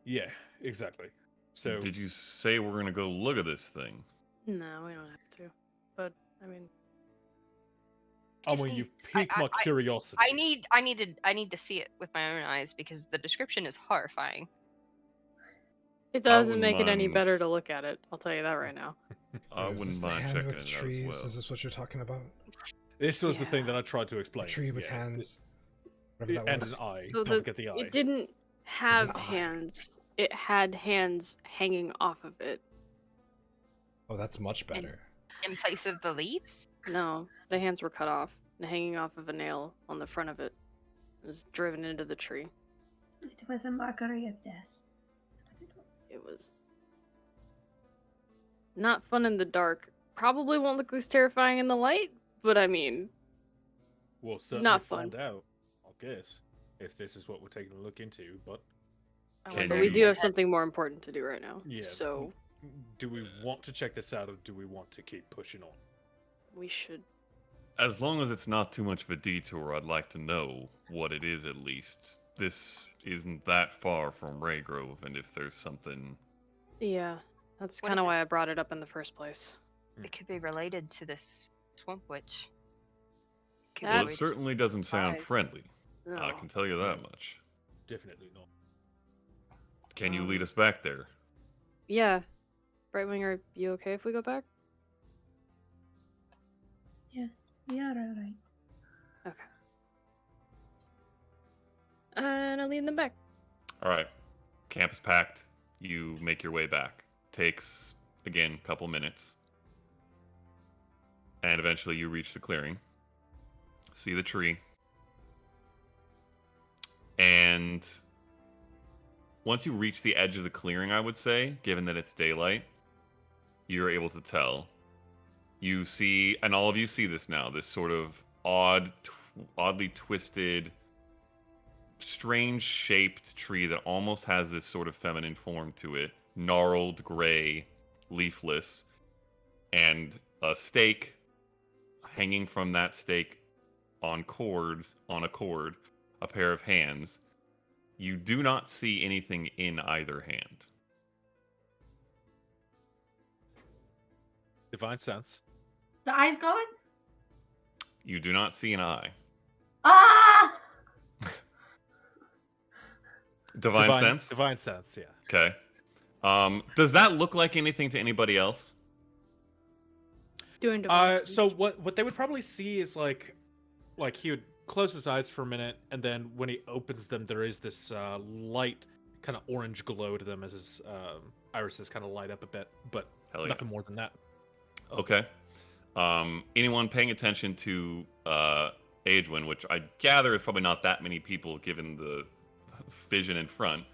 Yeah, exactly. So, Did you say we're gonna go look at this thing? No, we don't have to. But, I mean... I just mean, need- you've piqued my curiosity. I need to see it with my own eyes because the description is horrifying. It doesn't wouldn't make it any mind. better to look at it. I'll tell you that right now. I Is this wouldn't the mind hand checking with it out trees? as well. Is this what you're talking about? This was the thing Yeah. that I tried to A explain. tree with yeah. hands? Whatever that And was. an eye. So Don't forget the eye. it didn't have eye. hands. It had hands hanging off of it. Oh, that's much better. In place of the leaves? No, the hands were cut off and hanging off of a nail on the front of it. It was driven into the tree. It was a mockery of death. That's what it was. It was not fun in the dark, probably won't look as terrifying in the light, but I mean, We'll certainly not fun. find out, I guess, if this is what we're taking a look into. But Can But we you- do have something more important to do right now. Yeah. So do we want to check this out, or do we want to keep pushing on? we should. As long as it's not too much of a detour, I'd like to know what it is at least. This isn't that far from Reygrove, and if there's something... Yeah, that's What kind of if why I it's- brought it up in the first place. It could be related to this swamp witch. Could be Well, it related certainly to doesn't sound spies. friendly. I No. can tell you that much. Definitely not. Can you lead us back there? Yeah. Brightwing, are you okay if we go back? Yes, we are alright. Okay. And I'll lead them back. All right. Camp is packed. You make your way back. Takes, again, a couple minutes. And eventually you reach the clearing. See the tree. And once you reach the edge of the clearing, I would say, given that it's daylight, you're able to tell. You see, and all of you see this now, this sort of oddly twisted, strange shaped tree that almost has this sort of feminine form to it. Gnarled, gray, leafless, and a stake hanging from that stake on a cord, a pair of hands. You do not see anything in either hand. Divine sense. The eye's gone? You do not see an eye. Ah! Divine sense? Divine sense, yeah. Okay. Does that look like anything to anybody else? Doing divine So speech. what they would probably see is like he would close his eyes for a minute, and then when he opens them, there is this light, kind of orange glow to them as his irises kind of light up a bit, but Hell yeah. nothing more than that. Okay. Anyone paying attention to Aedwin, which I gather is probably not that many people given the vision in front,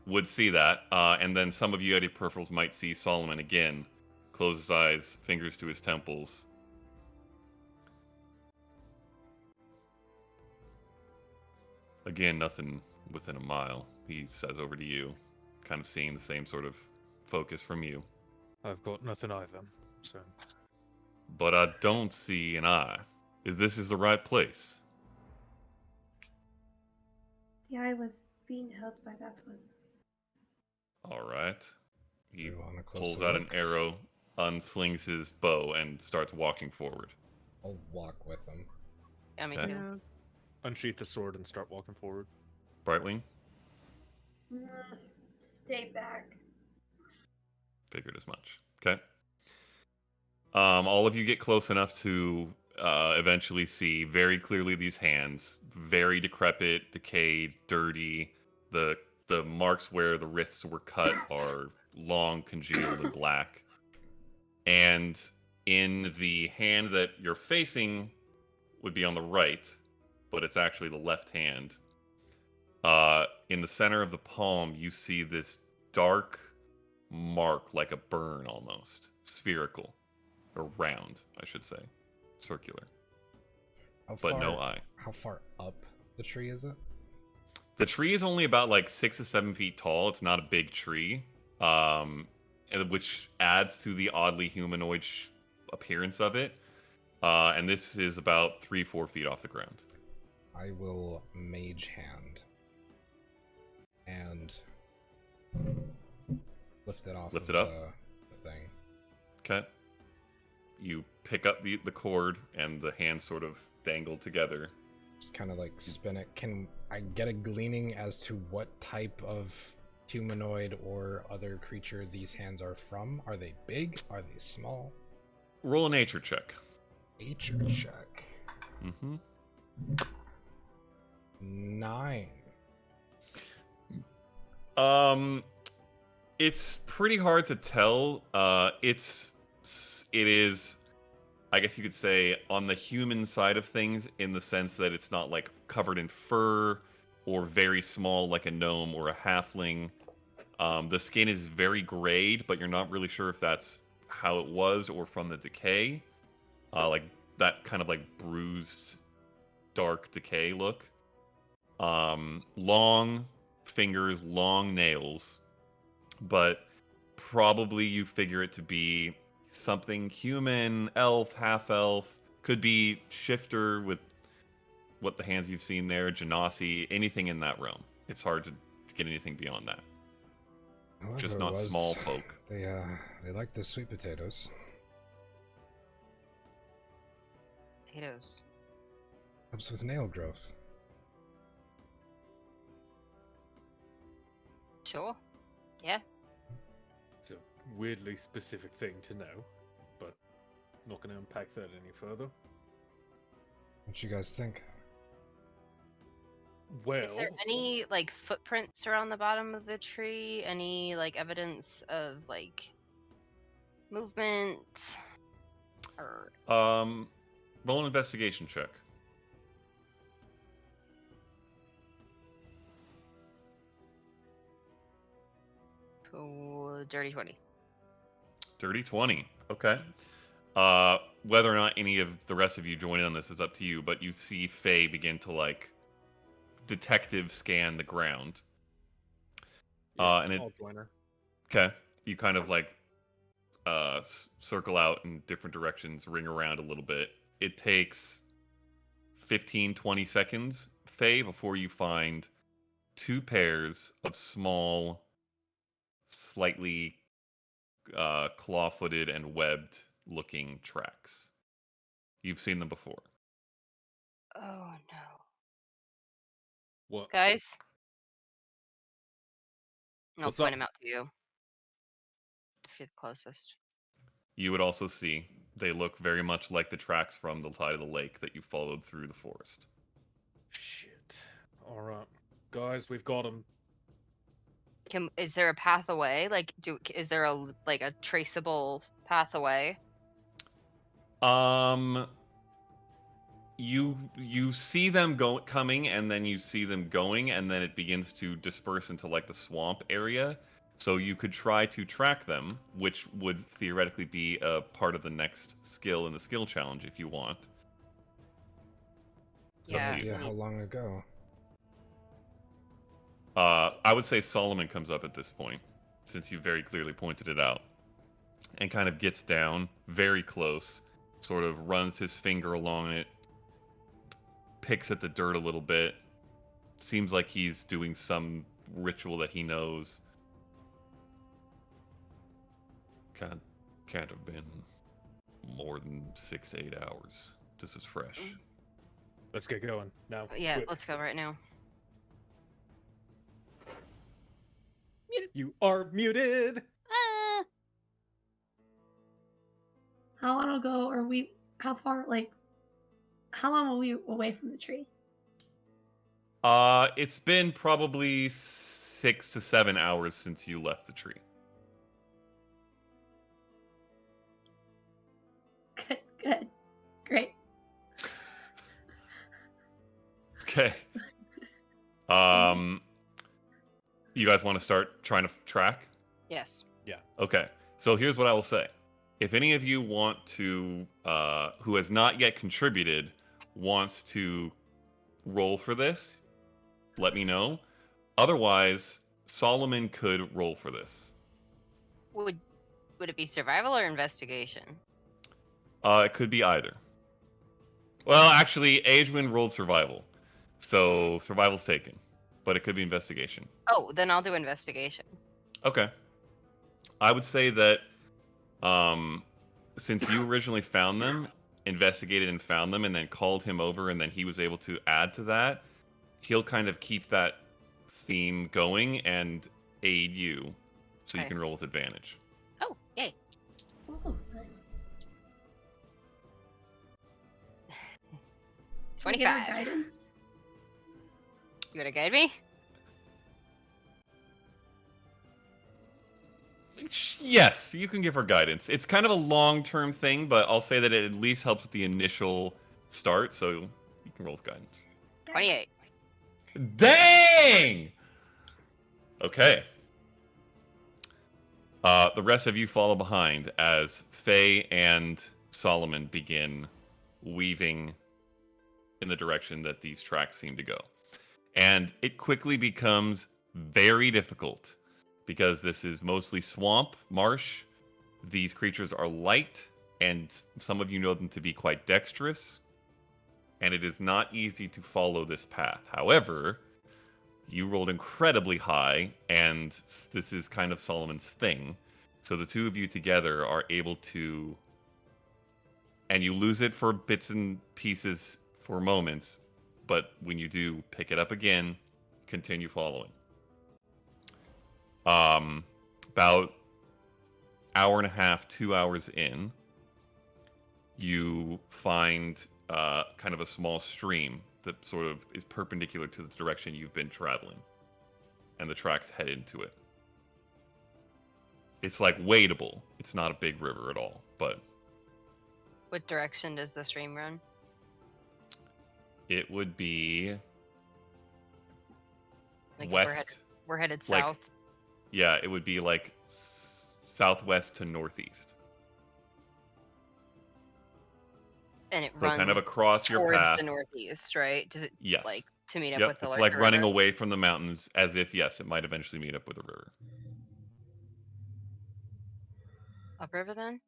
would see that. And then some of you at your peripherals might see Solomon again, close his eyes, fingers to his temples. Again, nothing within a mile. He says over to you, kind of seeing the same sort of focus from you. I've got nothing either, so... But I don't see an eye. This is the right place? The eye was being held by that one. All right. He You want a closer pulls out an look? arrow, unslings his bow, and starts walking forward. I'll walk with them. Yeah, me Okay. too. Yeah. Unsheath the sword and start walking forward. Brightwing? Stay back. Figured as much. Okay. All of you get close enough to eventually see very clearly these hands, very decrepit, decayed, dirty. The marks where the wrists were cut are long, congealed, and black. And in the hand that you're facing would be on the right, but it's actually the left hand. In the center of the palm, you see this dark mark, like a burn almost, spherical. Or round, I should say. Circular. How But far, no eye. How far up the tree is it? The tree is only about like 6 to 7 feet tall. It's not a big tree, which adds to the oddly humanoid appearance of it. And this is about 3-4 feet off the ground. I will mage hand and lift it off. Lift of it up? The thing. Okay. You pick up the cord, and the hands sort of dangle together. Just kind of like spin it. Can I get a gleaning as to what type of humanoid or other creature these hands are from? Are they big? Are they small? Roll a nature check. Nature check. Mm-hmm. 9. It's pretty hard to tell. It is, I guess you could say, on the human side of things, in the sense that it's not like covered in fur or very small like a gnome or a halfling. The skin is very grayed, but you're not really sure if that's how it was or from the decay, like that kind of like bruised, dark decay look. Long fingers, long nails, but probably you figure it to be something human, elf, half elf. Could be shifter with what the hands you've seen there, genasi, anything in that realm. It's hard to get anything beyond that. However Just it not was, small folk. They like the sweet potatoes. Potatoes. Helps with nail growth. Sure. Yeah. It's a weirdly specific thing to know, but not going to unpack that any further. What you guys think? Well, Is there any like footprints around the bottom of the tree? Any like evidence of like movement? Or Roll an investigation check. dirty 20. Dirty 20. Okay. Whether or not any of the rest of you join in on this is up to you, but you see Faye begin to like detective scan the ground. yeah, and it I'll join her. Okay. You kind of like circle out in different directions, ring around a little bit. It takes 15, 20 seconds, Faye, before you find 2 pairs of small, slightly claw-footed and webbed-looking tracks. You've seen them before. Oh no. What? Guys? I'll What's point up? him out to you. If you're the closest. You would also see they look very much like the tracks from the side of the lake that you followed through the forest. Shit. Alright. Guys, we've got him. Is there a path away? Like, is there a traceable path away? You see them coming, and then you see them going, and then it begins to disperse into like the swamp area. So you could try to track them, which would theoretically be a part of the next skill in the skill challenge if you want. It's up Yeah. to you. Idea how long ago? I would say Solomon comes up at this point, since you very clearly pointed it out, and kind of gets down very close, sort of runs his finger along it, picks at the dirt a little bit. Seems like he's doing some ritual that he knows. Can't have been more than 6 to 8 hours. This is fresh. Let's get going. Now. Yeah, quick. let's go right now. You are muted! How long ago are we? How far? Like, how long were we away from the tree? It's been probably 6 to 7 hours since you left the tree. Good. Great. Okay. You guys want to start trying to track? Yes. Okay. So here's what I will say. If any of you want to, who has not yet contributed, wants to roll for this, let me know. Otherwise, Solomon could roll for this. Would it be survival or investigation? It could be either. Well, actually, Ageman rolled survival, so survival's taken. But it could be investigation. Oh, then I'll do investigation. Okay. I would say that since you originally found them, investigated and found them, and then called him over, and then he was able to add to that, he'll kind of keep that theme going and aid you, so you Okay. can roll with advantage. Oh, yay. Oh, nice. 25. Give her guidance. You gonna guide me? Yes, you can give her guidance. It's kind of a long-term thing, but I'll say that it at least helps with the initial start, so you can roll with guidance. 28. Dang! Okay. The rest of you follow behind as Faye and Solomon begin weaving in the direction that these tracks seem to go. And it quickly becomes very difficult because this is mostly swamp, marsh. These creatures are light, and some of you know them to be quite dexterous. And it is not easy to follow this path. However, you rolled incredibly high, and this is kind of Solomon's thing. So the two of you together are able to, and you lose it for bits and pieces for moments, but when you do, pick it up again, continue following. About hour and a half, 2 hours in, you find kind of a small stream that sort of is perpendicular to the direction you've been traveling, and the tracks head into it. It's like wadable. It's not a big river at all, but What direction does the stream run? it would be Like if west. we're headed like- south. Yeah, it would be like southwest to northeast. And it So runs kind of across your towards path. the northeast, right? Does it Yes. like to meet up Yep, with the it's larger like running river? away from the mountains, as if, yes, it might eventually meet up with a river. Upriver then?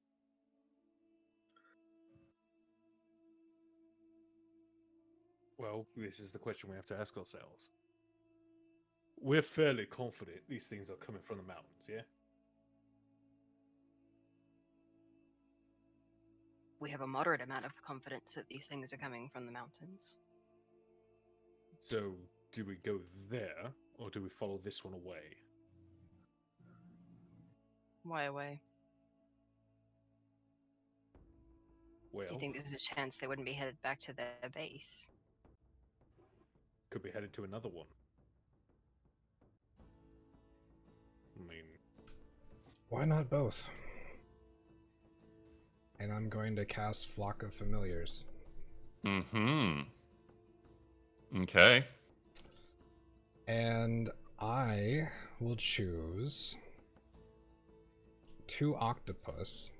Well, this is the question we have to ask ourselves. We're fairly confident these things are coming from the mountains, yeah? We have a moderate amount of confidence that these things are coming from the mountains. So, do we go there, or do we follow this one away? Why away? Well, Do you think there's a chance they wouldn't be headed back to their base? could be headed to another one. I mean, Why not both? And I'm going to cast Flock of Familiars. Mm-hmm. Okay. And I will choose 2 octopus.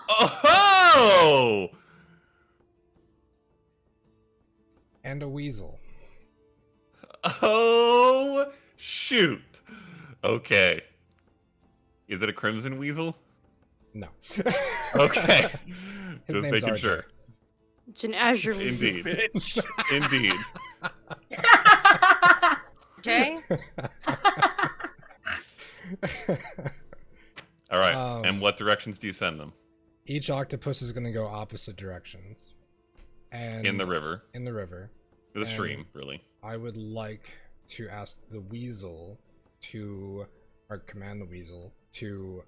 Oh! And a weasel. Oh, shoot. Okay. Is it a crimson weasel? No. Okay. His Just name's making RJ. sure. It's an azure. Indeed. bitch. Indeed. Jay? All right. And Um, what directions do you send them? Each octopus is going to go opposite directions. And In the river. In the river. The and- stream, really. I would like to ask the weasel to, or command the weasel to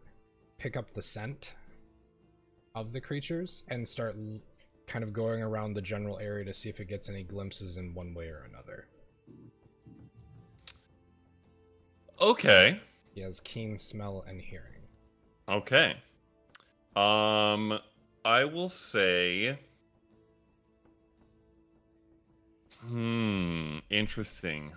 pick up the scent of the creatures and start kind of going around the general area to see if it gets any glimpses in one way or another. Okay. He has keen smell and hearing. Okay. I will say. Interesting.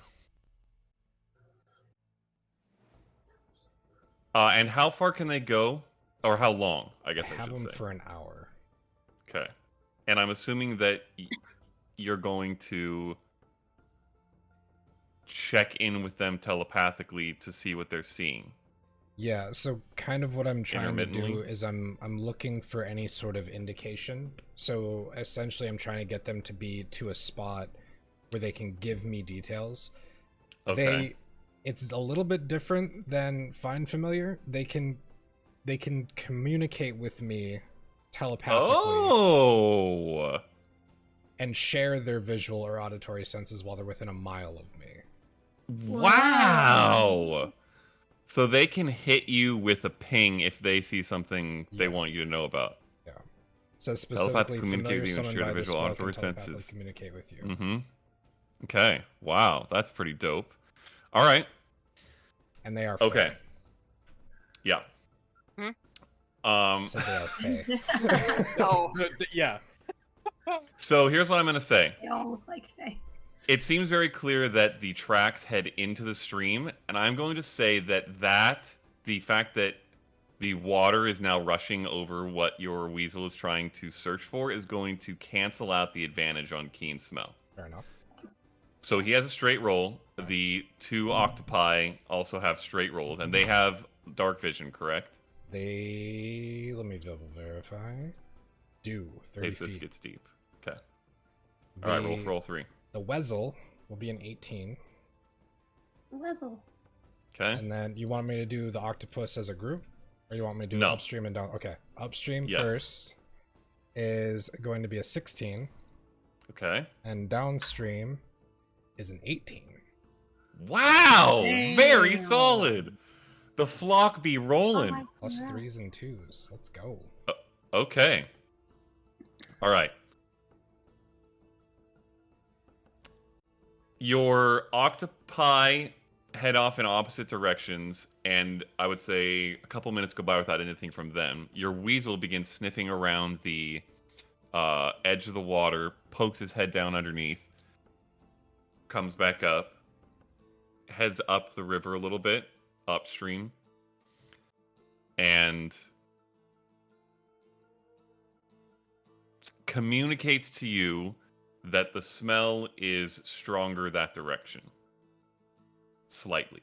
And how far can they go? Or how long, I guess I Have should them say. for an hour. Okay. And I'm assuming that you're going to check in with them telepathically to see what they're seeing. Yeah, so kind of what I'm trying to do Intermittently? is I'm looking for any sort of indication. So essentially I'm trying to get them to be to a spot where they can give me details. Okay. It's a little bit different than Find Familiar. They can communicate with me telepathically Oh! and share their visual or auditory senses while they're within a mile of me. Wow! So they can hit you with a ping if they see something they Yeah. want you to know about. So specifically, communicate familiar with you and summoned share by the this visual spell can auditory telepathically senses. communicate with you. Mm-hmm. Okay. Wow, that's pretty dope. All right. And they are Okay. fey. Yeah. Hmm? So they are fey. Oh, Yeah. So here's what I'm gonna say. They all look like Faye. It seems very clear that the tracks head into the stream, and I'm going to say that the fact that the water is now rushing over what your weasel is trying to search for is going to cancel out the advantage on keen smell. Fair enough. So he has a straight roll. The 2 octopi also have straight rolls, and they have dark vision, correct? They, let me double verify. Do 30 In case this feet. gets deep. Okay. All right, roll 3. The Weasel will be an 18. Weasel. Okay. And then you want me to do the octopus as a group? Or you want me to do No. upstream and down? Okay. Upstream Yes. first is going to be a 16. Okay. And downstream is an 18. Wow! Very Damn. solid. The flock be rolling. Oh, Plus yeah. 3s and 2s. Let's go. Okay. All right. Your octopi head off in opposite directions, and I would say a couple minutes go by without anything from them. Your weasel begins sniffing around the edge of the water, pokes his head down underneath, comes back up, heads up the river a little bit, upstream, and communicates to you that the smell is stronger that direction. Slightly.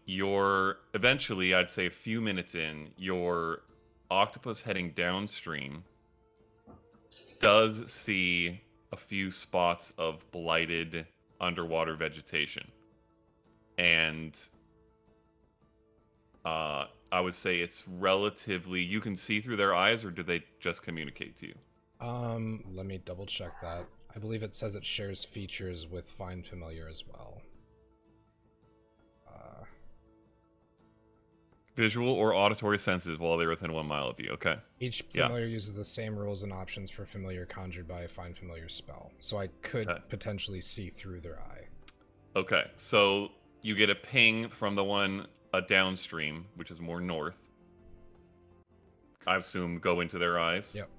You're eventually, I'd say a few minutes in, your octopus heading downstream does see a few spots of blighted underwater vegetation. And I would say it's relatively, you can see through their eyes, or do they just communicate to you? Let me double check that. I believe it says it shares features with Find Familiar as well. Visual or auditory senses while they're within 1 mile of you. Okay. Each familiar uses the same rules and options for familiar conjured by a Find Familiar spell. So I could potentially see through their eye. Okay. So you get a ping from the one downstream, which is more north. I assume go into their eyes. Yep.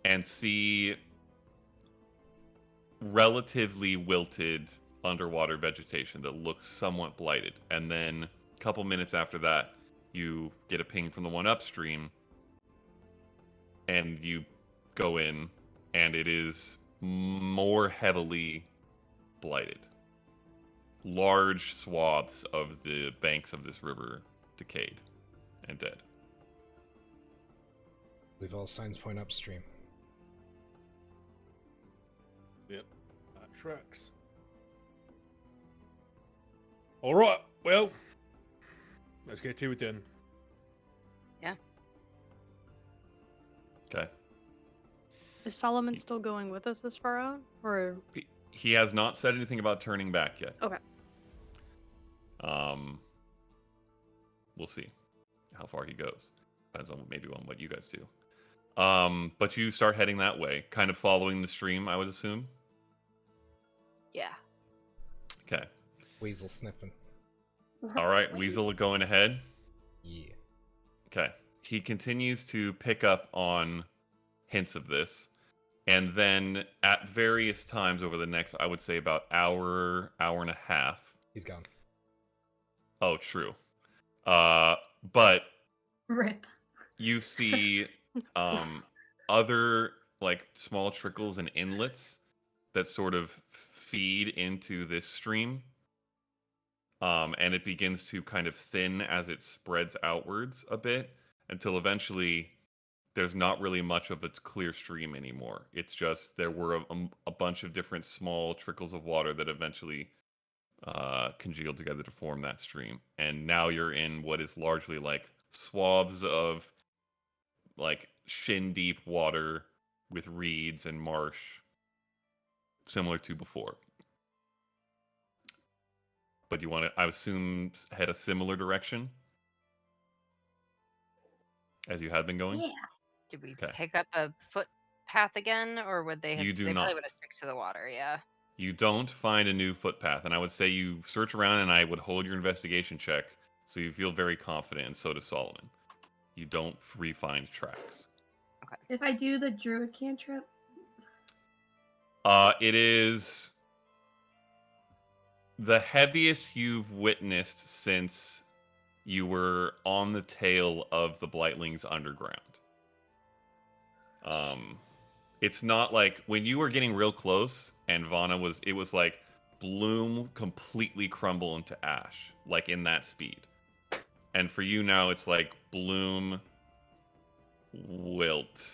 And see relatively wilted underwater vegetation that looks somewhat blighted. And then a couple minutes after that, you get a ping from the one upstream, and you go in, and it is more heavily blighted. Large swaths of the banks of this river decayed and dead. I believe all signs point upstream. Yep, that tracks. All right, well, let's get to it then. Okay. Is Solomon still going with us this far out? Or He has not said anything about turning back yet. okay. We'll see how far he goes. Depends on maybe on what you guys do. But you start heading that way, kind of following the stream, I would assume. Yeah. Okay. Weasel sniffing. All right, Weasel going ahead. Yeah. Okay. He continues to pick up on hints of this. And then at various times over the next, I would say about hour and a half. He's gone. Oh, true. But Rip. you see other like small trickles and inlets that sort of feed into this stream. And it begins to kind of thin as it spreads outwards a bit until eventually there's not really much of a clear stream anymore. It's just there were a bunch of different small trickles of water that eventually congealed together to form that stream. And now you're in what is largely like swaths of like shin deep water with reeds and marsh, similar to before. But you want to, I assume, head a similar direction as you had been going? Yeah. Did we Okay. pick up a footpath again, or would they have? You do they not. probably would have stick to the water. Yeah. You don't find a new footpath, and I would say you search around, and I would hold your investigation check, so you feel very confident, and so does Solomon. You don't re-find tracks. If I do the druid cantrip, It is the heaviest you've witnessed since you were on the tail of the blightlings underground. It's not like when you were getting real close and Vana was, it was like bloom completely crumble into ash, like in that speed. And for you now, it's like bloom wilt,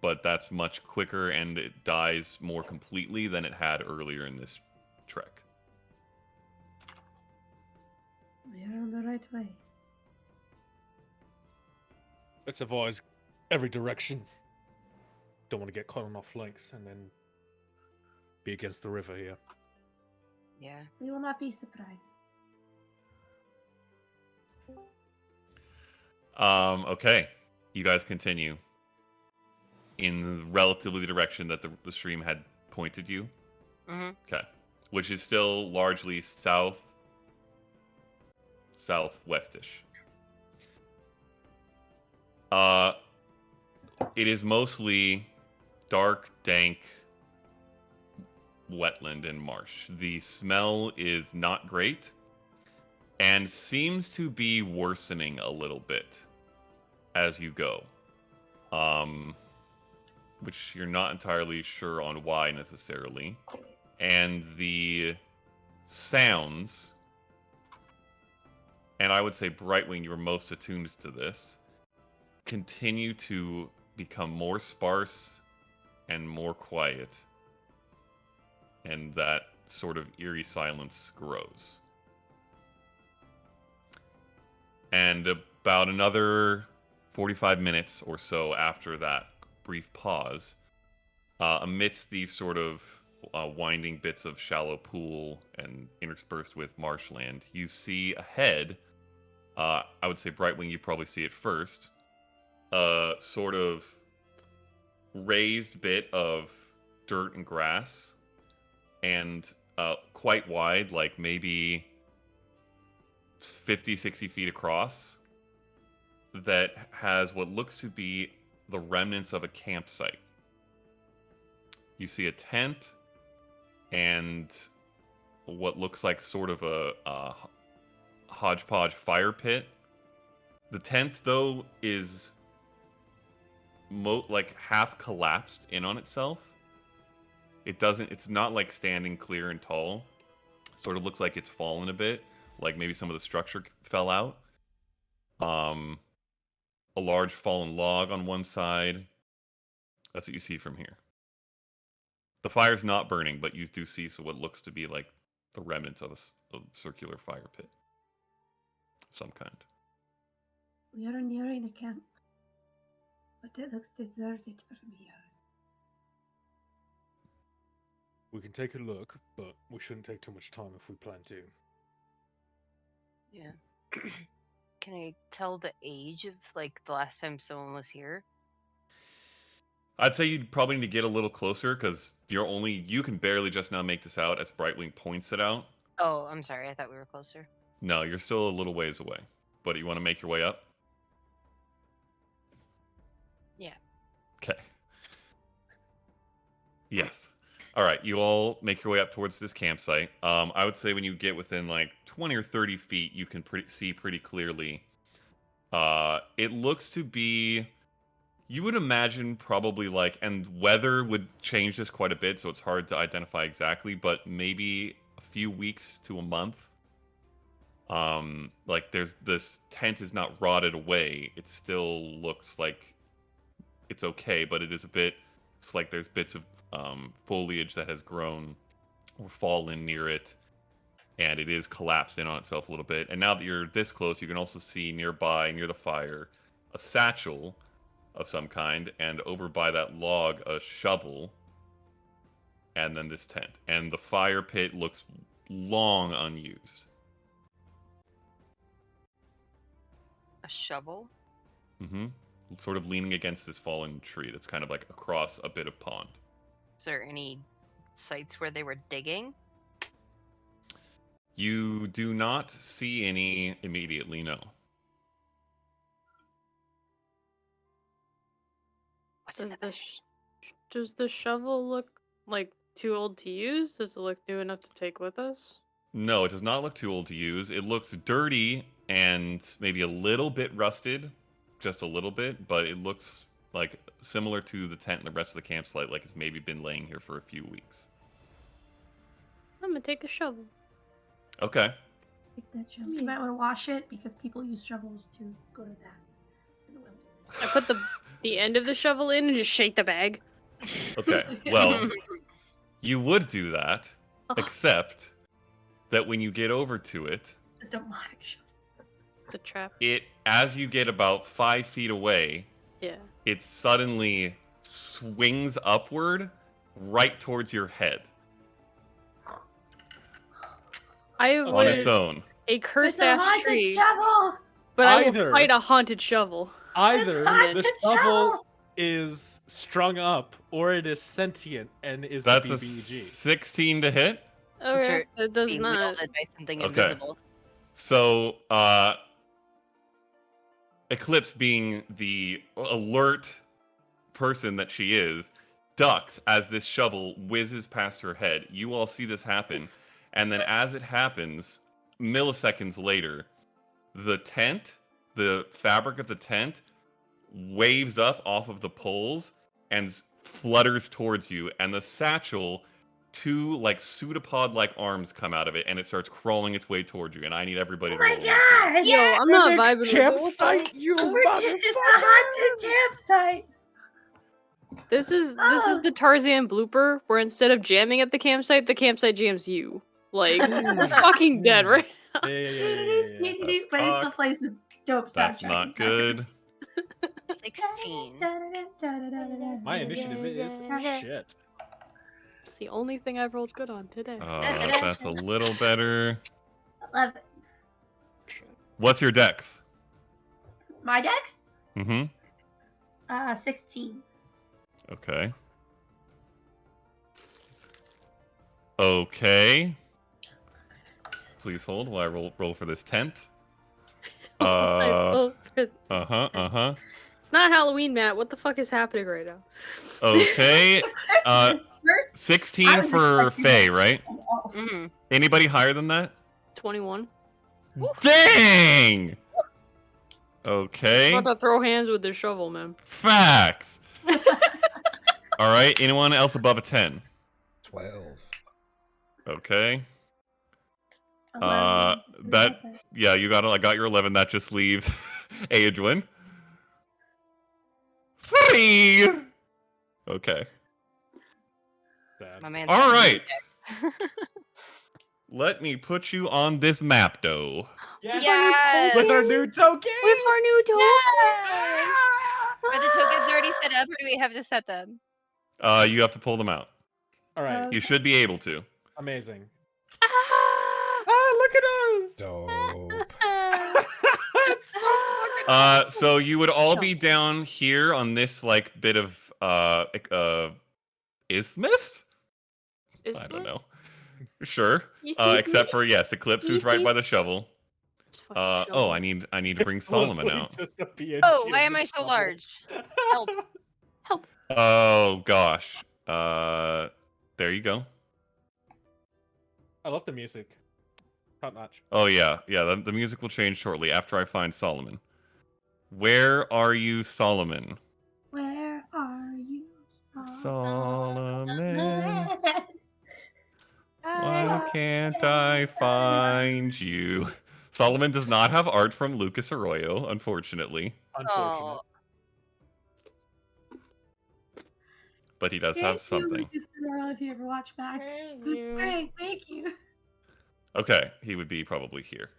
but that's much quicker and it dies more completely than it had earlier in this trek. We are on the right way. Let's advise every direction. Don't want to get caught on our flanks and then be against the river here. Yeah. We will not be surprised. Okay. You guys continue in relatively the direction that the stream had pointed you. Mm-hmm. Okay. Which is still largely southwestish. It is mostly dark, dank wetland and marsh. The smell is not great and seems to be worsening a little bit as you go. Which you're not entirely sure on why necessarily. And the sounds, and I would say Brightwing, you were most attuned to this, continue to become more sparse and more quiet. And that sort of eerie silence grows. And about another 45 minutes or so after that brief pause, amidst these sort of winding bits of shallow pool and interspersed with marshland, you see ahead, I would say Brightwing, you probably see it first, a sort of raised bit of dirt and grass, and quite wide, like maybe 50, 60 feet across, that has what looks to be the remnants of a campsite. You see a tent and what looks like sort of a hodgepodge fire pit. The tent, though, is like half collapsed in on itself. It's not like standing clear and tall. Sort of looks like it's fallen a bit, like maybe some of the structure fell out. A large fallen log on one side. That's what you see from here. The fire's not burning, but you do see what looks to be like the remnants of a circular fire pit of some kind. We are nearing the camp, but it looks deserted from here. We can take a look, but we shouldn't take too much time if we plan to. Yeah. Can I tell the age of like the last time someone was here? I'd say you'd probably need to get a little closer because you can barely just now make this out as Brightwing points it out. Oh, I'm sorry. I thought we were closer. No, you're still a little ways away. But you want to make your way up? Yeah. Okay. Yes. All right, you all make your way up towards this campsite. I would say when you get within like 20 or 30 feet, you can see pretty clearly. It looks to be, you would imagine probably like, and weather would change this quite a bit, so it's hard to identify exactly, but maybe a few weeks to a month. Like this tent is not rotted away. It still looks like it's okay, but it's like there's bits of foliage that has grown or fallen near it, and it is collapsed in on itself a little bit. And now that you're this close, you can also see nearby, near the fire, a satchel of some kind, and over by that log, a shovel, and then this tent. And the fire pit looks long unused. A shovel? Mm-hmm. Sort of leaning against this fallen tree that's kind of like across a bit of pond. Is there any sites where they were digging? You do not see any immediately, no. What's in Does the shovel look like too old to use? Does it look new enough to take with us? No, it does not look too old to use. It looks dirty and maybe a little bit rusted, just a little bit, but it looks like similar to the tent and the rest of the campsite, like it's maybe been laying here for a few weeks. I'm gonna take a shovel. Okay. Take that shovel. You might want to wash it because people use shovels to go to that. I put the end of the shovel in and just shake the bag. Okay. Well, you would do that, Oh. except that when you get over to it, A demonic shovel. It's a trap. as you get about 5 feet away, Yeah. it suddenly swings upward right towards your head I on its avoided own. a cursed It's a ass haunted tree, shovel. but I will Either- fight a haunted shovel. Either It's the a shovel is strung up, or it is sentient and is That's the a BBG. 16 to hit. Okay, it does Being not. wielded by something Okay. invisible. So, Eclipse, being the alert person that she is, ducks as this shovel whizzes past her head. You all see this happen, and then as it happens, milliseconds later, the tent, the fabric of the tent, waves up off of the poles and flutters towards you, and the satchel, 2 like pseudopod-like arms come out of it, and it starts crawling its way towards you. And I need everybody Oh to my roll initiative. god! Yo, I'm not vibing with it. What the- Campsite, you It's a motherfucker! haunted campsite. This is the Tarzan blooper where instead of jamming at the campsite jams you. Like we're fucking dead, right? Yeah. But it still cock. plays a dope soundtrack. That's not good. 16. My initiative is shit. It's the only thing I've rolled good on today. That's a little better. 11. What's your dex? My dex? Mm-hmm. 16. Okay. Okay. Please hold while I roll for this tent. Uh-huh. It's not Halloween, Matt. What the fuck is happening right now? Okay. Christmas first. 16 I was for expecting Faye, that. right? Mm-hmm. Anybody higher than that? 21. Dang! Okay. About to throw hands with the shovel, man. Facts. All right. Anyone else above a 10? 12. Okay. 11. Yeah, you got it. I got your 11. That just leaves Adwin. 3. Okay. My man's All got right. music. Let me put you on this map, though. Yes! With our new token! With our new token! Are the tokens already set up, or do we have to set them? You have to pull them out. Alright, You should be able to. amazing. Ah! Look at us! Dope. It's so fucking So you would all be down here on this like bit of isthmus? Is I don't that- know. Sure. You see Except me? for yes, Eclipse, You who's right see- by the shovel. It's fucking Oh, shovel. I need to bring Solomon literally out. just a PNG Oh, of why am the I so shovel. large? Help. Oh gosh. There you go. I love the music. Top notch. Oh yeah. The music will change shortly after I find Solomon. Where are you, Solomon? Where are you? Solomon. Why can't I find you? Solomon does not have art from Lucas Arroyo, unfortunately, Unfortunate. Oh, but he does have something. If you ever watch back. Thank It was you. great. Thank you. Okay, he would be probably here.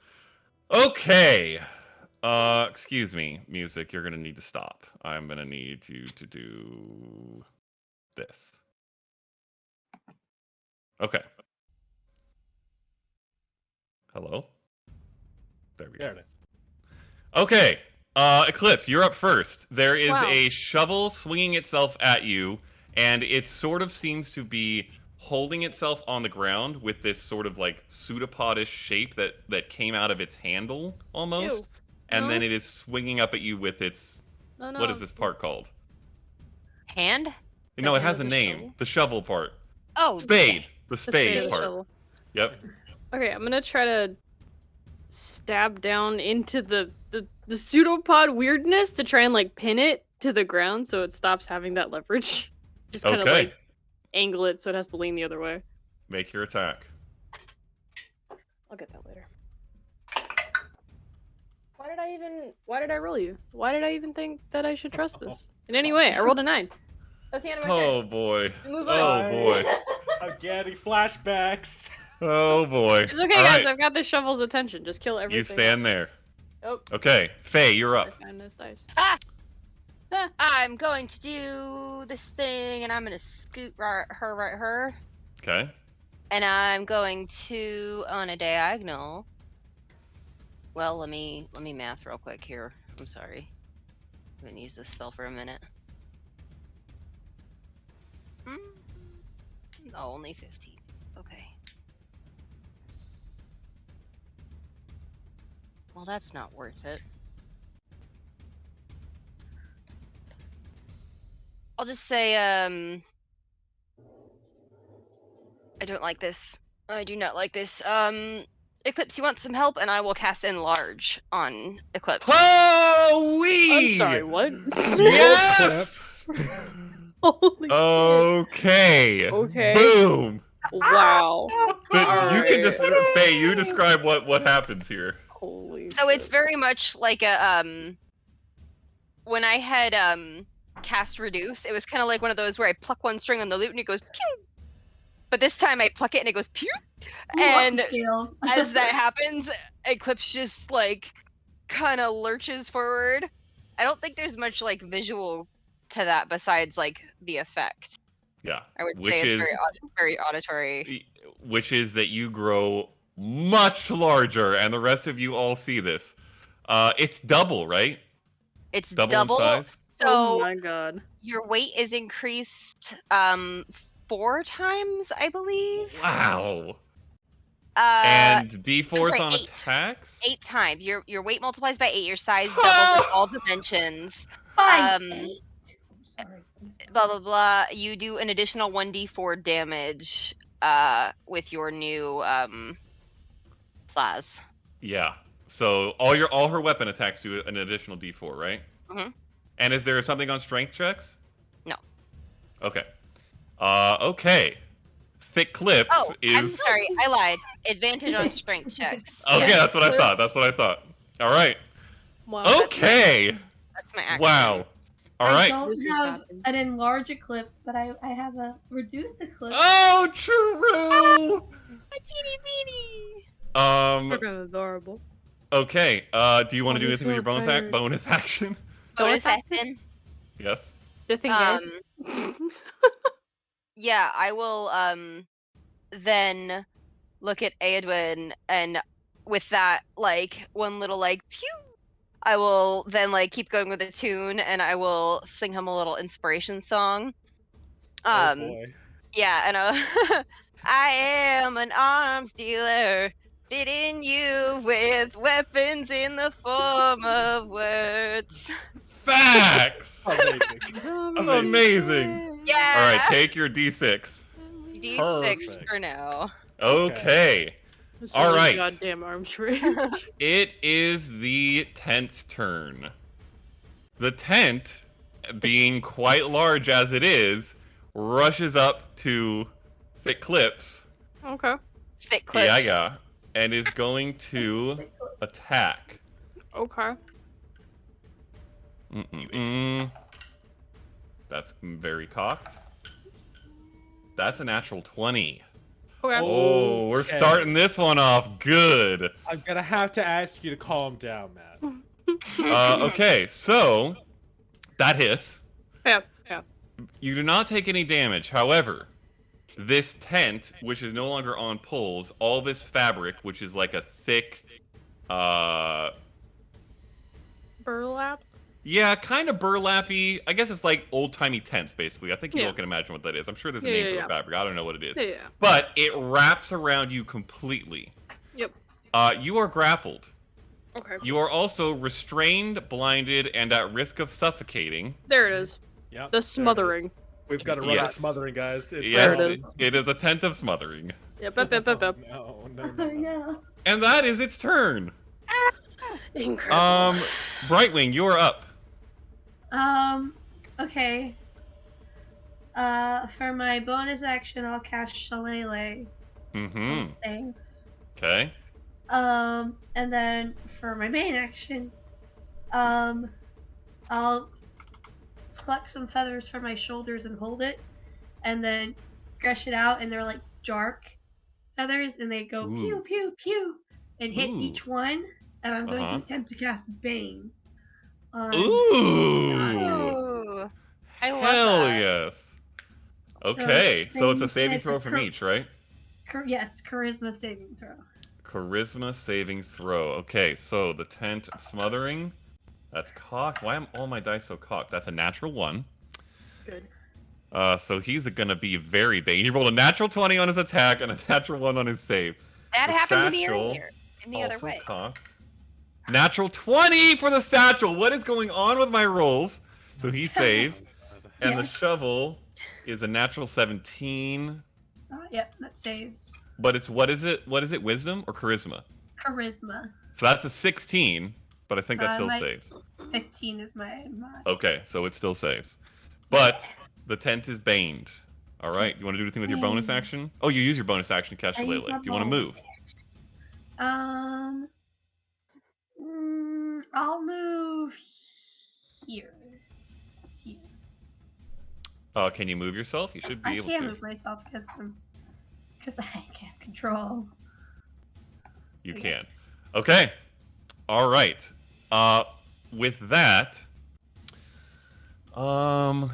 Okay. Excuse me, music, you're gonna need to stop. I'm gonna need you to do this. Okay. Hello? There we go. There it is. Okay, Eclipse, you're up first. There is Wow. a shovel swinging itself at you, and it sort of seems to be holding itself on the ground with this sort of like pseudopodish shape that came out of its handle almost, Ew. and then No. it is swinging up at you with its No, no. what is this part called? hand? No, it hand has of a the name. shovel? The shovel part. Oh, Spade. The The spade spade of the part. shovel. Yep. Okay, I'm gonna try to stab down into the pseudopod weirdness to try and like pin it to the ground so it stops having that leverage. Just kind of Okay. like angle it so it has to lean the other way. Make your attack. I'll get that later. Why did I roll you? Why did I even think that I should trust this? In any way, I rolled a 9. That's the end of my turn. Oh boy. Move on. Oh boy. I'm getting flashbacks. Oh boy. It's okay, All guys. right. I've got the shovel's attention. Just kill everything. You stand there. Oh, Okay, Faye, you're up. I find this dice. I'm going to do this thing, and I'm gonna scoot her. Okay. And I'm going to, on a diagonal. Well, let me math real quick here. I'm sorry. I haven't used this spell for a minute. Oh, only 15. Okay. Well, that's not worth it. I'll just say, I don't like this. I do not like this. Eclipse, you want some help? And I will cast Enlarge on Eclipse. Oh, wee! I'm sorry, what? Yes! Holy shit. Okay. Okay. Boom. Wow. But you can just Alright. Faye, you describe what happens here. Holy So it's shit. very much like a when I had cast Reduce, it was kind of like one of those where I pluck one string on the lute and it goes pew. But this time I pluck it and it goes pew. And Upscale. as that happens, Eclipse just like kind of lurches forward. I don't think there's much like visual to that besides like the effect. Yeah. I would Which say it's is very auditory. which is that you grow much larger, and the rest of you all see this. It's double, right? It's Double double. in size? So Oh my god. your weight is increased 4 times, I believe. Wow. And And D4s sorry, on 8. attacks? 8 times. Your weight multiplies by 8. Your size doubles in all dimensions. Fine. Um, Blah blah blah. You do an additional 1d4 damage with your new class. Yeah. So all her weapon attacks do an additional D4, right? Mhm. And is there something on strength checks? No. Okay. Okay. Thick Clips Oh, I'm is sorry. I lied. Advantage on strength checks. Okay, Yeah, that's what I Clips. thought. That's what I thought. All right. Wow. Okay. That's my action. Wow. All I right. don't This just have happened. an enlarge eclipse, but I have a reduce eclipse. Oh, true. A teeny beanie. Freaking adorable. Okay. Do you want to Oh, do you anything with your feel bonus tired. bonus action? Bonus attack? action. Yes. The thing guys. Yeah, I will then look at Eowyn, and with that like one little like pew, I will then like keep going with the tune, and I will sing him a little inspiration song. Oh boy. Yeah, and I am an arms dealer, fitting you with weapons in the form of words. Facts. Amazing. Amazing. Yeah. All right. Take your D6. D6 Perfect. for now. Okay. This All really right. Goddamn arms race. It is the tent's turn. The tent, being quite large as it is, rushes up to Thick Clips. Okay. Thick clips. Yeah, and is going to attack. Okay. That's very cocked. That's a natural 20. Okay. Oh, we're Okay. starting this one off good. I'm gonna have to ask you to calm down, man. Okay, so that hits. Yeah. Yeah. You do not take any damage. However, this tent, which is no longer on poles, all this fabric, which is like a thick, Burlap. yeah, kind of burlappy. I guess it's like old-timey tents, basically. I think you Yeah. all can imagine what that is. I'm sure there's a Yeah, name yeah, for yeah. the fabric. I don't know what it is. Yeah. Yeah. But it wraps around you completely. Yep. You are grappled. Okay. You are also restrained, blinded, and at risk of suffocating. There it is. Yep. The smothering. We've got to run Yes. a smothering, guys. It's Yes, There it is. it is a tent of smothering. Yep. Yep. Yep. Yep. Yep. No. Oh no. And that is its turn. Incredible. Brightwing, you're up. Okay. For my bonus action, I'll cast Shillelagh Mm-hmm. and save. Okay. And then for my main action, I'll pluck some feathers from my shoulders and hold it, and then gush it out, and they're like dark feathers, and they go pew Ooh. pew pew and hit Ooh. each one, and I'm going to Uh-huh. attempt to cast Bane. On Ooh. Ooh. I love Hell that. yes. Okay, so it's a Bane saving said throw for from each, right? Yes, charisma saving throw. Charisma saving throw. Okay, so the tent of smothering. That's cocked. Why am all my dice so cocked? That's a natural 1. Good. So he's gonna be very bait. He rolled a natural 20 on his attack and a natural 1 on his save. That The happened to me satchel earlier in the other also way. cocked. Natural 20 for the satchel. What is going on with my rolls? So he saves, and the Yeah. shovel is a natural 17. Yep, that saves. But it's what is it? What is it? Wisdom or charisma? Charisma. So that's a 16, but I think that still My- saves. 15 is my Okay, so it still saves. But the tent is baned. All right, you want to do anything with your bonus Bane. action? Oh, you use your bonus action to cast I use Shillelagh. my Do you want to bonus move? I'll move here. Here. Can you move yourself? You should be I able can't to. move myself because I can't control. You Yeah. can. Okay. All right. With that, well,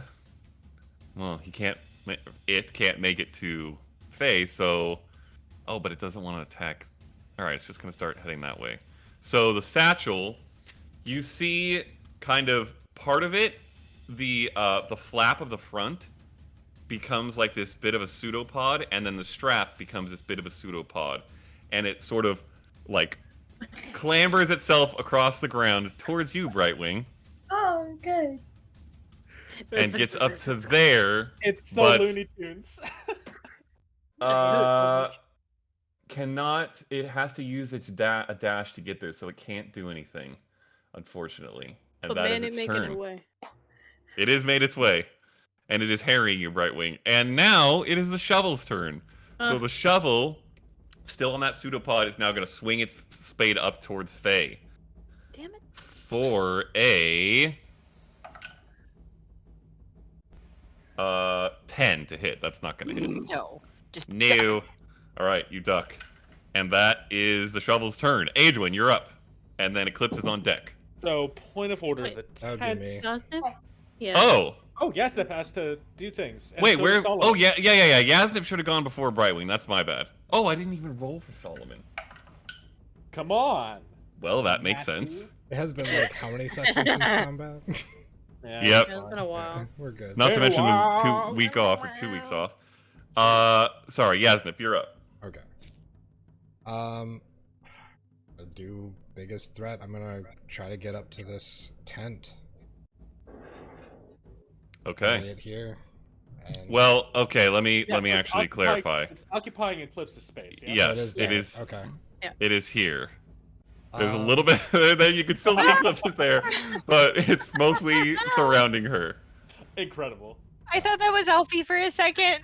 he can't. It can't make it to Faye, so. Oh, but it doesn't want to attack. All right, it's just gonna start heading that way. So the satchel, you see, kind of part of it, the flap of the front becomes like this bit of a pseudopod, and then the strap becomes this bit of a pseudopod, and it sort of like clambers itself across the ground towards you, Brightwing, Oh, good. and gets up to there. It's so but- Looney Tunes. Cannot. It has to use its a dash to get there, so it can't do anything, unfortunately. And But that man, is its it making turn. it way. It has made its way, and it is harrying you, Brightwing. And now it is the shovel's turn. So the shovel, still on that pseudopod, is now going to swing its spade up towards Faye Damn it. for a 10 to hit. That's not going to hit. No. Just No. All right, you duck. And that is the shovel's turn. Adrian, you're up. And then Eclipse is on deck. So, point of order, Wait, the that would be tent... me. Snip? Yeah. Oh! Oh, Yasnip has to do things. and Wait, so where? does Solomon. Oh, yeah. Yasnip should have gone before Brightwing. That's my bad. Oh, I didn't even roll for Solomon. Come on. Well, that makes Matthew. sense. It has been like how many sessions since combat? Yeah, Yep. Yeah, it's fine. been a while. We're good. Not to Been a mention while. the 2 week off or 2 weeks off. Sorry, Yasnip, you're up. Okay. Do biggest threat. I'm gonna try to get up to this tent. Okay. Lay it here. And Well, okay. Let me Yes, it's actually occupying- clarify. It's occupying Eclipse's space. Yeah? Yes, it there. is. Okay. It is here. There's a little Um, bit that you can still see Eclipses there, but it's mostly surrounding her. Incredible. I thought that was Alfie for a second.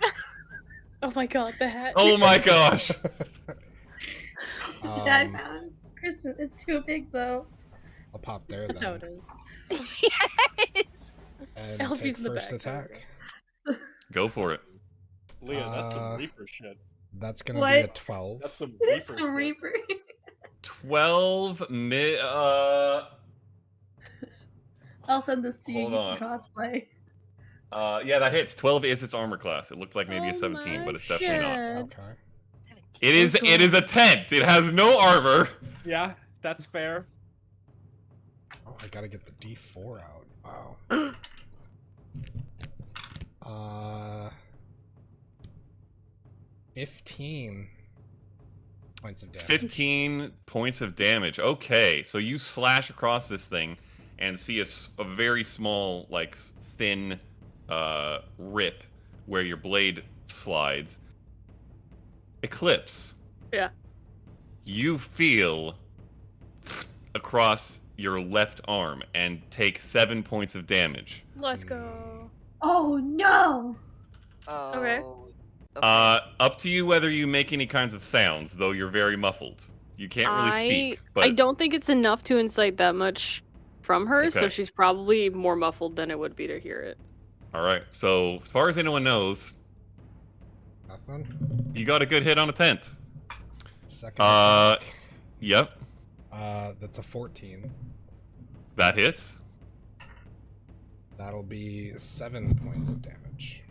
Oh my god, the hat. Oh my gosh! I found Christmas. It's too big though. I'll pop there That's how it then. is. Yes. And Elfie's take in the first back, attack. Go for it. Leah, that's some Uh, Reaper shit. That's gonna What? be a 12. That's some It's Reaper a shit. Reaper. 12 I'll send this to you. Hold You on. can cosplay. yeah, that hits. 12 is its armor class. It looked like maybe a Oh 17, my but it's definitely not. shit. Okay. It is a tent. It has no armor. Yeah, that's fair. Oh, I gotta get the D4 out. Wow. 15 points of damage. 15 points of damage. Okay, so you slash across this thing and see a very small, like, thin rip where your blade slides. Eclipse. Yeah. You feel across your left arm and take 7 points of damage. Let's go. Oh no! Oh. Up to you whether you make any kinds of sounds, though you're very muffled. You can't really speak. But I don't think it's enough to incite that much from her, so Okay. she's probably more muffled than it would be to hear it. All right. So as far as anyone knows, Nothing. you got a good hit on a tent. Second. attack. Yep, That's a 14. that hits. That'll be 7 points of damage.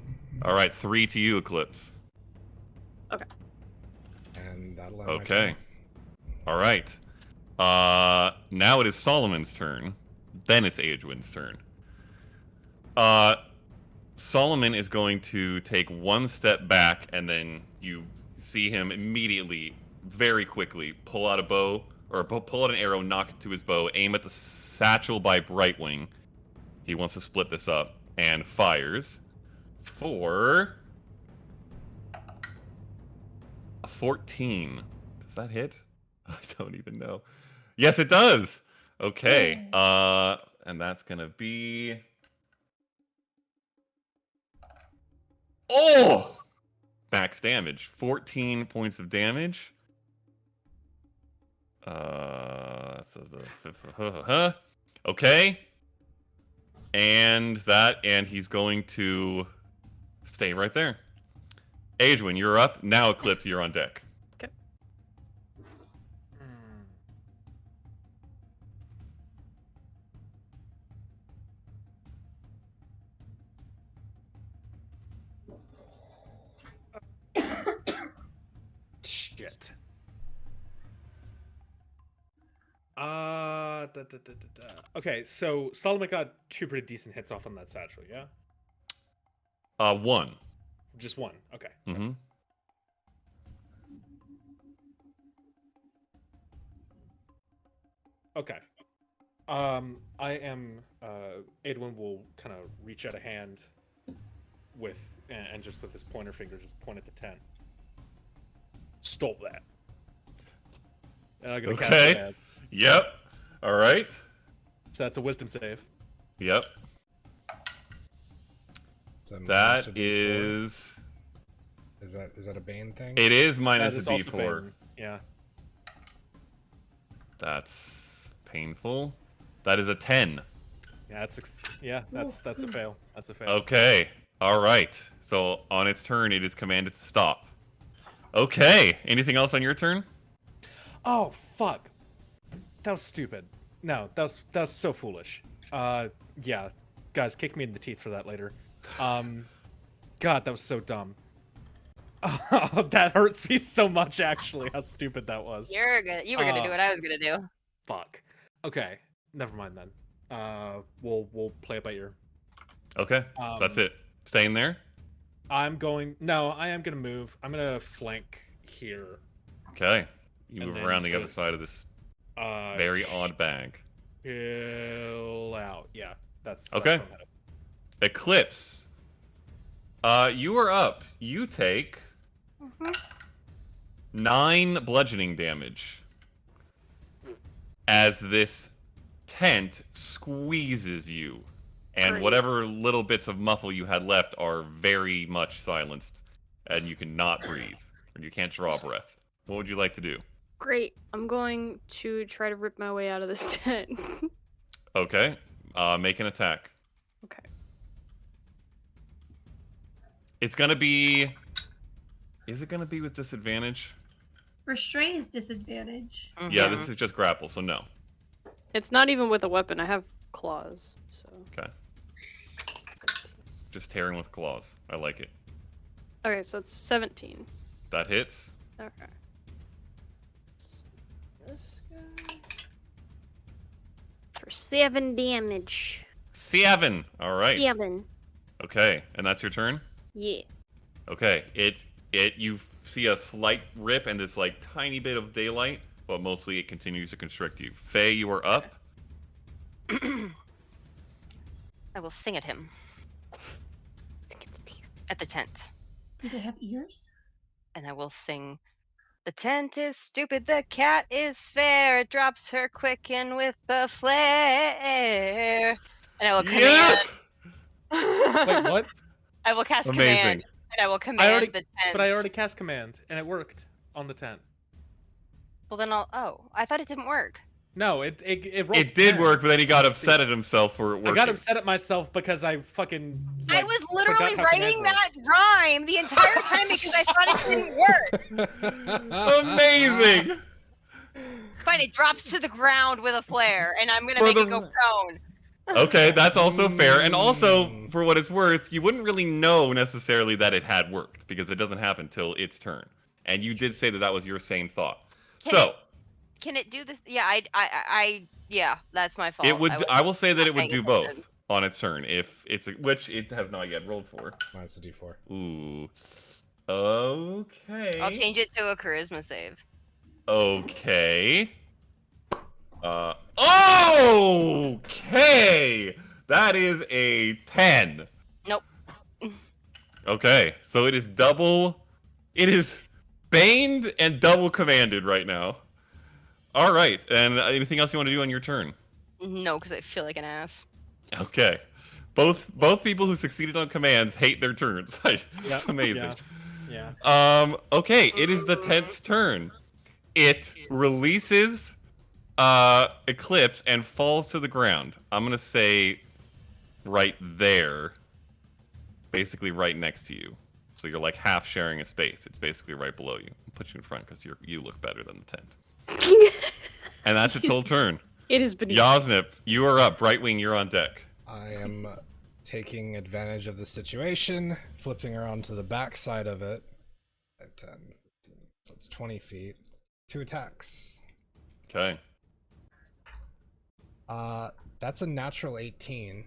All right, 3 to you, Eclipse. And that'll end my Okay. turn. All right. Now it is Solomon's turn. Then it's Aedwin's turn. Solomon is going to take 1 step back, and then you see him immediately, very quickly, pull out a bow, or pull out an arrow, knock it to his bow, aim at the satchel by Brightwing. He wants to split this up, and fires for a 14. Does that hit? I don't even know. Yes, it does. Okay. And that's gonna be. Oh! Max damage. 14 points of damage. Okay. And he's going to stay right there. Aedwin, you're up. Now Eclipse, you're on deck. Shit. Okay, so Solomon got 2 pretty decent hits off on that satchel, yeah? 1. Just 1. Okay. Mm-hmm. Okay. I am. Aedwin will kind of reach out a hand and just with his pointer finger, just point at the tent. Stop that. And I'm gonna cast Okay. Stab. Yep. All right. So that's a wisdom save. Yep. Is that That minus a D4? is. Is that a Bane thing? It is That minus is a also D4. Bane. Yeah. That's painful. That is a 10. Yeah, that's a fail. That's a fail. Okay. All right. So on its turn, it is commanded to stop. Okay. Anything else on your turn? Oh fuck. That was stupid. No, that was so foolish. Yeah. Guys, kick me in the teeth for that later. God, that was so dumb. Oh, that hurts me so much actually, how stupid that was. You were gonna do what I was gonna do. Fuck. Okay. Never mind then. We'll play it by ear. Okay. That's it. Staying there? I am gonna move. I'm gonna flank here. Okay. You And move then around the other just, side of this very odd bag. Chill out. Yeah. That's Okay. what I'm headed. Eclipse. You are up. You take 9 bludgeoning damage as this tent squeezes you, and Great. whatever little bits of muffle you had left are very much silenced, and you cannot breathe, and you can't draw breath. What would you like to do? Great. I'm going to try to rip my way out of this tent. Okay. Make an attack. Okay. It's gonna be. Is it gonna be with disadvantage? Restraint is disadvantage. Yeah, Mhm. this is just grapple, so no. It's not even with a weapon. I have claws, so. Okay. Just tearing with claws. I like it. Okay, so it's 17. That hits. Okay. This guy. For 7 damage. 7. All right. 7. Okay, and that's your turn. Yeah. Okay, you see a slight rip and this like tiny bit of daylight, but mostly it continues to constrict you. Faye, you are up. I will sing at him. At the tent. Do they have ears? And I will sing The tent is stupid, the cat is fair. It drops her quick and with a flare. And I will Yes! Wait, what? I will cast Amazing. command. And I will command the tent. But I already cast command, and it worked on the tent. Well, then I'll. Oh, I thought it didn't work. No, it rolled It did 10. work, but then he got upset at himself for it working. I got upset at myself because I fucking. I like, was forgot literally how writing command that rhyme the entire time because I thought it didn't work. Amazing! Fine, it drops to the ground with a flare, and I'm gonna For make the- it go prone. Okay, that's also fair. And also, for what it's worth, you wouldn't really know necessarily that it had worked because it doesn't happen till its turn. And you did say that that was your same thought. Can it do this? Yeah, yeah, that's my fault. It would. I will say that not it would paying do attention. both on its turn if it's which it has not yet rolled for. Minus the D4. Ooh. Okay. I'll change it to a charisma save. Okay. Okay. That is a 10. Nope. Okay, so it is double. It is baned and double commanded right now. All right, and anything else you want to do on your turn? No, because I feel like an ass. Okay. Both people who succeeded on commands hate their turns. It's amazing. Yeah. Okay, it is the 10th turn. It releases Eclipse and falls to the ground. I'm gonna say right there. Basically right next to you. So you're like half sharing a space. It's basically right below you. I'll put you in front because you look better than the tent. And that's its whole turn. It is beneath. Yaznip, you are up. Brightwing, you're on deck. I am taking advantage of the situation, flipping around to the back side of it at 10, 15, so it's 20 feet. 2 attacks. Okay. That's a natural 18.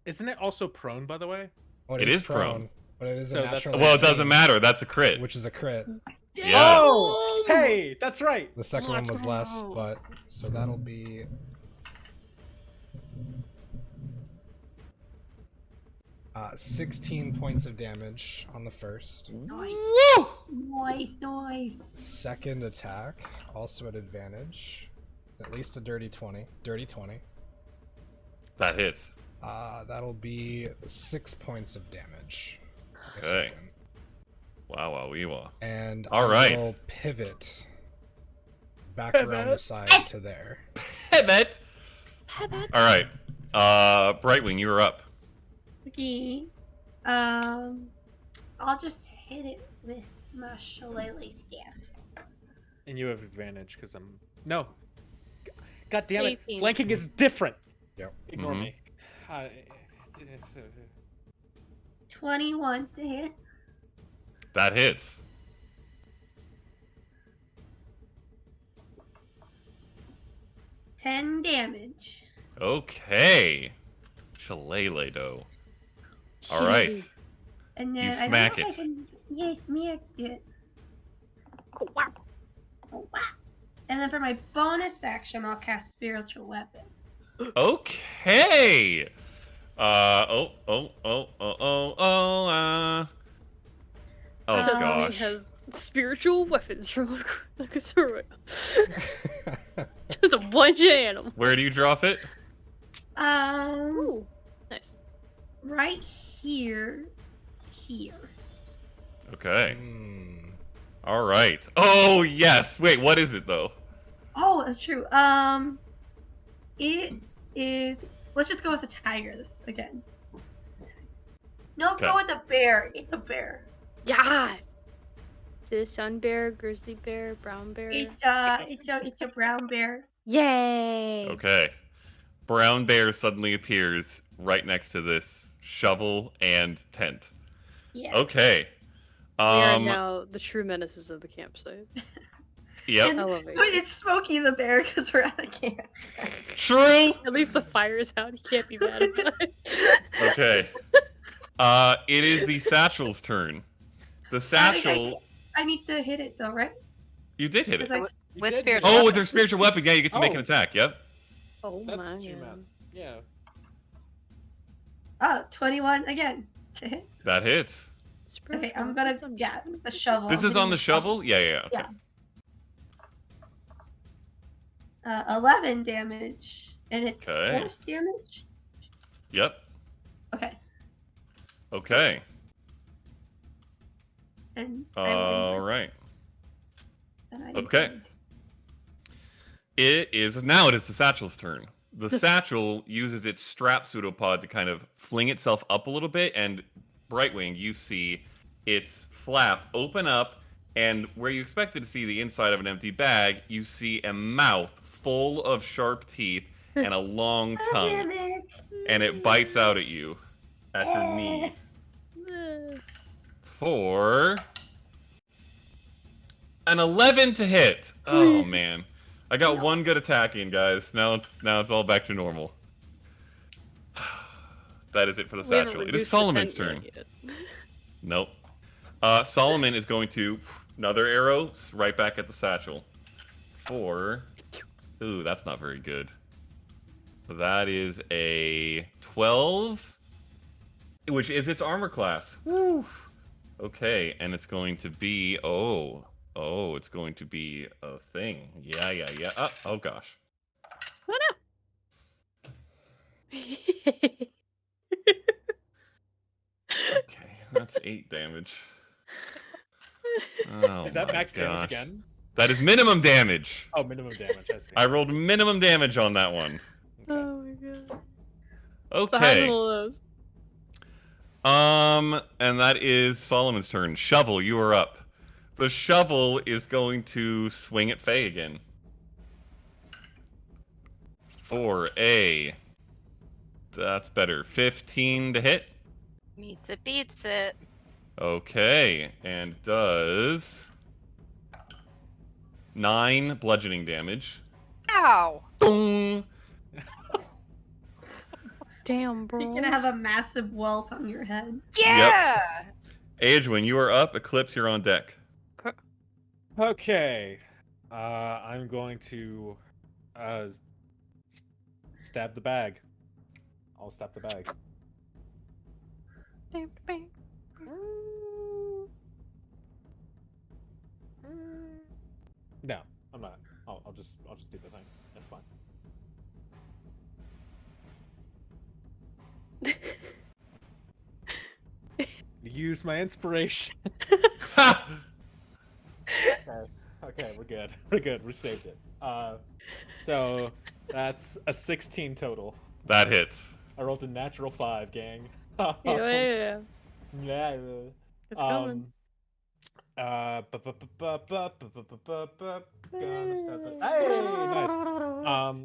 Isn't it also prone, by the way? Oh, It is prone. but it is So a that's- natural Well, it 18, doesn't matter. That's a crit. which is a crit. Yeah. Oh, hey, that's right. The second one was less, Wow. but so that'll be 16 points of damage on the first. Woo! Nice. Second attack, also at advantage. At least a dirty 20. Dirty 20. That hits. That'll be 6 points of damage. The Okay. second. Wow, wow, wee wah. And All I right. will pivot back around the side to there. Pivot. All right. Brightwing, you are up. Okay. I'll just hit it with my shillelagh staff. And you have advantage because I'm no. God damn it! 18. Flanking is different. Yep. Ignore Mhm. me. 21 to hit. That hits. Ten damage. Okay. Shillelagh dough. All right. And then You I don't smack know if it. I can... Yeah, smacked it. Wow. Oh, wow. And then for my bonus action, I'll cast Spiritual Weapon. Okay. Oh So gosh. he has spiritual weapons from Nakarada. Just a bunch of animals. Where do you drop it? Ooh, nice. Right here. Okay. Hmm. All right. Oh yes. Wait, what is it though? Oh, that's true. It is. Let's just go with the tiger this again. No, let's Okay. go with the bear. It's a bear. Yes. Is it a sun bear, grizzly bear, brown bear? It's a brown bear. Yay. Okay. Brown bear suddenly appears right next to this shovel and tent. Yeah. Okay. We are now the true menaces of the campsite. Yep. And- I love it. Wait, it's Smokey the bear because we're at a camp. True. At least the fire's out. He can't be mad about it. Okay. It is the satchel's turn. The satchel. I need to hit it though, right? You did hit it. 'Cause With did. spiritual Oh, weapon. with their spiritual weapon, yeah, you get to make an Oh. attack. Yep. Oh That's my true, god. man. Yeah. 21 again to hit. That hits. Okay, I'm gonna the shovel. This I'm is on hitting the shovel? Yeah, yeah. Okay. Yeah. 11 damage, and it's Okay. force damage. Yep. Okay. Okay. And All right. right. Okay. It is the satchel's turn. The satchel uses its strap pseudopod to kind of fling itself up a little bit, and Brightwing, you see its flap open up, and where you expected to see the inside of an empty bag, you see a mouth full of sharp teeth and a long tongue, and it bites out at you at your knee for an 11 to hit. Oh man. I got one good attack in, guys. Now it's all back to normal. That is it for the We haven't satchel. It is reduced the Solomon's tent turn. yet. Nope. Solomon is going to another arrow right back at the satchel. Ooh, that's not very good. That is a 12, which is its armor class. Woo. Okay, and it's going to be it's going to be a thing. Yeah. Oh gosh. Oh no. Okay, that's 8 damage. Oh, Is that my max damage gosh. again? That is minimum damage. Oh, minimum damage. I see. I rolled minimum damage on that one. Okay. Oh my god. It's the highs and Okay. the lows. And that is Solomon's turn. Shovel, you are up. The shovel is going to swing at Faye again. For a... That's better. 15 to hit. Meets it, beats it. Okay, and does 9 bludgeoning damage. Ow! Boom! Damn, bro. You're gonna have a massive welt on your head. Yeah! Aedwin, you are up. Eclipse, you're on deck. Okay. I'm going to stab the bag. I'll stab the bag. No, I'm not. I'll just do the thing. That's fine. Use my inspiration. Okay, we're good. We're good. We saved it. So that's a 16 total. That hits. I rolled a natural 5, gang. Yeah. Yeah. It's coming. Hey, nice.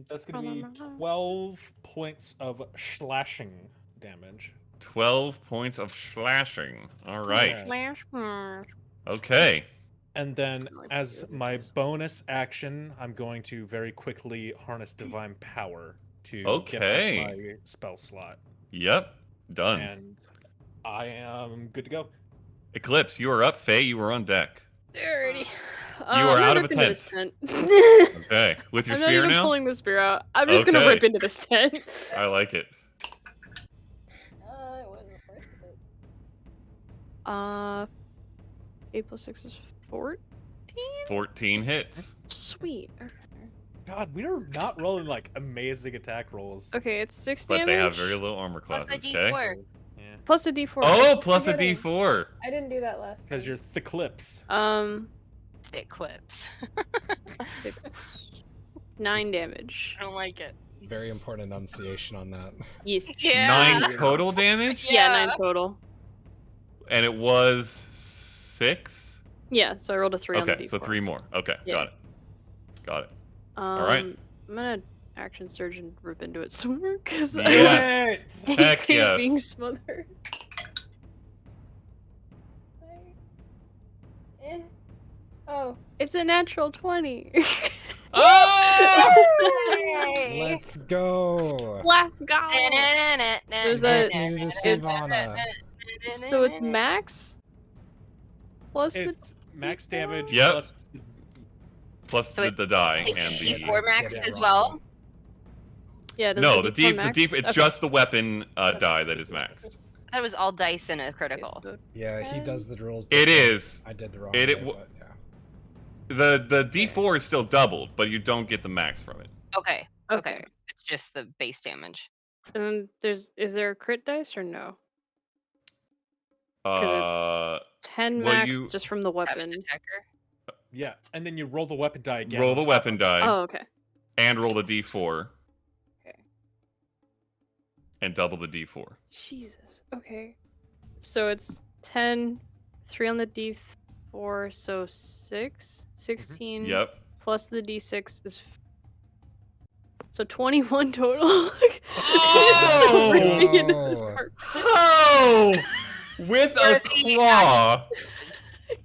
That's gonna be 12 points of slashing damage. 12 points of slashing. All right. Slash. Okay. And then, as my bonus action, I'm going to very quickly harness divine power to get Okay. back my spell slot. Yep. Done. And I am good to go. Eclipse, you are up. Faye, you are on deck. Alrighty. You are out of a into this tent. Okay. With your I'm not spear even now? pulling the spear out. I'm just gonna Okay. rip into this tent. I like it. It wasn't worth it. 8 plus 6 is 14? 14 hits. Sweet. God, we are not rolling like amazing attack rolls. Okay, it's 6 But damage. they have very low armor Plus classes, a okay? D4. Yeah. Plus a d4. Oh, plus a Forgetting. D4. I didn't do that last time. Because you're Thiclips. It clips. 6. 9 damage. I don't like it. Very important enunciation on that. Yes. Yeah. 9 total damage? Yeah, Yeah. 9 total. And it was 6? Yeah, so I rolled a 3 on the Okay, d4. so 3 more. Okay, Yeah. Got it. Alright. I'm gonna action surge and rip into its swimmer because Yes. I Heck hate yes. being smothered. Oh, it's a natural 20. Oh! Let's go! Let's go. There's Just that- needed to save Anna. So it's max? Plus It's max damage Yep. plus. Plus So the die It's and the... D4 max Get it as wrong. well. yeah, does No, the the D4 D, max? it's Okay. just the weapon die that is max. That was all dice in a critical. Yeah, he does the rules. It different. is. I did the wrong It- way, it w- but yeah. The D4 is still doubled, but you don't get the max from it. Okay. Okay. Okay. It's just the base damage. And then is there a crit dice or no? Because it's 10 well, max you- just from the Have a weapon. detector. Yeah, and then you roll the weapon die again. roll on the top weapon of it. die Oh, okay. and roll the D4 Okay. and double the D4. Jesus. Okay. So it's 10, 3 on the D4, so 6, 16. Yep. Plus the D6 is. So 21 total. Oh! Just ripping into this Oh! carpet. Oh! With a Worthy claw.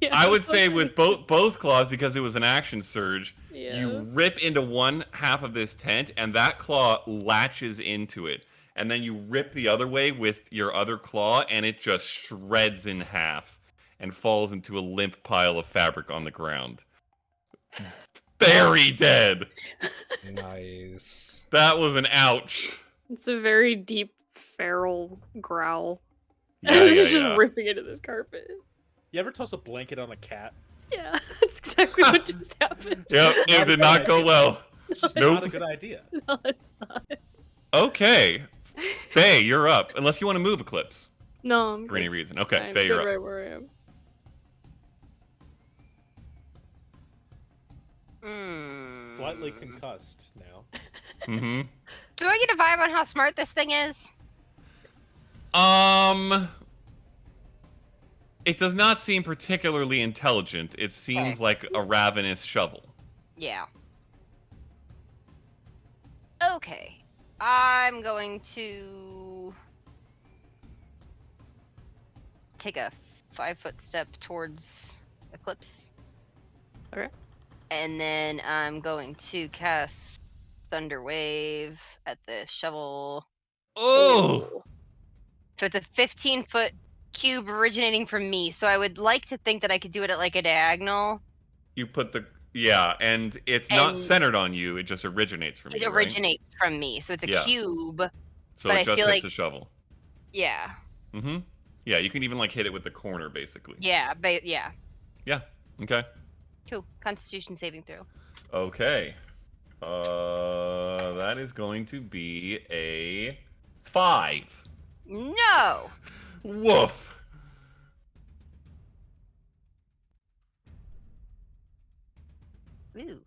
Yeah, I would that's say what- with both claws, because it was an action surge, Yeah. you rip into one half of this tent, and that claw latches into it. And then you rip the other way with your other claw, and it just shreds in half and falls into a limp pile of fabric on the ground. Very dead. Nice. That was an ouch. It's a very deep feral growl. Yeah, It's yeah, just yeah. ripping into this carpet. You ever toss a blanket on a cat? Yeah, that's exactly what just happened. Yep, it did not go well. It's just Nope. not a good idea. No, it's not. Okay. Faye, you're up. Unless you want to move Eclipse No, I'm for any good. reason. Okay, I'm Faye, good you're up. right where I am. Slightly concussed now. Mm-hmm. Do I get a vibe on how smart this thing is? It does not seem particularly intelligent. It seems Okay. like a ravenous shovel. Yeah. Okay. I'm going to take a 5-foot step towards Eclipse. Okay. And then I'm going to cast Thunder Wave at the shovel. Oh! So it's a 15-foot cube originating from me. So I would like to think that I could do it at like a diagonal. You put the... Yeah, and it's not And- centered on you. It just originates from It you, right? originates from me. So it's a Yeah. cube. So but it I just feel hits like- the shovel. Yeah. Mm-hmm. Yeah, you can even, like, hit it with the corner, basically. Yeah. Yeah. Yeah. Okay. Cool. Constitution saving throw. Okay. That is going to be a 5. No! Woof. Ooh.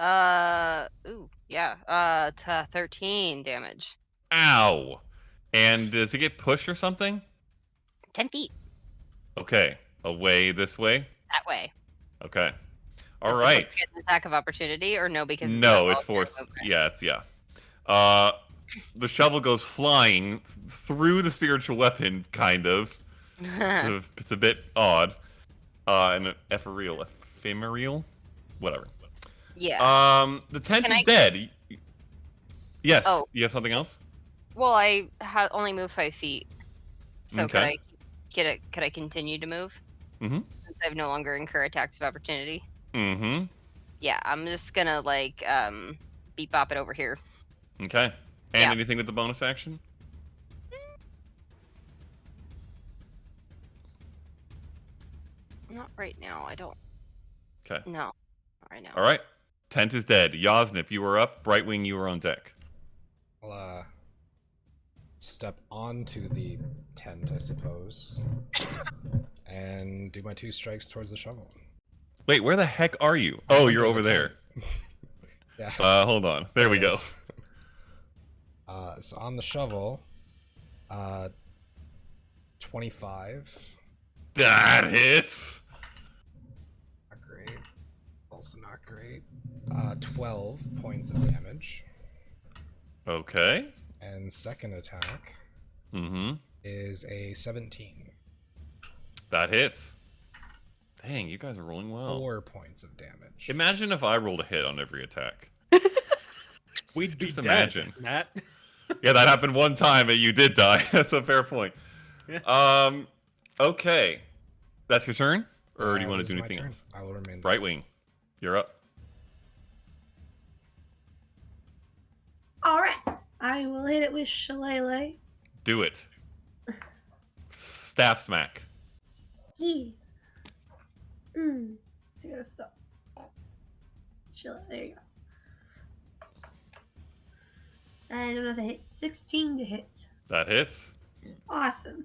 Ooh. Yeah. 13 damage. Ow. And does it get pushed or something? 10 feet Okay. Away this way? that way. Okay. All Does it right. get an attack of opportunity or no? Because No, not it's all forced. through. Yeah, it's yeah. The shovel goes flying through the spiritual weapon, kind of. It's a bit odd. And ephemeral, whatever. Yeah. The tent Can is I- dead. Yes. Oh. You have something else? Well, I only move 5 feet. So Okay. could I continue to move? Mhm. Since I've no longer incur attacks of opportunity. Mm-hmm. Yeah, I'm just gonna like beat bop it over here. Okay. And Yeah. anything with the bonus action? Not right now. I don't. Okay. No. Not right now. All right. Tent is dead. Yosnip, you were up. Brightwing, you were on deck. I'll step onto the tent, I suppose, and do my 2 strikes towards the shovel. Wait, where the heck are you? Oh, you're under over the there. tent. Yeah. Hold on. There we it go. is. So on the shovel, 25. That hits. Not great. Also not great. 12 points of damage. Okay. And second attack Mm-hmm. is a 17. That hits. Dang, you guys are rolling well. 4 points of damage. Imagine if I rolled a hit on every attack. We'd be Just dead, imagine. Matt. Yeah, that happened one time and you did die. That's a fair point. Yeah. Okay. That's your turn? Or do you want This to do is my anything turn. else? I will remain. Brightwing, you're up. All right, I will hit it with Shillelagh. Do it. Staff smack. Yeah. I gotta stop. chill it. There you go. And another hit. 16 to hit. That hits. Awesome.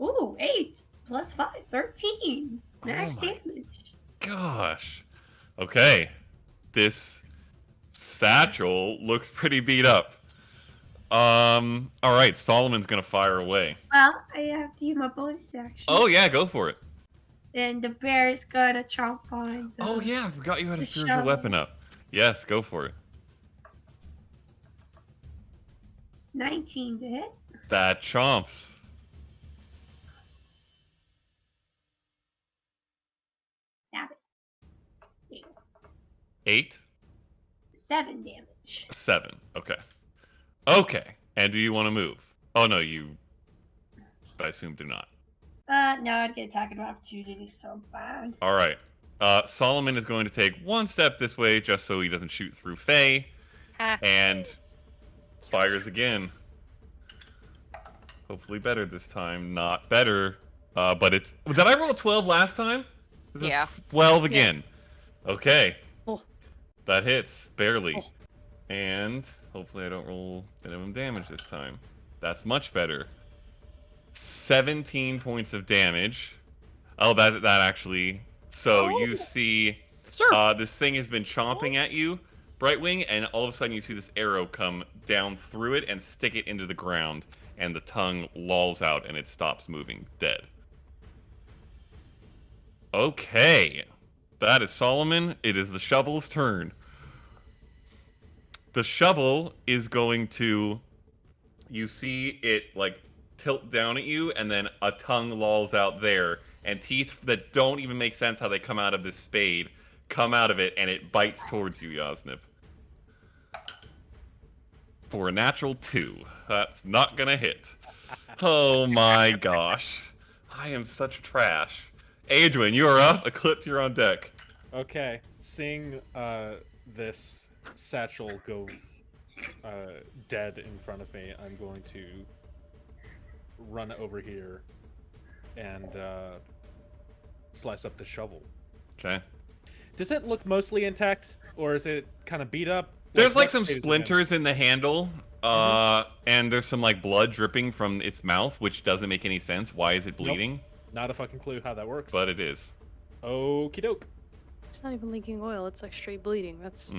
Ooh, 8 plus 5. 13. Max Oh my damage. Gosh. Okay. This satchel looks pretty beat up. All right, Solomon's gonna fire away. Well, I have to use my bonus action. Oh yeah, go for it. And the bear is gonna chomp on the... Oh yeah, I forgot you had a the spiritual shovel. weapon up. Yes, go for it. 19 to hit. That chomps. Stab it. There you go. 8, 7 damage. 7. Okay. Okay. And do you want to move? Oh no, you. I assume do not. No, I'd get attack of opportunity so bad. All right. Solomon is going to take one step this way just so he doesn't shoot through Faye, and fires again. Hopefully better this time. Not better. But it's. Did I roll a 12 last time? Was it Yeah. 12 again. Okay. Oh. That hits barely. Oh. And hopefully I don't roll minimum damage this time. That's much better. 17 points of damage. Oh, that actually. So Oh. you see, Sir. this thing has been chomping at you, Brightwing, and all of a sudden you see this arrow come down through it and stick it into the ground, and the tongue lolls out and it stops moving, dead. Okay, that is Solomon. It is the shovel's turn. The shovel is going to, you see it like tilt down at you, and then a tongue lolls out there, and teeth that don't even make sense how they come out of this spade come out of it, and it bites towards you, Yasnip. For a natural 2. That's not gonna hit. Oh my gosh. I am such trash. Adrian, you are up. Eclipse, you're on deck. Okay, seeing this satchel go dead in front of me, I'm going to run over here and slice up the shovel. Okay. Does it look mostly intact, or is it kind of beat up? There's like what some state is it in? splinters in the handle, and there's some like blood dripping from its mouth, which doesn't make any sense. Why is it bleeding? Not a fucking clue how that works. But it is. Okie doke. It's not even leaking oil. It's like straight bleeding. That's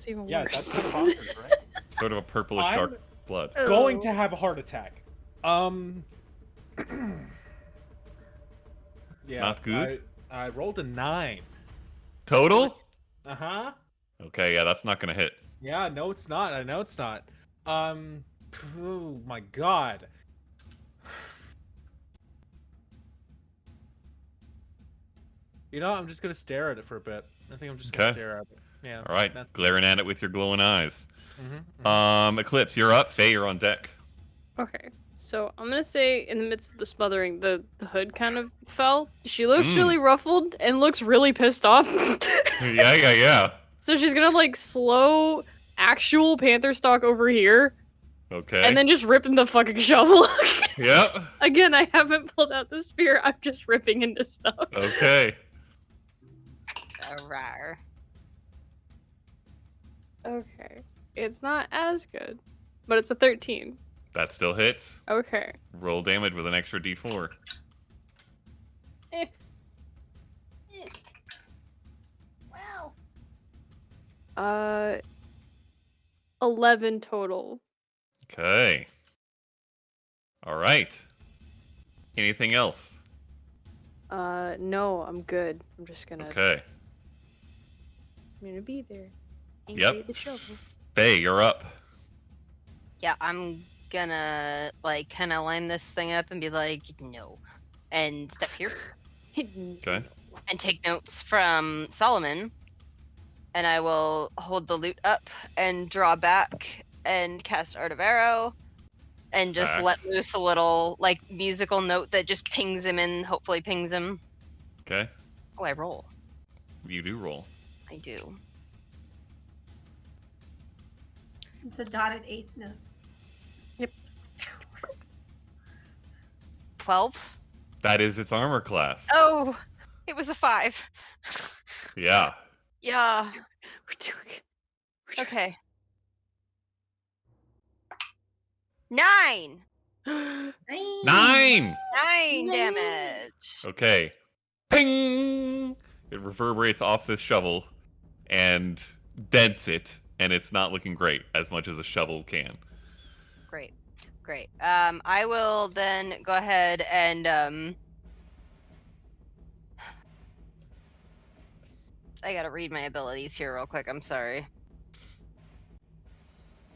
even Yeah, worse. that's preposterous, right? Sort of a purplish I'm- dark blood. Going Oh. to have a heart attack. Yeah. Not good? I rolled a 9. Total? Uh-huh. Okay, yeah, that's not gonna hit. Yeah, no, it's not. I know it's not. Oh my god. You know, I'm just gonna stare at it for a bit. I think I'm just gonna Okay. stare at it. Yeah. All right, That's... glaring at it with your glowing eyes. Mhm. Eclipse, you're up. Faye, you're on deck. Okay, so I'm gonna say in the midst of the smothering, the hood kind of fell. She looks really ruffled and looks really pissed off. Yeah. So she's gonna like slow actual panther stalk over here Okay. and then just ripping the fucking shovel. Yep. Again, I haven't pulled out the spear. I'm just ripping into stuff. Okay. Rawr. Okay, it's not as good, but it's a 13. That still hits. Okay. Roll damage with an extra d4. Wow. 11 total. Okay. All right. Anything else? No, I'm good. I'm just gonna. Okay. I'm gonna be there. Yep. Enjoy the shovel. Faye, you're up. Yeah, I'm gonna like kind of line this thing up and be like, no, and step here Okay. and take notes from Solomon, and I will hold the loot up and draw back and cast Art of Arrow, and just let Facts. loose a little like musical note that just pings him and hopefully pings him. Okay. Oh, I roll. You do roll. I do. It's a dotted ace note. 12. That is its armor class. Oh, It was a 5. Yeah. Yeah. We're doing it. We're doing Okay. 9. it. 9! 9 Yay. damage. Okay. Ping! It reverberates off this shovel and dents it, and it's not looking great as much as a shovel can. Great. Great. I will then go ahead and I gotta read my abilities here real quick. I'm sorry.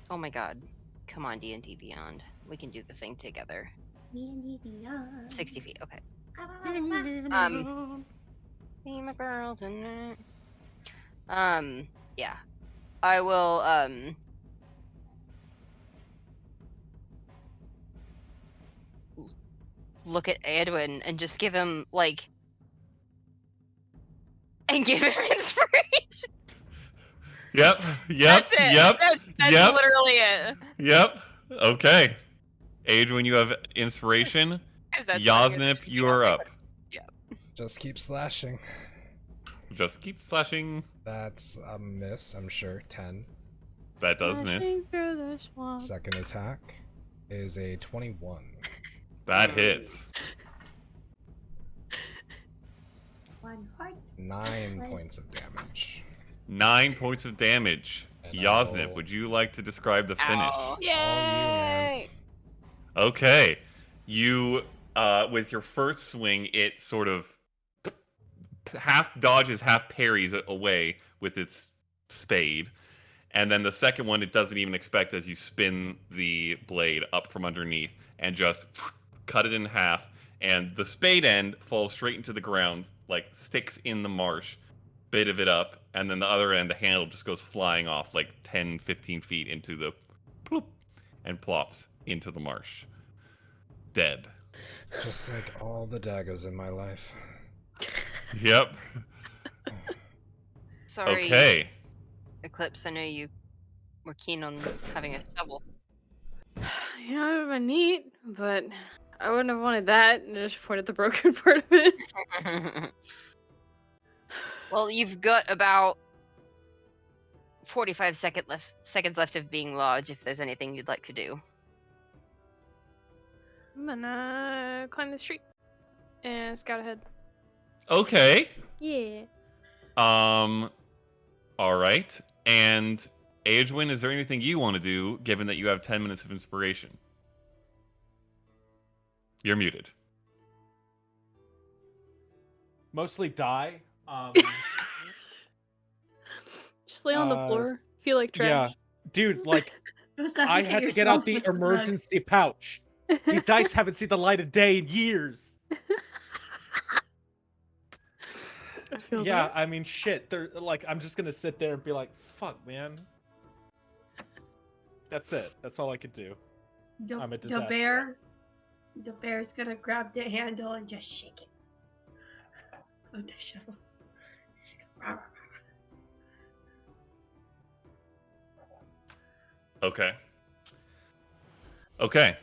Oh my god. Come on, D&D Beyond. We can do the thing together. 60 feet. Okay. Be my girl tonight. Yeah. I will look at Edwin and just give him give him inspiration. Yep. That's it. That's Yep. literally it. Yep. Okay. Adrian, you have inspiration. 'Cause that's not gonna Yasnip, be you are up. Just keep slashing. Just keep slashing. That's a miss, I'm sure. 10. That does miss. Smashing through the swamp. Second attack is a 21. That hits. 1 heart. 9 Right. points of damage. 9 points of damage. And I Yasnip, roll- would you like to describe the finish? Ow. Yay! Okay. You, with your first swing, it sort of half dodges, half parries away with its spade. And then the second one, it doesn't even expect as you spin the blade up from underneath and just cut it in half. And the spade end falls straight into the ground, like sticks in the marsh, bit of it up. And then the other end, the handle just goes flying off like 10, 15 feet into the ploop, and plops into the marsh. Dead. Just like all the daggers in my life. Yep. Sorry, Okay. Eclipse. I know you were keen on having a shovel. You know, it would have been neat, but I wouldn't have wanted that. And I just pointed the broken part of it. Well, you've got about 45 seconds left of being lodged. If there's anything you'd like to do. I'm gonna climb the street and scout ahead. Okay. Yeah. All right. And Aegwin, is there anything you want to do, given that you have 10 minutes of inspiration? You're muted. Mostly die. Just lay on the floor. Feel like trash. Yeah, dude, like Go I suffocate had to get out yourself the with the rug. emergency pouch. These dice haven't seen the light of day in years. I feel Yeah, that. I mean, shit. They're like, I'm just gonna sit there and be like, "Fuck, man." That's it. That's all I could do. I'm a disaster. The bear's gonna grab the handle and just shake it. Of the shovel. Okay. Okay.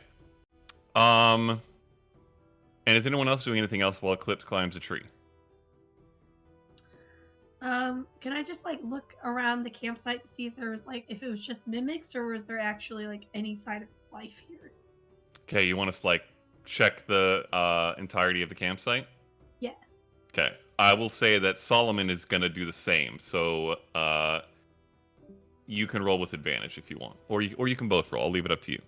And is anyone else doing anything else while Eclipse climbs a tree? Can I just like look around the campsite to see if there was like if it was just mimics or was there actually like any sign of life here? Okay, you want us to like check the entirety of the campsite? Yeah. Okay. I will say that Solomon is gonna do the same. So you can roll with advantage if you want, or you can both roll. I'll leave it up to you.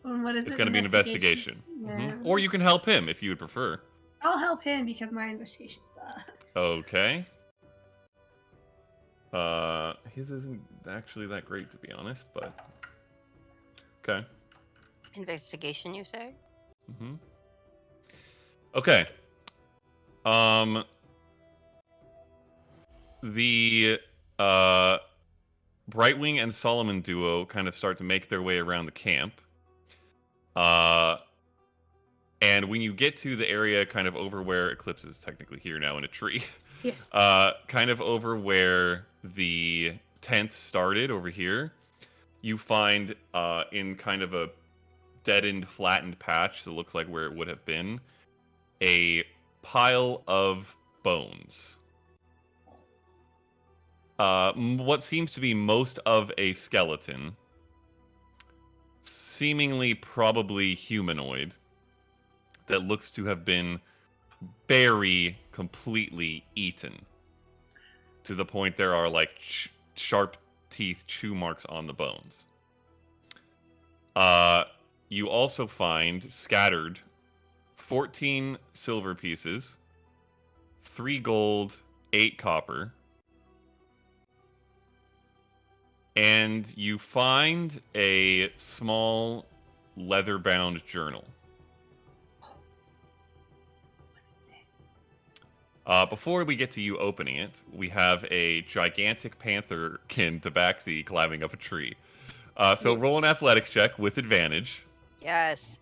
And what is It's it? going to be an investigation. Yeah. Or you can help him if you would prefer. I'll help him because my investigation sucks. Okay. His isn't actually that great, to be honest, but okay. Investigation, you say? Mm-hmm. Okay. The Brightwing and Solomon duo kind of start to make their way around the camp. And when you get to the area kind of over where Eclipse is technically here now in a tree, Yes. kind of over where the tent started over here, you find in kind of a deadened, flattened patch that looks like where it would have been, a pile of bones. What seems to be most of a skeleton, seemingly probably humanoid, that looks to have been very completely eaten, to the point there are like sharp teeth chew marks on the bones. You also find scattered 14 silver pieces, 3 gold, 8 copper, and you find a small leather-bound journal. Before we get to you opening it, we have a gigantic pantherkin tabaxi climbing up a tree. So roll an athletics check with advantage. Yes.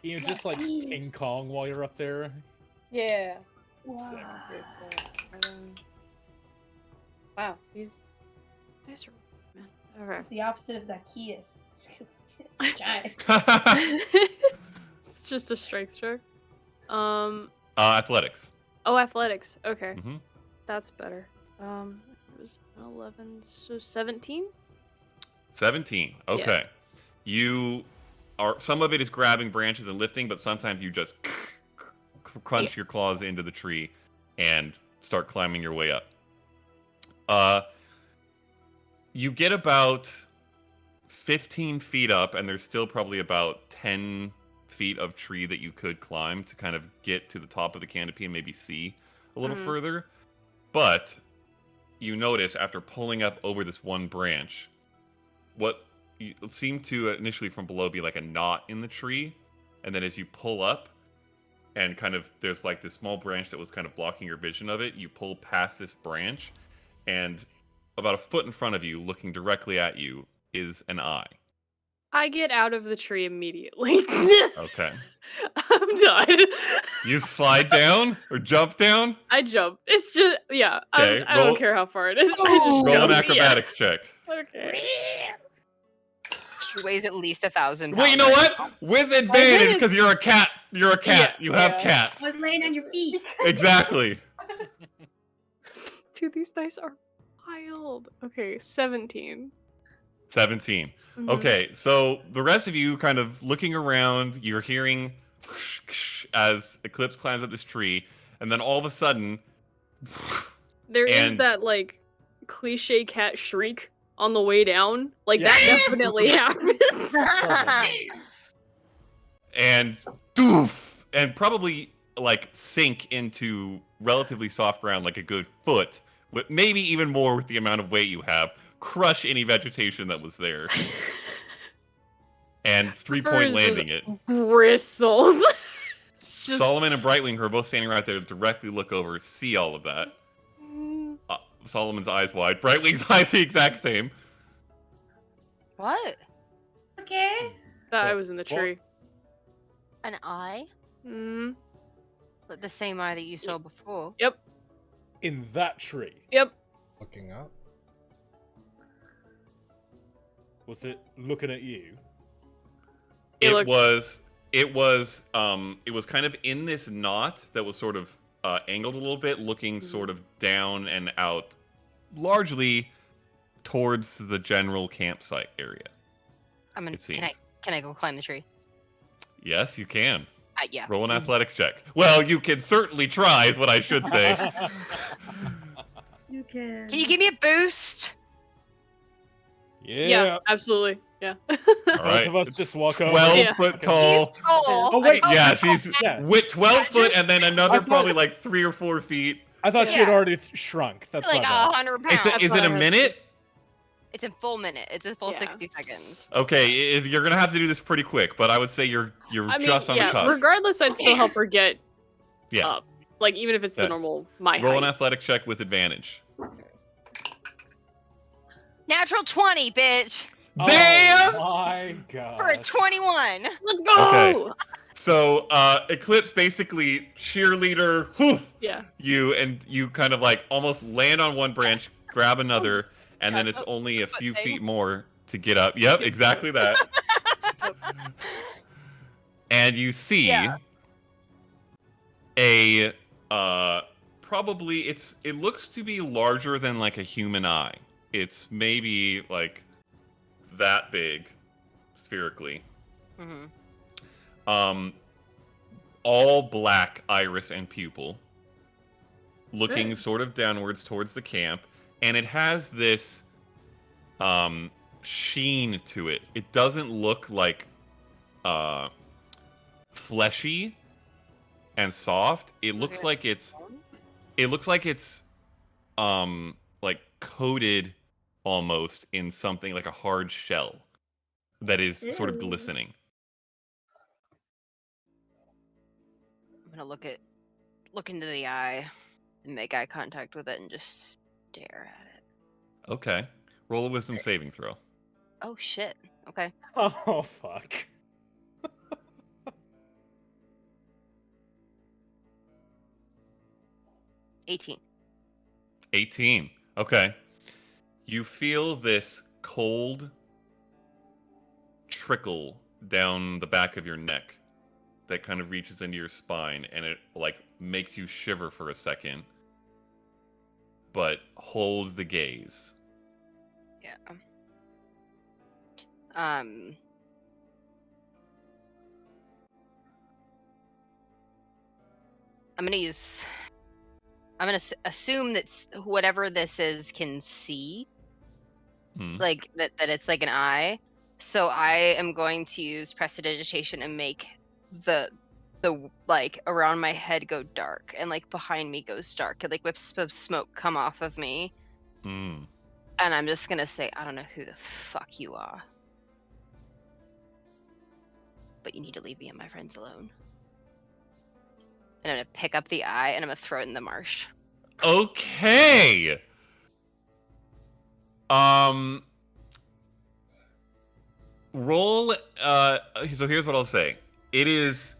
You know, just like King Kong while you're up there. Yeah. Wow. Okay, so, wow, these dice are man. Alright. It's the opposite of Zacchaeus. Giant. It's just a strength check. Athletics. Oh, athletics. Okay. Mm-hmm. That's better. It was 11, so 17? 17. Okay. You are, some of it is grabbing branches and lifting, but sometimes you just crunch your claws into the tree and start climbing your way up. You get about 15 feet up, and there's still probably about 10 feet of tree that you could climb to kind of get to the top of the canopy and maybe see a little further. But you notice after pulling up over this one branch, what seemed to initially from below be like a knot in the tree, and then as you pull up and kind of there's like this small branch that was kind of blocking your vision of it, you pull past this branch, and about a foot in front of you, looking directly at you, is an eye. I get out of the tree immediately. Okay. I'm done. You slide down or jump down? I jump. It's just, yeah. Okay, I don't care how far it is. I just Roll an jump, acrobatics check. Yeah. Okay. She weighs at least 1,000 pounds. Well, you know what? With advantage, because you're a cat. You're a cat. Yeah, you have yeah. cat. Was laying on your feet. Exactly. Dude, these dice are wild. Okay, 17. 17. Mhm. Okay, so the rest of you kind of looking around, you're hearing as Eclipse climbs up this tree, and then all of a sudden, There is and- that, like, cliche cat shriek on the way down. Like, Yeah. that definitely happens. and doof, and probably like sink into relatively soft ground like a good foot, but maybe even more with the amount of weight you have. Crush any vegetation that was there. And 3-point Furs just landing it. Bristled. Just... Solomon and Brightwing, who are both standing right there, directly look over, see all of that. Solomon's eyes wide. Brightwing's eyes the exact same. What? Okay. I was in the tree. An eye? Mm. Like the same eye that you saw before. Yep. In that tree. Yep. Looking up. Was it looking at you? It was kind of in this knot that was sort of angled a little bit, looking sort of down and out, largely towards the general campsite area. I mean, It seemed. can I go climb the tree? Yes, you can. Yeah. Roll an athletics check. Well, you can certainly try, is what I should say. You can. Can you give me a boost? Yeah, absolutely. Yeah. All Both right. of us just walk over. 12 Yeah. foot He's tall. tall. Oh, wait. I Yeah, told she's you. Yeah. with 12 foot and then I another thought- probably like 3 or 4 feet. I thought she had Yeah. already shrunk. That's like my bad. 100 pounds. Is it a minute? It's a full minute. It's a full Yeah. 60 seconds. Okay, you're gonna have to do this pretty quick, but I would say you're I mean, just on the yeah, cusp. regardless, I'd still help her get Yeah. up. Like, even if it's Yeah. the normal my Roll an height. athletic check with advantage. Natural 20, bitch. Damn! Oh my god. For a 21. Let's go! Okay. So, Eclipse basically cheerleader Yeah. you, and you kind of like almost land on one branch, grab another, and then it's only a few thing. feet more to get up. Yep, exactly that. And you see Yeah. a probably it looks to be larger than like a human eye. It's maybe like that big spherically. Mm-hmm. All black iris and pupil, looking Good. sort of downwards towards the camp, and it has this sheen to it. It doesn't look like fleshy and soft. It looks like it's like coated almost in something like a hard shell that is sort of Ew. glistening. I'm gonna look into the eye and make eye contact with it and just stare at it. Okay. Roll a wisdom saving throw. Oh shit. Okay. Oh fuck. 18. 18. Okay. You feel this cold trickle down the back of your neck that kind of reaches into your spine, and it like makes you shiver for a second. But hold the gaze. Yeah. I'm gonna assume that whatever this is can see, Hmm. like that it's like an eye. So I am going to use prestidigitation and make the like around my head go dark and like behind me goes dark and like whips of smoke come off of me. Mm. And I'm just gonna say, I don't know who the fuck you are, but you need to leave me and my friends alone. And I'm gonna pick up the eye and I'm gonna throw it in the marsh. Okay. Roll. So here's what I'll say. It is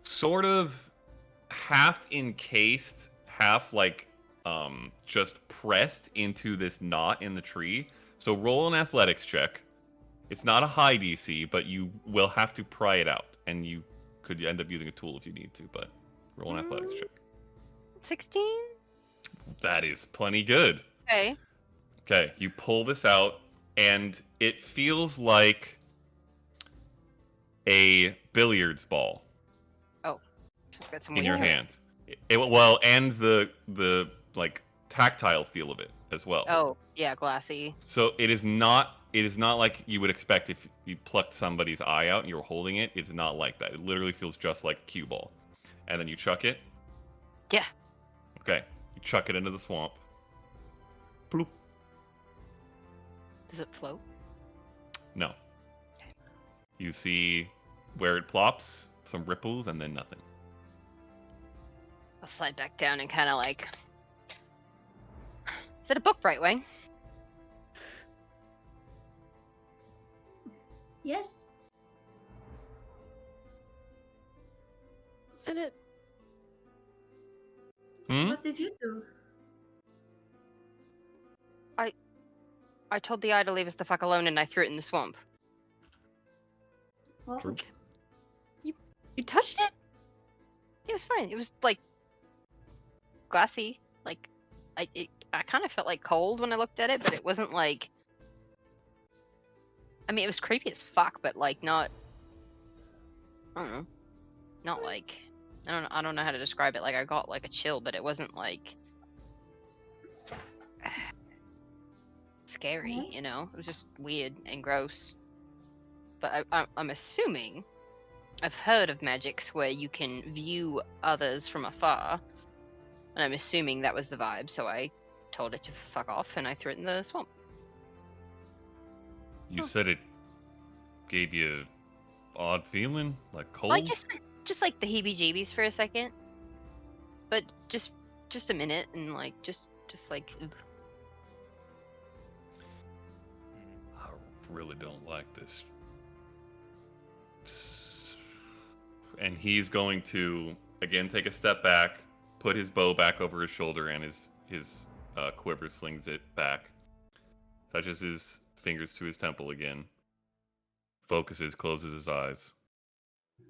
sort of half encased, half like just pressed into this knot in the tree. So roll an athletics check. It's not a high DC, but you will have to pry it out, and you could end up using a tool if you need to. But roll an athletics check. 16? That is plenty good. Okay. Okay, you pull this out, and it feels like a billiards ball Oh, so it's got some in weight your to it. hand. Well, and the like tactile feel of it as well. Oh, yeah, glassy. So it is not like you would expect if you plucked somebody's eye out and you were holding it. It's not like that. It literally feels just like a cue ball. And then you chuck it. Yeah. Okay, you chuck it into the swamp. Bloop. Does it float? No. You see where it plops, some ripples, and then nothing. I'll slide back down and kind of like. Is it a book, Brightwing? Yes. What's in it? Hmm? What did you do? I told the eye to leave us the fuck alone and I threw it in the swamp. Well, True. You touched it? It was fine. It was like glassy. Like I kind of felt like cold when I looked at it, but it wasn't like. I mean, it was creepy as fuck, but like not. I don't know. Not like. I don't know how to describe it. Like I got like a chill, but it wasn't like. Scary, you know. It was just weird and gross. But I'm assuming. I've heard of magics where you can view others from afar, and I'm assuming that was the vibe. So I told it to fuck off, and I threw it in the swamp. You said it gave you an odd feeling, like cold. Like just like the heebie-jeebies for a second, but just a minute, and like just like. Ugh. I really don't like this. And he's going to again take a step back, put his bow back over his shoulder, and his quiver slings it back. Touches his fingers to his temple again. Focuses, closes his eyes,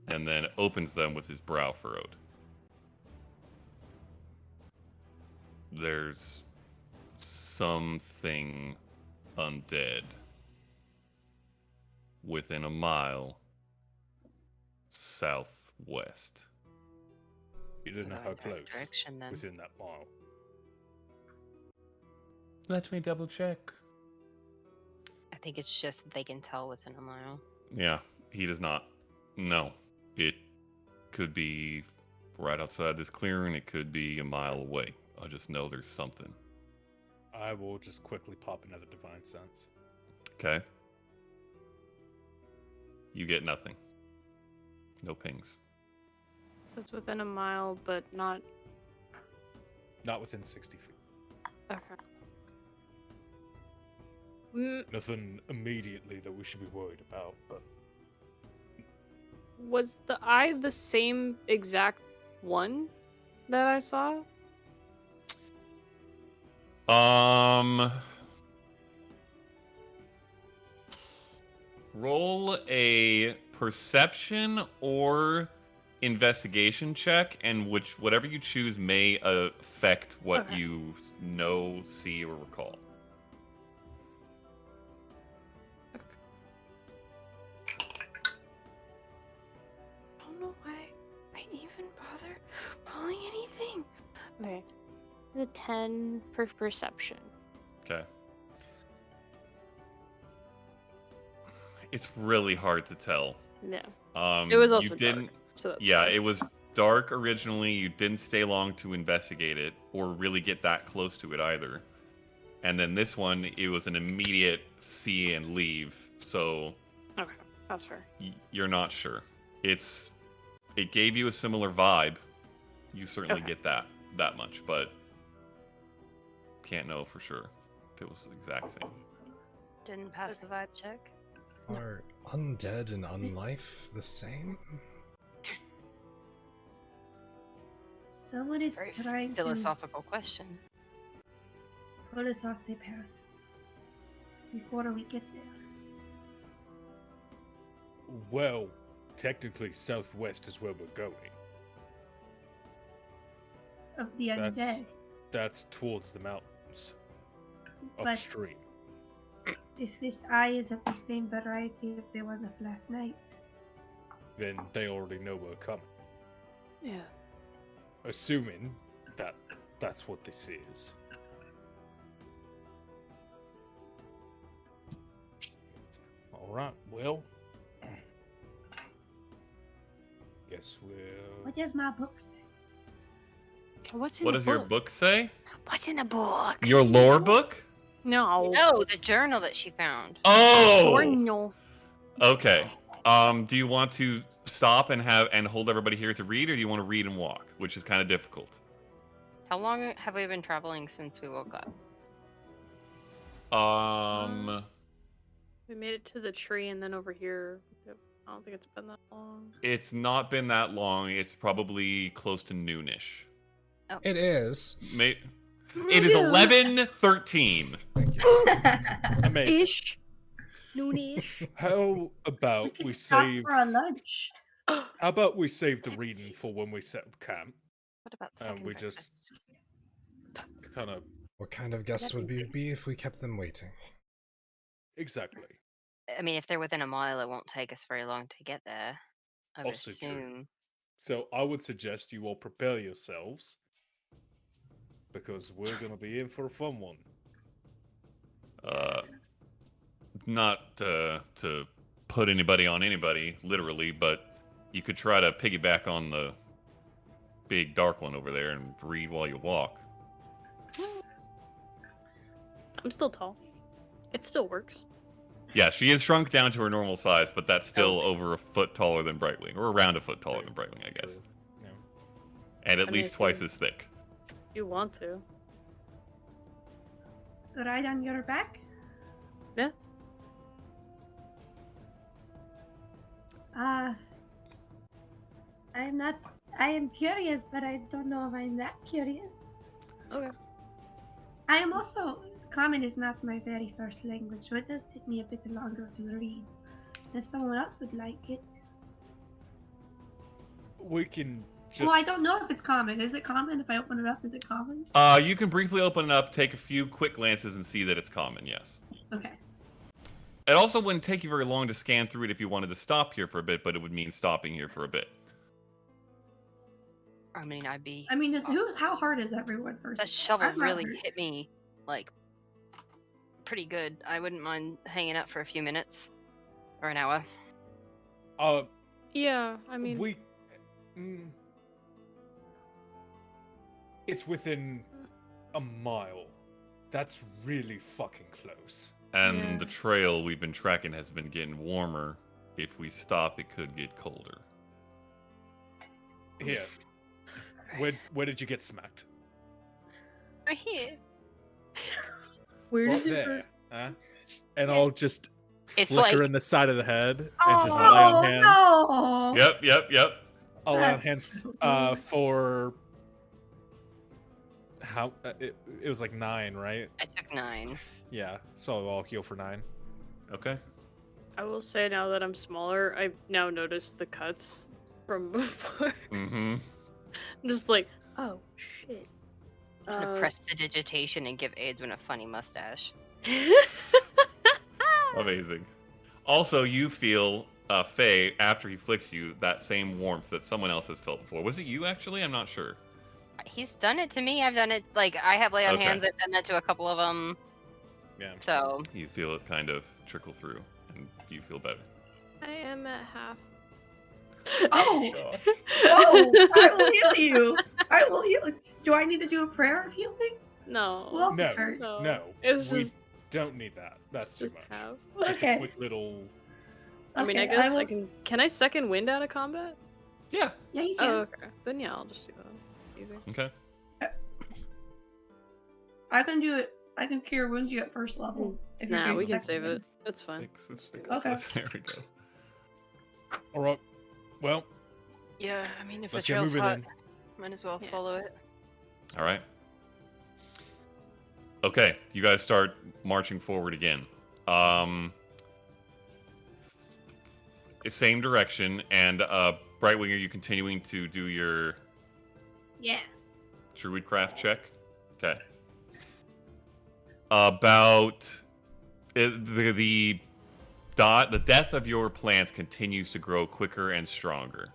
and then opens them with his brow furrowed. there's something undead within a mile southwest. You don't know Go how in that close direction, then. within that mile. Let me double check. I think it's just that they can tell within a mile. Yeah, he does not. No. It could be right outside this clearing. It could be a mile away. I just know there's something. I will just quickly pop another divine sense. Okay. You get nothing. No pings. So it's within a mile, but not. Not within 60 feet. Okay. Mm, Nothing immediately that we should be worried about, but was the eye the same exact one that I saw? Roll a perception or investigation check, and whatever you choose may affect what Okay. you know, see, or recall. I don't know why I even bother pulling anything. Okay. The 10 for perception. Okay. It's really hard to tell. Yeah. It was also you didn't. dark, so that's Yeah, fine. it was dark originally. You didn't stay long to investigate it or really get that close to it either. And then this one, it was an immediate see and leave. So Okay, that's fair. you're not sure. It gave you a similar vibe. You certainly Okay. get that much, but can't know for sure if it was the exact same. Didn't pass the vibe check. Are undead and unlife the same? Someone is Very trying to philosophical question. pull us off the path before we get there. well, technically southwest is where we're going. Of the undead. That's towards the mountains, But upstream. if this eye is of the same variety of the one of last night, Then they already know we're coming. Yeah. Assuming that that's what this is. Alright, well. Guess we'll. what does my book say? What's in What the does book? your book say? What's in the book? Your lore book? No. No, the journal that she found. Oh! Journal. Okay. Do you want to stop and hold everybody here to read, or do you want to read and walk, which is kind of difficult? How long have we been traveling since we woke up? We made it to the tree and then over here. I don't think it's been that long. It's not been that long. It's probably close to noonish. It is. It is 11:13. Thank you. Amazing. Ish. Noonish. How about We could we stop save? for a lunch. How about we save the Let's reading see. for when we set up camp? What about the And second we just- breakfast? Kind of What kind of guests would we be if we kept them waiting? exactly. I mean, if they're within a mile, it won't take us very long to get there. I would Also true. assume. So I would suggest you all prepare yourselves because we're gonna be in for a fun one. Not to put anybody on anybody, literally, but you could try to piggyback on the big dark one over there and read while you walk. I'm still tall. It still works. Yeah, she is shrunk down to her normal size, but that's still Okay. over a foot taller than Brightwing, or around a foot taller than Brightwing, I guess, So, you know, and at I mean, least if twice you- as thick. You want to? Ride on your back? Yeah. I am curious, but I don't know if I'm that curious. Okay. I am also, Common is not my very first language, so it does take me a bit longer to read. If someone else would like it. we can just... Well, I don't know if it's common. Is it common? If I open it up, is it common? You can briefly open it up, take a few quick glances, and see that it's common. Yes. Okay. It also wouldn't take you very long to scan through it if you wanted to stop here for a bit, but it would mean stopping here for a bit. I mean, How hard is everyone first? that shovel I'm not really hurt. hit me, like, pretty good. I wouldn't mind hanging out for a few minutes. Or an hour. Yeah, I mean, we... It's within a mile. That's really fucking close. And Yeah. the trail we've been tracking has been getting warmer. If we stop, it could get colder. Here. Where did you get smacked? Right here. where Right does it there. hurt? Huh? And I'll just It's flicker like- in the side of the head and just lay Oh on hands. no! Yep. I'll lay on That's hands so good. for... How... it was like 9, right? I took 9. Yeah, so I'll heal for 9. Okay. I will say now that I'm smaller, I've now noticed the cuts from before. Mm-hmm. I'm just like, oh shit. I'm gonna press digitation and give Aidwin a funny mustache. Amazing. Also, you feel, Faye, after he flicks you, that same warmth that someone else has felt before. Was it you, actually? I'm not sure. He's done it to me. I've done it, like, I have lay on Okay. hands. I've done that to a couple of them. Yeah. So, You feel it kind of trickle through, and you feel better. I am at half. Oh, Gosh. oh! I will heal you. I will heal. Do I need to do a prayer of healing? Who No. else No. is hurt? No, It's we just, don't need that. That's it's too just much. half. Just Okay. a quick little... I mean, I Okay, guess will- I can. Can I second wind out of combat? Yeah. Yeah, you can. Oh, okay. Then yeah, I'll just do that. Easy. Okay. I can do it. I can cure wounds you at first level. if you're Nah, doing we can second save wind. it. It's fine. Okay. There we go. All right. Well, yeah, I mean, if let's the get trail's moving hot, then. might as well Yeah. follow it. All right. Okay, you guys start marching forward again. Same direction, and Brightwing, are you continuing to do your Yeah. Druidcraft check? Okay. About the death of your plants continues to grow quicker and stronger.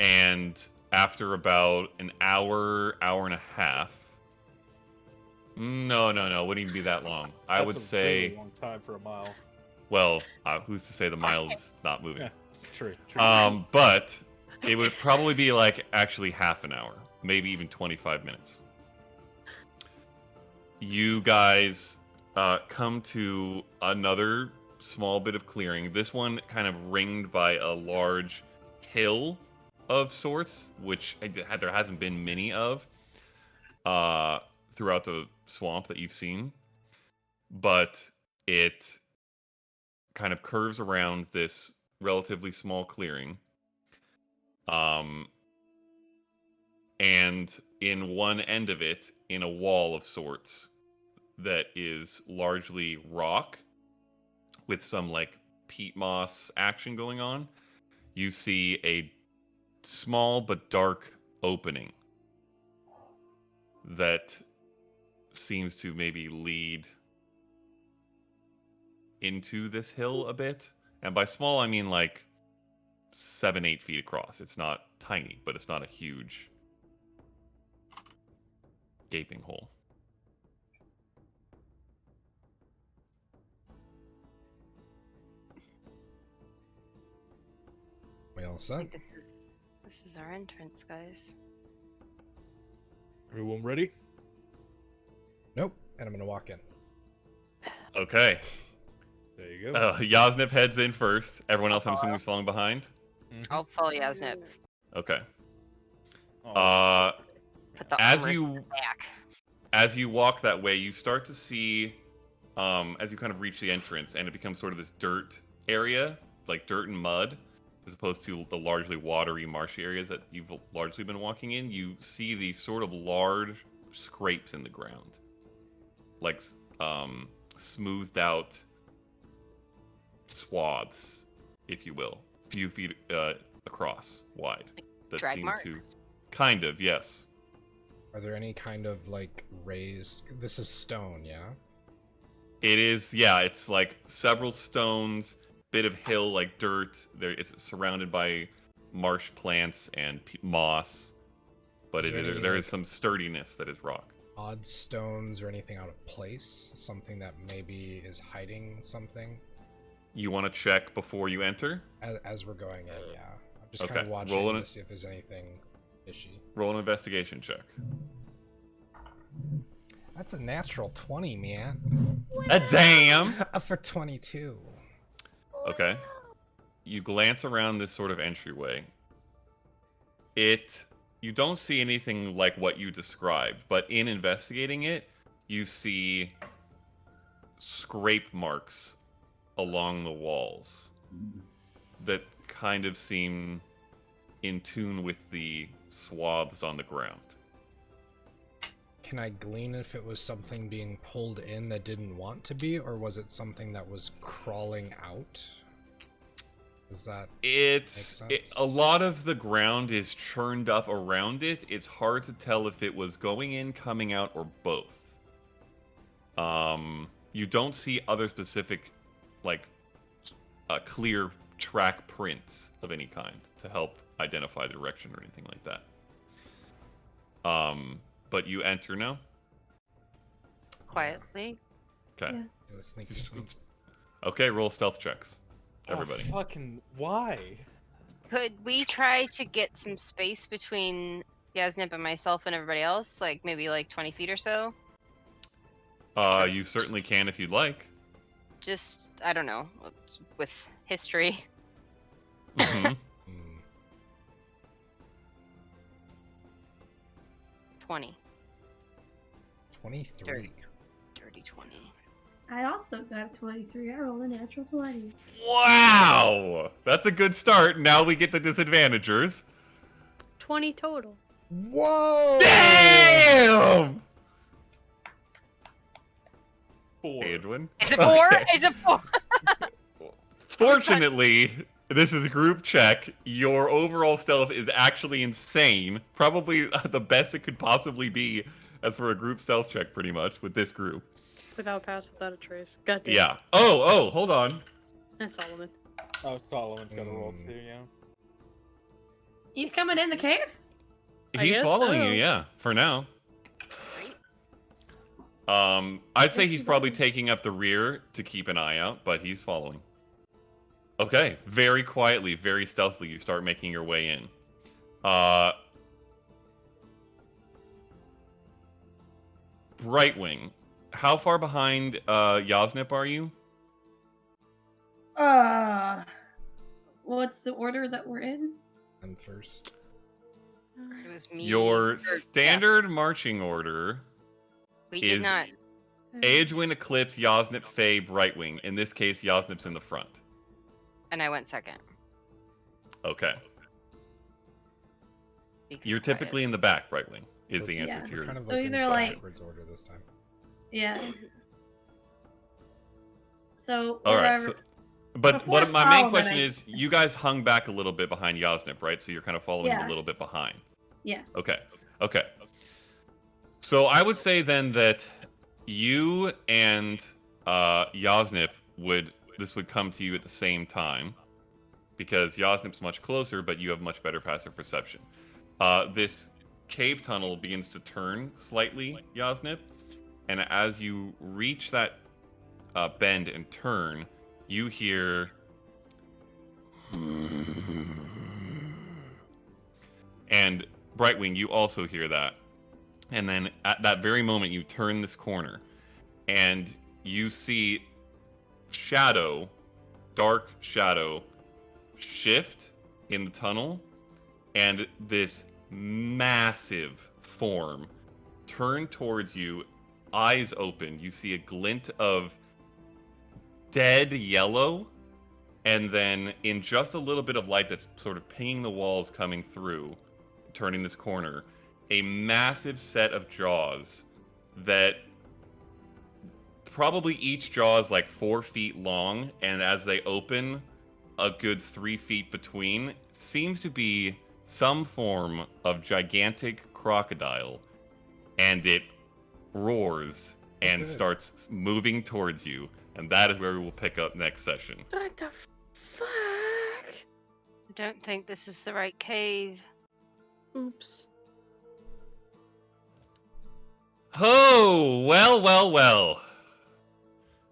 And after about an hour and a half. No, wouldn't even be that long. I that's would a say, really long time for a mile. well, who's to say the mile is not moving? Yeah, true. But it would probably be like actually half an hour, maybe even 25 minutes. You guys come to another small bit of clearing. This one kind of ringed by a large hill of sorts, which there hasn't been many of throughout the swamp that you've seen. But it kind of curves around this relatively small clearing. And in one end of it, in a wall of sorts that is largely rock with some like peat moss action going on, you see a small but dark opening that seems to maybe lead into this hill a bit. And by small, I mean like 7-8 feet across. It's not tiny, but it's not a huge gaping hole. We all I set? think this is our entrance, guys. Everyone ready? Nope. And I'm gonna walk in. Okay. There you go. Yasnip heads in first. Everyone else, I'm assuming, is following behind. Mhm. I'll follow Yasnip. Okay. Oh, Put the As armor you back. as you walk that way, you start to see, as you kind of reach the entrance, and it becomes sort of this dirt area, like dirt and mud, as opposed to the largely watery, marshy areas that you've largely been walking in. You see these sort of large scrapes in the ground, like smoothed out swaths, if you will, few feet across, wide. that Drag seem marks. to kind of, yes. Are there any kind of like raised? This is stone, yeah. It is, yeah, it's like several stones, bit of hill like dirt. There, it's surrounded by marsh plants and moss, but Is there any, there like, is some sturdiness that is rock. odd stones or anything out of place? Something that maybe is hiding something? You want to check before you enter? As we're going in, yeah. I'm just Okay, kind of watching roll to it. see if there's anything fishy. Roll an investigation check. That's a natural 20, man. A damn! Up for 22. Okay. You glance around this sort of entryway. You don't see anything like what you described, but in investigating it, you see scrape marks along the walls that kind of seem in tune with the swaths on the ground. Can I glean if it was something being pulled in that didn't want to be, or was it something that was crawling out? Does that make sense? A lot of the ground is churned up around it. It's hard to tell if it was going in, coming out, or both. You don't see other specific, like, clear track prints of any kind to help identify the direction or anything like that. But you enter now. Quietly. Okay. Yeah. Do a sneaky sneak? Okay, roll stealth checks, everybody. Oh, fucking why? Could we try to get some space between Yasnip and myself and everybody else? Like maybe like 20 feet or so? You certainly can if you'd like. Just, I don't know, with history. Mhm. 20. 23. Dirty 20. I also got a 23. I rolled a natural 20. Wow! That's a good start. Now we get the disadvantagers. 20 total. Whoa! Damn! 4. Edwin. Is it 4? Is it 4? Fortunately, this is a group check. Your overall stealth is actually insane. Probably the best it could possibly be as for a group stealth check, pretty much, with this group. Without pass, without a trace. God damn. Yeah. Oh, hold on. That's Solomon. Oh, Solomon's got a roll too, yeah. He's coming in the cave? I He's guess following so. you, yeah, for now. I'd say he's probably taking up the rear to keep an eye out, but he's following. Okay, very quietly, very stealthily, you start making your way in. Brightwing, how far behind Yasnip are you? What's the order that we're in? I'm first. It was me. Your or- standard marching order, We is- did not. Aedwin, Eclipse, Yasnip, Faye, Brightwing. In this case, Yasnip's in the front. And I went second. Okay. because You're quiet. typically in the back, Brightwing, is the answer Yeah. to your Kind of So like either, in like- backwards order this time. Yeah. So, All right. wherever- So, but Before what my main Solomon, question I- is, you guys hung back a little bit behind Yasnip, right? So you're kind of following him Yeah. a little bit behind. Yeah. Okay. Okay. So I would say then that you and Yasnip would come to you at the same time, because Yasnip's much closer, but you have much better passive perception. This cave tunnel begins to turn slightly, Yasnip, and as you reach that bend and turn, you hear. And Brightwing, you also hear that. And then at that very moment, you turn this corner, and you see shadow, dark shadow, shift in the tunnel, and this massive form turn towards you, eyes open. You see a glint of dead yellow, and then in just a little bit of light that's sort of pinging the walls coming through, turning this corner, a massive set of jaws that probably each jaw is like 4 feet long, and as they open, a good 3 feet between, seems to be some form of gigantic crocodile, and it roars and Good. starts moving towards you. And that is where we will pick up next session. What the fuck? I don't think this is the right cave. Oops. Oh, well, well, well.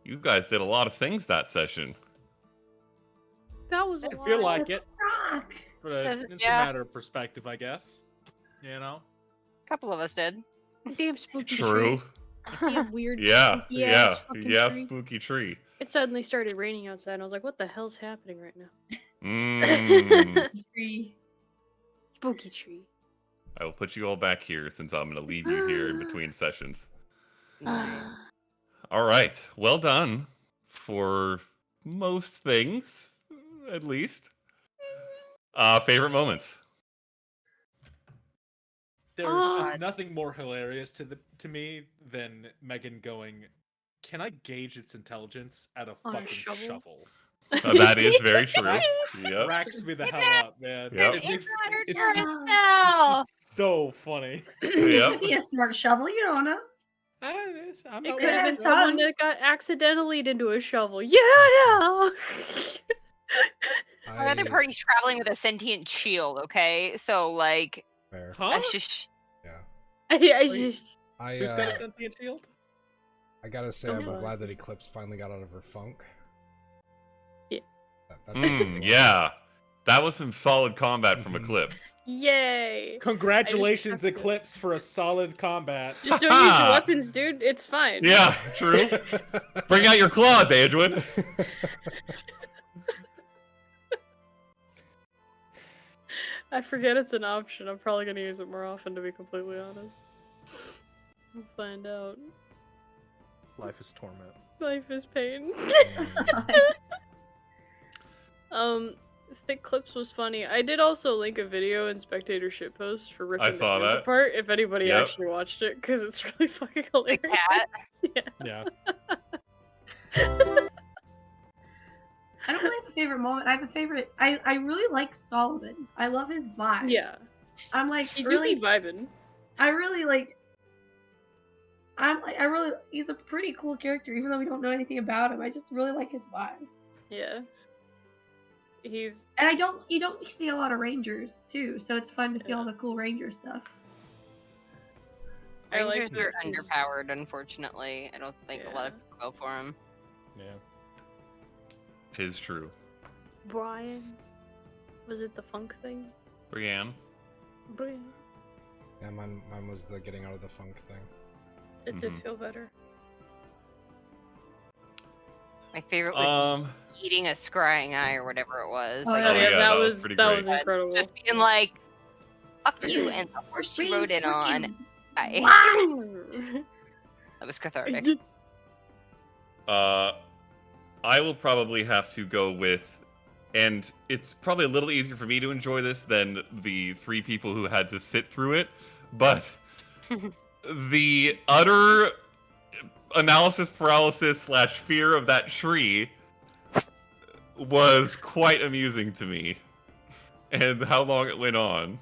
You guys did a lot of things that session. That was a I lot. feel like it, Rock. but Does- it's yeah. a matter of perspective, I guess. You know? A couple of us did. Damn spooky True. tree. Damn weird Yeah, spooky yeah, ass fucking yeah, tree. spooky tree. It suddenly started raining outside, and I was like, what the hell's happening right now? Mm. Tree. Spooky tree. I will put you all back here since I'm going to leave you here in between sessions. All right. Well done for most things, at least. Favorite moments? There's just God. nothing more hilarious to me than Megan going, "Can I gauge its intelligence at a On a fucking shovel? shovel?" That is very true. Yep. Cracks me the hell up, man. Yep. It makes, it's herself. just so funny. Yep. Could be a smart shovel. You don't know. I'm It not could have been Yeah, someone tongue. that got accidentally into a shovel. You don't know. Our other party's traveling with a sentient shield, okay? So, like, Fair. Huh? that's just... Yeah. I just, Who's got a sentient shield? I gotta say, Don't I'm know. glad that Eclipse finally got out of her funk. Yeah. That's Yeah. That was some solid combat from Mhm. Eclipse. yay. Congratulations, have to- Eclipse, for a solid combat. Just don't use your weapons, dude. It's fine. Yeah, true. Bring out your claws, Edwin. I forget it's an option. I'm probably gonna use it more often, to be completely honest. We'll find out. Life is torment. Life is pain. Mm, Thick Clips was funny. I did also link a video in Spectator Shitpost for ripping the saw camera that. apart if anybody Yep. actually watched it, because it's really fucking The hilarious. cat? Yeah. Yeah. I don't really have a favorite moment. I have a favorite. I really like Solomon. I love his vibe. Yeah. I'm like He do really. be vibing. I really like. I really. He's a pretty cool character, even though we don't know anything about him. I just really like his vibe. Yeah. He's And you don't see a lot of rangers too, so it's fun to see all the cool ranger stuff. I like Rangers are that he's- underpowered, unfortunately. I don't think a lot of Yeah. people go for them. Yeah. Tis true. Brian. Was it the funk thing? Brienne. Brian. yeah, mine was the getting out of the funk thing. It did Mhm. feel better. My favorite was Um, eating a scrying eye or whatever it was. Oh, Like, Oh, yeah, yeah, that that was was pretty that great. was incredible. just being like, fuck you, and the horse you Really rode in on. fucking- I, Wow! that was cathartic. I will probably have to go with, and it's probably a little easier for me to enjoy this than the 3 people who had to sit through it, but the utter analysis paralysis / fear of that tree was quite amusing to me, and how long it went on.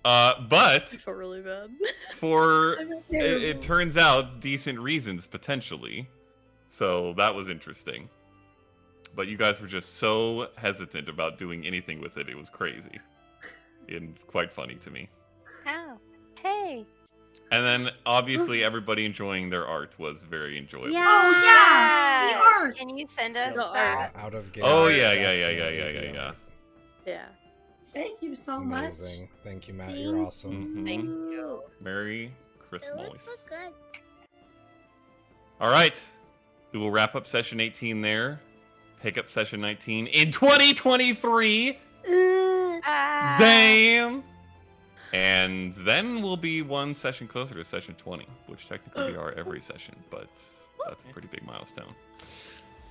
I But felt really bad. for I'm a it terrible- turns out decent reasons potentially, so that was interesting. But you guys were just so hesitant about doing anything with it. It was crazy and quite funny to me. Ow. Hey. And then obviously everybody enjoying their art was very enjoyable. Oh yeah, the art. Can you send us The that? Out of game. Oh, is yeah. definitely the art. Yeah. Thank you so much. Amazing. Thank you, Matt. You're awesome. Mhm. Thank you. Merry Christmas. good. All right. We will wrap up session 18 there. Pick up session 19 in 2023. Ah. Damn. And then we'll be one session closer to session 20, which technically we are every session, but that's a pretty big milestone.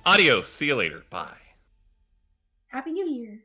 Adios. See you later. Bye. Happy New Year.